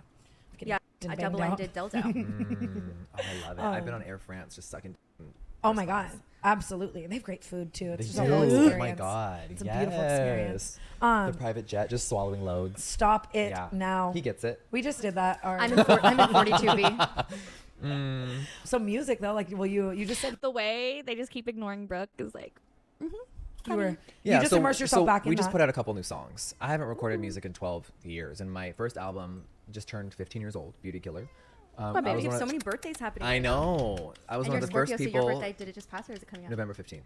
Getting Yeah, banged a out. double-ended dildo. Oh, I love it. I've been on Air France just sucking. Oh my god. Absolutely. They have great food too. It's They just a whole do. experience. Oh my god. It's a beautiful experience. The private jet just swallowing loads. Stop it Yeah. now. He gets it. We just did that. I'm in 42B. So music though, like well you just said The way they just keep ignoring Brooke is like, you were Yeah, you just so, immersed yourself so back in we just that. put out a couple new songs. I haven't recorded music in 12 years, and my first album just turned 15 years old, Beauty Killer. Oh, I baby, was you one have so of- many birthdays happening. I know. I was And one you're of the first Scorpio, so people. your birthday, did it just pass or is it coming up? November 15th.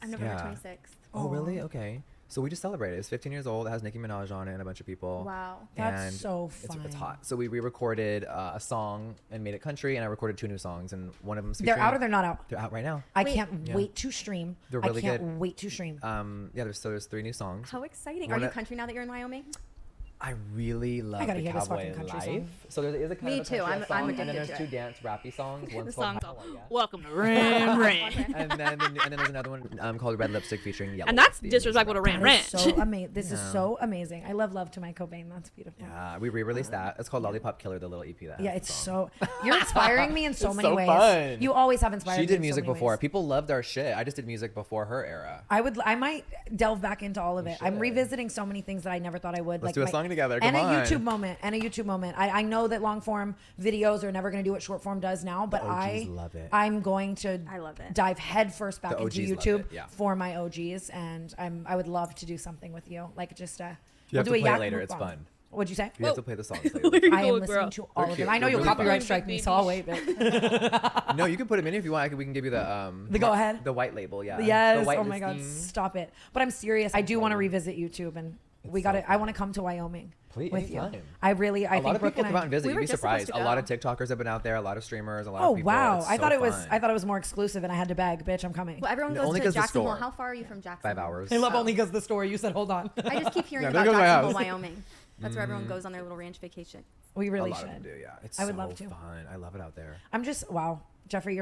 I'm November Yeah. 26th. Oh, really? Okay. So we just celebrated. It's 15 years old. It has Nicki Minaj on it and a bunch of people. Wow. That's And so It's fun. hot. So we re-recorded a song and made it country, and I recorded 2 new songs, and one of them's They're featuring- out or they're not out? They're out right now. I Wait. can't Yeah. wait to stream. They're really I can't good. wait to stream. Yeah, there's 3 new songs. How exciting. One Are you of- country now that you're in Wyoming? I really love gotta the hear this cowboy fucking country life. song. So there is a kind Me of a too. country I'm song, and then addicted there's to 2 dance rappy songs. the One's song's called all, Hallelujah. welcome to Ran Ran. and then there's another one called Red Lipstick featuring Yellow. And that's the disrespectful to amazing Ran That is Ranch. so amazing. This is so amazing. I love to my Cobain. That's beautiful. Yeah, we re-released that. It's called Lollipop Killer, the little EP that. Yeah, has it's the song. so. You're inspiring me in so It's many so ways. fun. You always have inspired me. She did in so music many before. ways. People loved our shit. I just did music before her era. I might delve back into all of it. I'm should. revisiting so many things that I never thought I would. Let's do a song together. Come and on. a YouTube moment. I know that long form videos are never going to do what short form does now, but OGs love it. I'm going to I love it. dive headfirst back The into OGs love YouTube it, yeah. for my OGs, and I would love to do something with you, like just You we'll have do to a play it yak later. It's mukbang. fun. What'd you say? You have to play the songs later. I am Girl. listening to all They're of them. cute. I know They're you'll really fun. copyright strike me, so I'll wait it. No, you can put them in if you want. We can give you the The go ahead? the white label. Yeah. Yes. The white Oh my God. listing. Stop it. But I'm serious. I do want to revisit YouTube, and we got to. I want to come to Wyoming Please, with you. anytime. I A think lot of Brooke people and come I- out and visit. We You'd were be just supposed surprised. to A lot go. of TikTokers have been out there. A lot of streamers. A lot Oh of people. wow! It's I so thought it was. fun. I thought it was more exclusive, and I had to beg. Bitch, I'm coming. Well, everyone No, goes only to 'cause the Jackson Hole. store. How far are you from Jackson 5 Hole? hours. I love only because the story. You said, hold on. I just keep hearing Yeah, about there goes my Jackson Hole, house. Wyoming. That's where everyone goes on their little ranch vacation. We A really lot of them should. do. Yeah. It's I would so love to. fun. I love it out there. I'm just wow, Jeffree.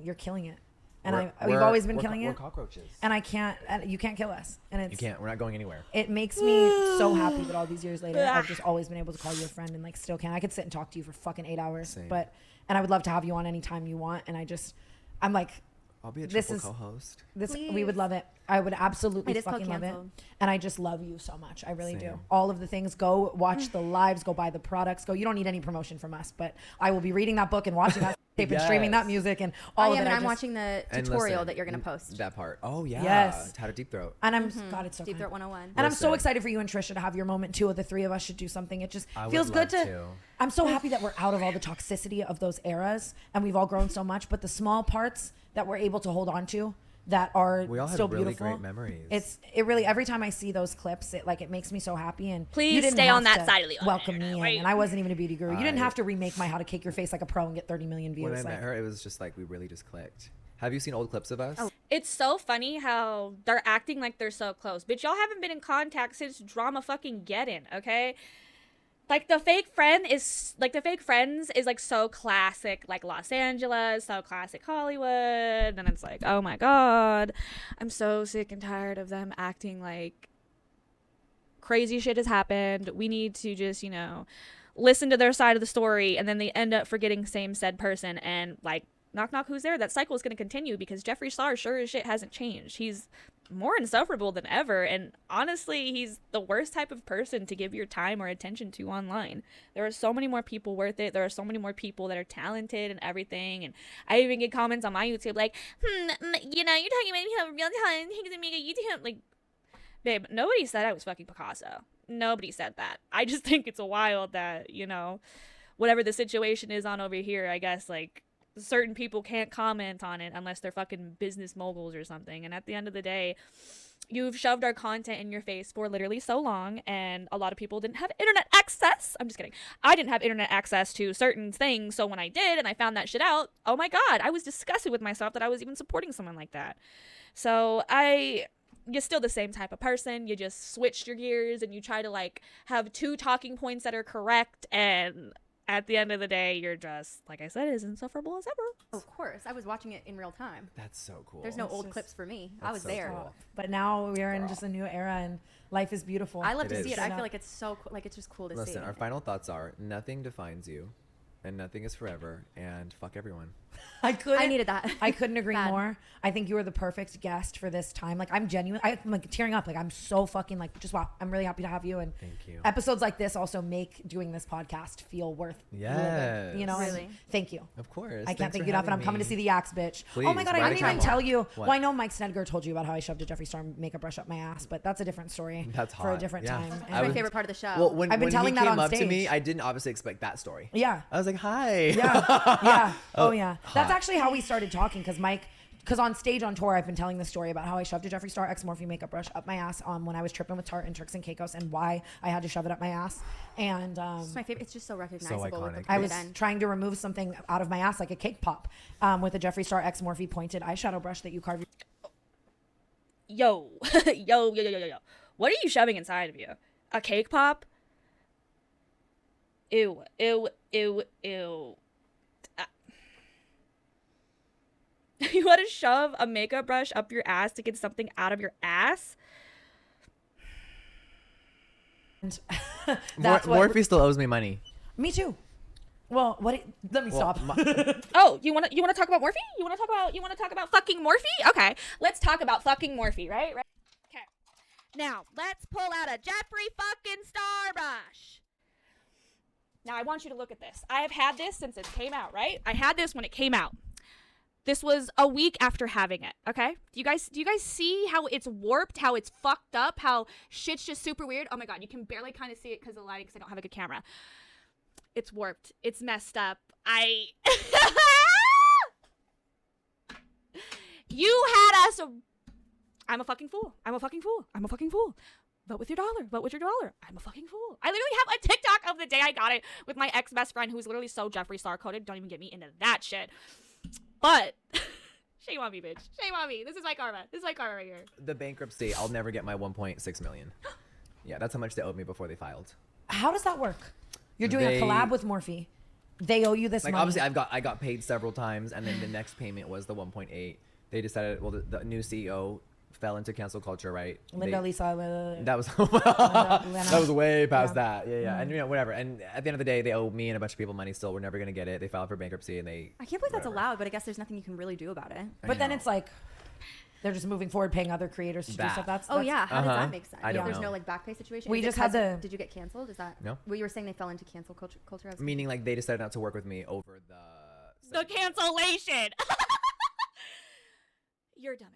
You're killing it, and We're- we've we're- always been we're killing We're it. cockroaches. And I can't. You can't kill us. And it's. You can't. We're not going anywhere. It makes me so happy that all these years later, I've just always been able to call you a friend and like still can. I could sit and talk to you for fucking 8 hours, Same. and I would love to have you on anytime you want. And I'm like, I'll be a This triple is- co-host. we would love it. I would absolutely It is fucking love it. co-canceled. And I just love you so much. I really do. Same. All of the things. Go watch the lives. Go buy the products. Go. You don't need any promotion from us, but I will be reading that book and watching that tape and streaming that Yes. music and all Oh, of yeah, it. and I I'm just- watching the And tutorial listen, that you're going to post. That part. Oh yeah. Yes. How to deep throat. And I'm God. It's so Deep good. Throat 101. And I'm so Listen. excited for you and Trisha to have your moment too. The 3 of us should do something. It just I would feels good love to. to. I'm so happy that we're out of all the toxicity of those eras and we've all grown so much. But the small parts that we're able to hold on to that are We all have still really beautiful. great memories. It really every time I see those clips, it makes me so happy. And Please you didn't stay on have that to side of the welcome me internet, in, and I wasn't even a beauty guru. You didn't I- have to remake my How to Cake Your Face Like a Pro and get 30 million views. When I Like, met her, it was just like we really just clicked. Have you seen old clips of us? It's so funny how they're acting like they're so close. Bitch, y'all haven't been in contact since drama fucking Geddon, okay? like the fake friends is like so classic, like Los Angeles, so classic Hollywood, and it's like, oh my god, I'm so sick and tired of them acting like crazy shit has happened. We need to just, you know, listen to their side of the story, and then they end up forgetting same said person, and like, knock knock, who's there? That cycle is going to continue because Jeffree Starr sure as shit hasn't changed. He's more insufferable than ever, and honestly, he's the worst type of person to give your time or attention to online. There are so many more people worth it. There are so many more people that are talented and everything, and I even get comments on my YouTube like, you know, you're talking about me have real talent, he can make a YouTube. Like, babe, nobody said I was fucking Picasso. Nobody said that. I just think it's wild that, you know, whatever the situation is on over here, I guess, like, certain people can't comment on it unless they're fucking business moguls or something. And at the end of the day, you've shoved our content in your face for literally so long, and a lot of people didn't have internet access. I'm just kidding. I didn't have internet access to certain things, so when I did and I found that shit out, oh my god, I was disgusted with myself that I was even supporting someone like that. So you're still the same type of person. You just switched your gears and you try to like have two talking points that are correct, and at the end of the day, you're just, like I said, as insufferable as ever. Of course. I was watching it in real time. That's so cool. There's no old clips for me. I was so there. cool. But now we're in just a new era, and life is beautiful. I love to see is. it. I feel like it's so cool. Like, it's just cool to see. Listen, our final thoughts are: nothing defines you, and nothing is forever, and fuck everyone. I needed that. I couldn't agree Bad. more. I think you were the perfect guest for this time. Like, I'm genuine. I'm like tearing up. Like, I'm so fucking like, just wow. I'm really happy to have you. And Thank you. episodes like this also make doing this podcast feel worth living. You know, and Really. thank you. Of course. I can't Thank thank you you enough, and having I'm coming to me. see the Yaks, bitch. Oh my Please, god, I write didn't it even down. tell you. What? Well, I know Mike Snedger told you about how I shoved a Jeffree Star makeup brush up my ass, but that's a different story. That's for a hot. different Yeah. time. That's And my favorite part of the show. Well, when, I've been when telling he that came on up to me, stage. I didn't obviously expect that story. Yeah. I was like, hi. Yeah. Oh yeah. That's hot. actually how we started talking, because on stage on tour, I've been telling the story about how I shoved a Jeffree Star X Morphe makeup brush up my ass when I was tripping with Tarte and Turks and Caicos, and why I had to shove it up my ass. And It's my favorite. It's just so recognizable. With iconic. the I was end. trying to remove something out of my ass like a cake pop with a Jeffree Star X Morphe pointed eyeshadow brush that you carve. Yo. Yo. What are you shoving inside of you? A cake pop? Ew. You want to shove a makeup brush up your ass to get something out of your ass? That's what. Morphe still owes me money. Me too. Well, let me stop. Oh, you want to talk about Morphe? You want to talk about fucking Morphe? Okay, let's talk about fucking Morphe, right? Okay. Now, let's pull out a Jeffree fucking Star brush. Now, I want you to look at this. I have had this since it came out, right? I had this when it came out. This was a week after having it, okay? Do you guys see how it's warped, how it's fucked up, how shit's just super weird? Oh my god, you can barely kind of see it because of the lighting, because I don't have a good camera. It's warped. It's messed up. You had us. I'm a fucking fool. Vote with your dollar. I'm a fucking fool. I literally have a TikTok of the day I got it with my ex-best friend who's literally so Jeffree Star coded. Don't even get me into that shit. But shame on me, bitch. Shame on me. This is my karma. Right here. The bankruptcy, I'll never get my 1.6 million. Yeah, that's how much they owed me before they filed. How does that work? You're doing a collab with Morphe. They owe you this Like, money. obviously, I got paid several times, and then the next payment was the 1.8. They decided, well, the new CEO fell into cancel culture, right? Lisa. That was Lena. that was way past that. Yeah. Mm-hmm. And you know, whatever. And at the end of the day, they owe me and a bunch of people money still. We're never gonna get it. They filed for bankruptcy, and they. I can't believe that's allowed, but I guess there's nothing you can really do about it. But then it's like they're just moving forward, paying other creators to do stuff. That's Oh yeah, how does Uh-huh. that make sense? I don't There's know. no like back pay situation. We Is it just had 'cause- the- Did you get canceled? Is that No. Well, you were saying they fell into cancel culture. As Meaning, like, they decided not to work with me over The cancellation. You're a dumbass.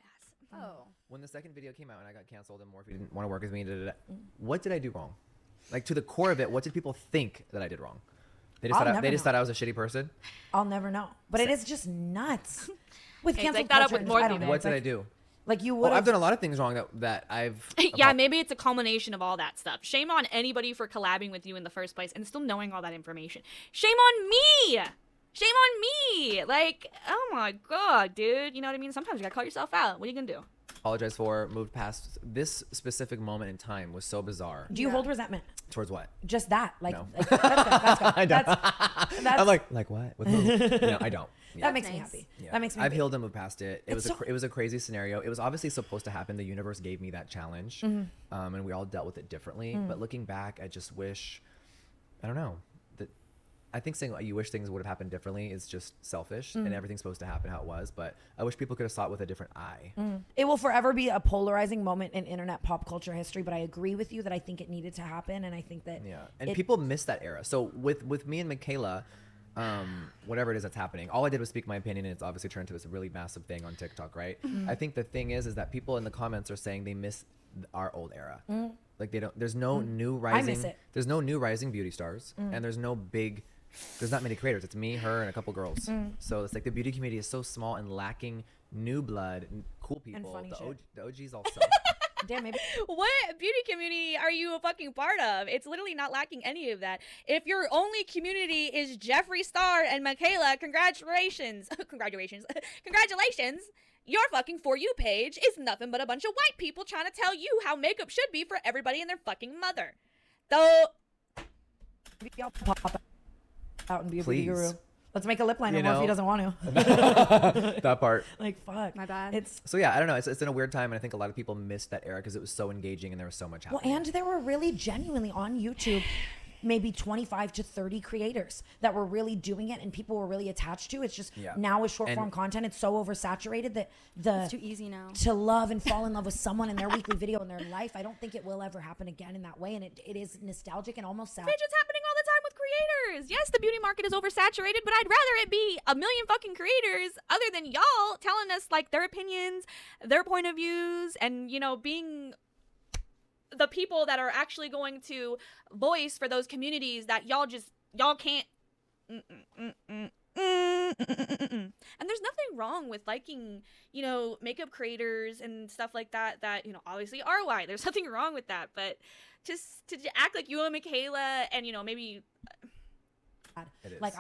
Oh. when the second video came out and I got canceled and Morphe didn't want to work with me. What did I do wrong? Like, to the core of it, what did people think that I did wrong? They just thought I was a shitty person. I'll never know. But it is just nuts. With Hey, cancel take that up culture, with Morphe, I don't know. What It's did like- I do? Like you Oh, would. I've done a lot of things wrong that I've. Yeah, maybe it's a culmination of all that stuff. Shame on anybody for collabing with you in the first place and still knowing all that information. Shame on me. Shame on me. Like, oh my god, dude. You know what I mean? Sometimes you gotta call yourself out. What are you gonna do? apologize for, moved past. This specific moment in time was so bizarre. Do you hold resentment? Towards what? Just that. Like, No. like that's good. I don't. That's I'm like what? With who? No, I don't. Yeah. that makes me happy. Yeah. That makes me I've happy. healed and moved past it. It It's was a crazy scenario. It was obviously supposed to happen. The universe gave me that challenge, and we all dealt with it differently. But looking back, I just wish, I don't know, that I think saying you wish things would have happened differently is just selfish, and everything's supposed to happen how it was. But I wish people could have saw it with a different eye. It will forever be a polarizing moment in internet pop culture history, but I agree with you that I think it needed to happen, and I think that And people miss that era. So with me and Michaela, whatever it is that's happening, all I did was speak my opinion, and it's obviously turned into this really massive thing on TikTok, right? I think the thing is that people in the comments are saying they miss our old era. Like they don't. There's no new rising. I miss it. There's no new rising beauty stars, and there's not many creators. It's me, her, and a couple girls. So it's like the beauty community is so small and lacking new blood, and cool people. funny shit. The OGs also. damn, maybe. What beauty community are you a fucking part of? It's literally not lacking any of that. If your only community is Jeffree, Starr, and Michaela, congratulations. Congratulations. Your fucking For You page is nothing but a bunch of white people trying to tell you how makeup should be for everybody and their fucking mother. Though, I'll pop out and be a beauty Please. guru. Let's make a lip liner You more if he know? doesn't want to. That part. Like, fuck. My bad. It's So yeah, I don't know. It's in a weird time, and I think a lot of people missed that era because it was so engaging and there was so much well, happening. and there were really genuinely on YouTube maybe 25 to 30 creators that were really doing it and people were really attached to. It's just now with short form And- content, it's so oversaturated that It's too easy now. to love and fall in love with someone in their weekly video in their life, I don't think it will ever happen again in that way. And it is nostalgic and almost sad. bitch, it's happening all the time with creators. Yes, the beauty market is oversaturated, but I'd rather it be a million fucking creators other than y'all telling us like their opinions, their point of views, and being the people that are actually going to voice for those communities that y'all can't. And there's nothing wrong with liking, makeup creators and stuff like that, obviously are white. There's nothing wrong with that, but just to act like you and Michaela and, maybe. It is. Like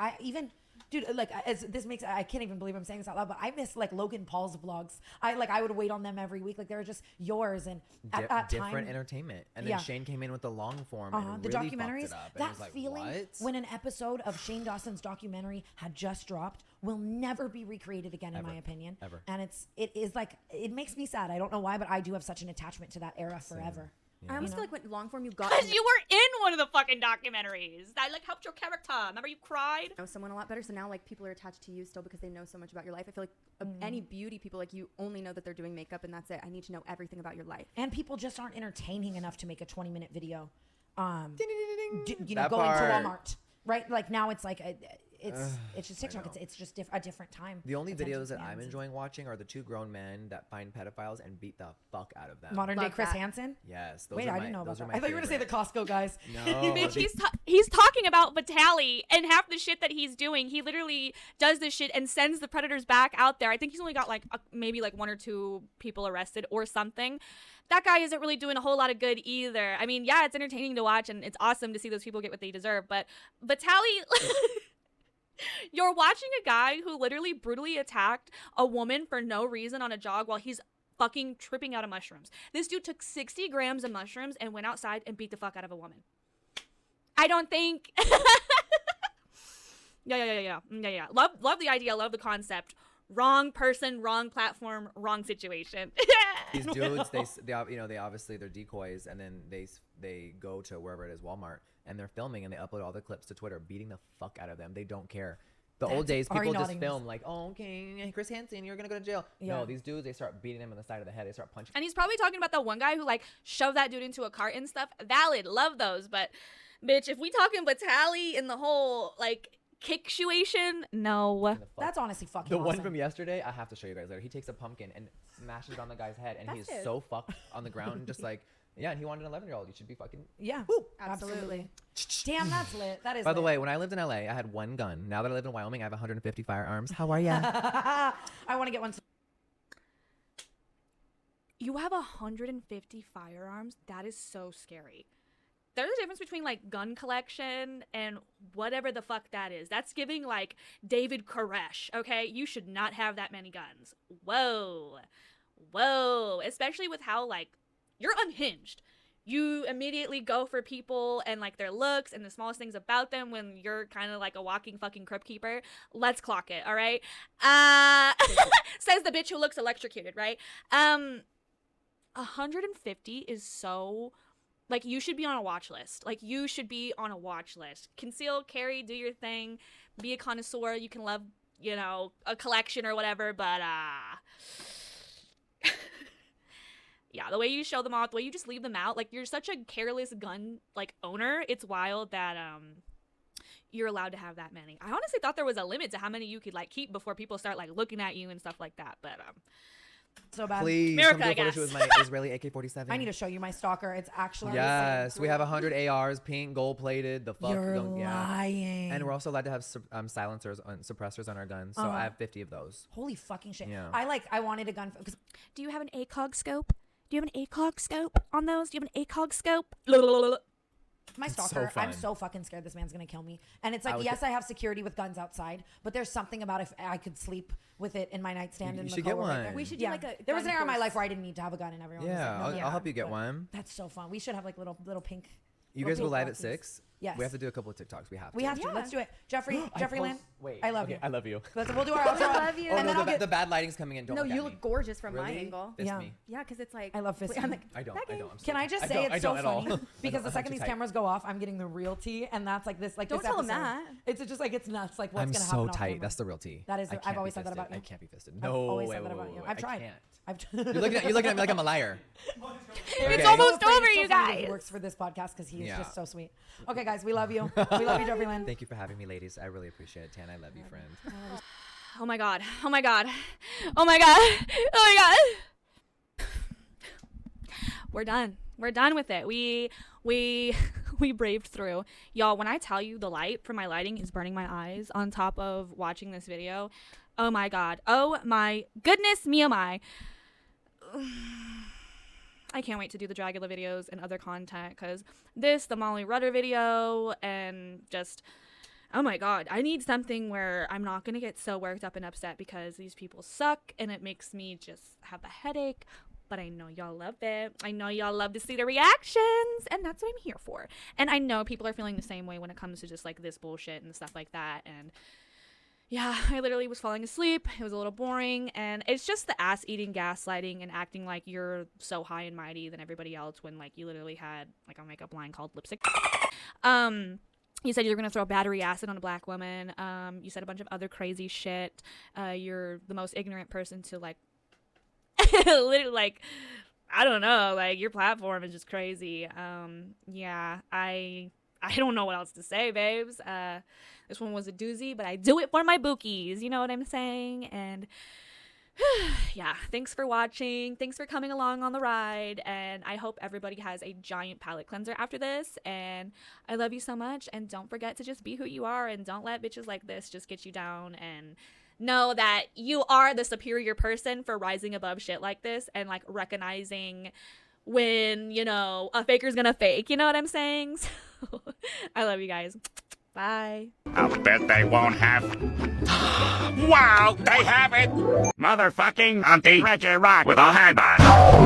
dude, like I can't even believe I'm saying this out loud, but I miss like Logan Paul's vlogs. I would wait on them every week. Like they were just yours and at that different time, entertainment. And then Shane came in with the long form and the really documentaries. fucked it up. And it That was like, feeling what? when an episode of Shane Dawson's documentary had just dropped will never be recreated again, in my opinion. Ever. And it makes me sad. I don't know why, but I do have such an attachment to that era forever. I almost feel like when long form you got Because you were in one of the fucking documentaries. That helped your character. Remember you cried? know someone a lot better, so now like people are attached to you still because they know so much about your life. I feel like any beauty people, like you only know that they're doing makeup and that's it. I need to know everything about your life. And people just aren't entertaining enough to make a 20-minute video. That Going to part. Walmart, right? Like now it's like it's just TikTok. It's just a different time. The only Attention videos that I'm spans. enjoying watching are the two grown men that find pedophiles and beat the fuck out of them. Modern day Love Chris that. Hansen. Yes. Those Wait, are I my, didn't know about those are that. my I thought you were gonna say the favorite. Costco guys. No. Bitch, he's talking about Vitaly and half the shit that he's doing. He literally does this shit and sends the predators back out there. I think he's only got maybe one or two people arrested or something. That guy isn't really doing a whole lot of good either. I mean, yeah, it's entertaining to watch and it's awesome to see those people get what they deserve. But Vitaly, you're watching a guy who literally brutally attacked a woman for no reason on a jog while he's fucking tripping out of mushrooms. This dude took 60 grams of mushrooms and went outside and beat the fuck out of a woman. I don't think. Yeah. Love the idea. Love the concept. Wrong person, wrong platform, wrong situation. These dudes, they obviously they're decoys, and then they go to wherever it is, Walmart, and they're filming and they upload all the clips to Twitter, beating the fuck out of them. They don't care. The old days, people just film like, oh, okay, Chris Hansen, you're gonna go to jail. Yeah. No, these dudes, they start beating him on the side of the head. They start punching. And he's probably talking about that one guy who shoved that dude into a cart and stuff. Valid, love those, but bitch, if we talking Vitaly and the whole kick situation, no. That's honestly fucking The awesome. one from yesterday, I have to show you guys later. He takes a pumpkin and smashes it on the guy's head, and he's so fucked on the ground, just yeah, and he wanted an 11-year-old. You should be fucking. Yeah. Absolutely. Damn, that's lit. That is By the lit. way, when I lived in LA, I had one gun. Now that I live in Wyoming, I have 150 firearms. How are ya? I want to get one. You have 150 firearms? That is so scary. There's a difference between gun collection and whatever the fuck that is. That's giving David Koresh, okay? You should not have that many guns. Whoa. whoa, especially with how like you're unhinged. You immediately go for people and like their looks and the smallest things about them when you're kind of like a walking fucking crypt keeper. Let's clock it, all right? Says the bitch who looks electrocuted, right? 150 is so, like, you should be on a watch list. Like, you should be on a watch list. Conceal, carry, do your thing, be a connoisseur. You can love, you know, a collection or whatever, but yeah, the way you show them off, the way you just leave them out, like, you're such a careless gun, like, owner. It's wild that you're allowed to have that many. I honestly thought there was a limit to how many you could, like, keep before people start, like, looking at you and stuff like that, but so bad. Please America, come do a I photo guess. shoot with my Israeli AK-47. I need to show you my stalker. It's actually Yes, we have 100 ARs, pink, gold plated. The fuck, You're yeah. lying. And we're also allowed to have silencers and suppressors on our guns. So I have 50 of those. Holy fucking shit. Yeah. I wanted a gun because do you have an ACOG scope? Do you have an ACOG scope on those? Do you have an ACOG scope? my It's so stalker, I'm fun. so fucking scared this man's gonna kill me. And it's like, would yes, I have security with guns outside, but there's something about if I could sleep with it in my nightstand You in the should get right one. there. We should do Yeah. like a There was an gun era in my course. life where I didn't need to have a gun, and everyone was Yeah, like, no, I'll help you get but one. That's so fun. We should have like little pink. You little guys go pink live at boxes. 6? Yes. We have to do a couple of TikToks. We have to. We have to. Let's do it. Jeffree Lynn. Wait. I love okay, you. I love you. We'll do our outro. I love you. Oh, And no, then I'll the get. the bad lighting's coming in. Don't No, look you at look me. gorgeous from my Really? angle. Fist Yeah. me. Yeah, because it's like I love fisting. I'm like, I don't. I don't. I'm so Can I tight. just say it's so don't at all. funny because the I'm second too these tight. cameras go off, I'm getting the real tea, and that's like this. Like Don't this tell 'em episode. that. It's just like it's nuts. Like what's I'm gonna so happen off tight. camera. That's the real tea. That is. I I've can't always be said that fisted. about you. I can't be fisted. I've No, always wait, said that wait, about wait, you. wait, I've I tried. can't. You're You're looking at me like I'm a liar. It's Okay. almost so over, funny. you It's so funny that guys. He works for this podcast because he's Yeah. just so sweet. Okay, guys, we love you. We love you, Jeffree Lynn. Thank you for having me, ladies. I really appreciate it. Tana, I love you, friend. Oh my god. Oh my god. Oh my god. Oh my god. We're done. We're done with it. We braved through. Y'all, when I tell you the light from my lighting is burning my eyes on top of watching this video, oh my god. Oh my goodness me, oh my. I can't wait to do the Dragula videos and other content because this, the Molly Rudder video, and just, oh my god, I need something where I'm not going to get so worked up and upset because these people suck and it makes me just have a headache. But I know y'all love it. I know y'all love to see the reactions, and that's what I'm here for. And I know people are feeling the same way when it comes to just like this bullshit and stuff like that. And yeah, I literally was falling asleep. It was a little boring, and it's just the ass-eating, gaslighting, and acting like you're so high and mighty than everybody else when like you literally had like a makeup line called lipstick. You said you were gonna throw battery acid on a black woman. You said a bunch of other crazy shit. You're the most ignorant person to like, literally like, I don't know, like your platform is just crazy. Yeah, I don't know what else to say, babes. This one was a doozy, but I do it for my bookies. You know what I'm saying? And yeah, thanks for watching. Thanks for coming along on the ride. And I hope everybody has a giant palate cleanser after this. And I love you so much. And don't forget to just be who you are. And don't let bitches like this just get you down. And know that you are the superior person for rising above shit like this. And like recognizing when, you know, a faker's gonna fake. You know what I'm saying? So I love you guys. Bye. I'll bet they won't have. Wow, they have it! Motherfucking Auntie Reggie Rock with a headband.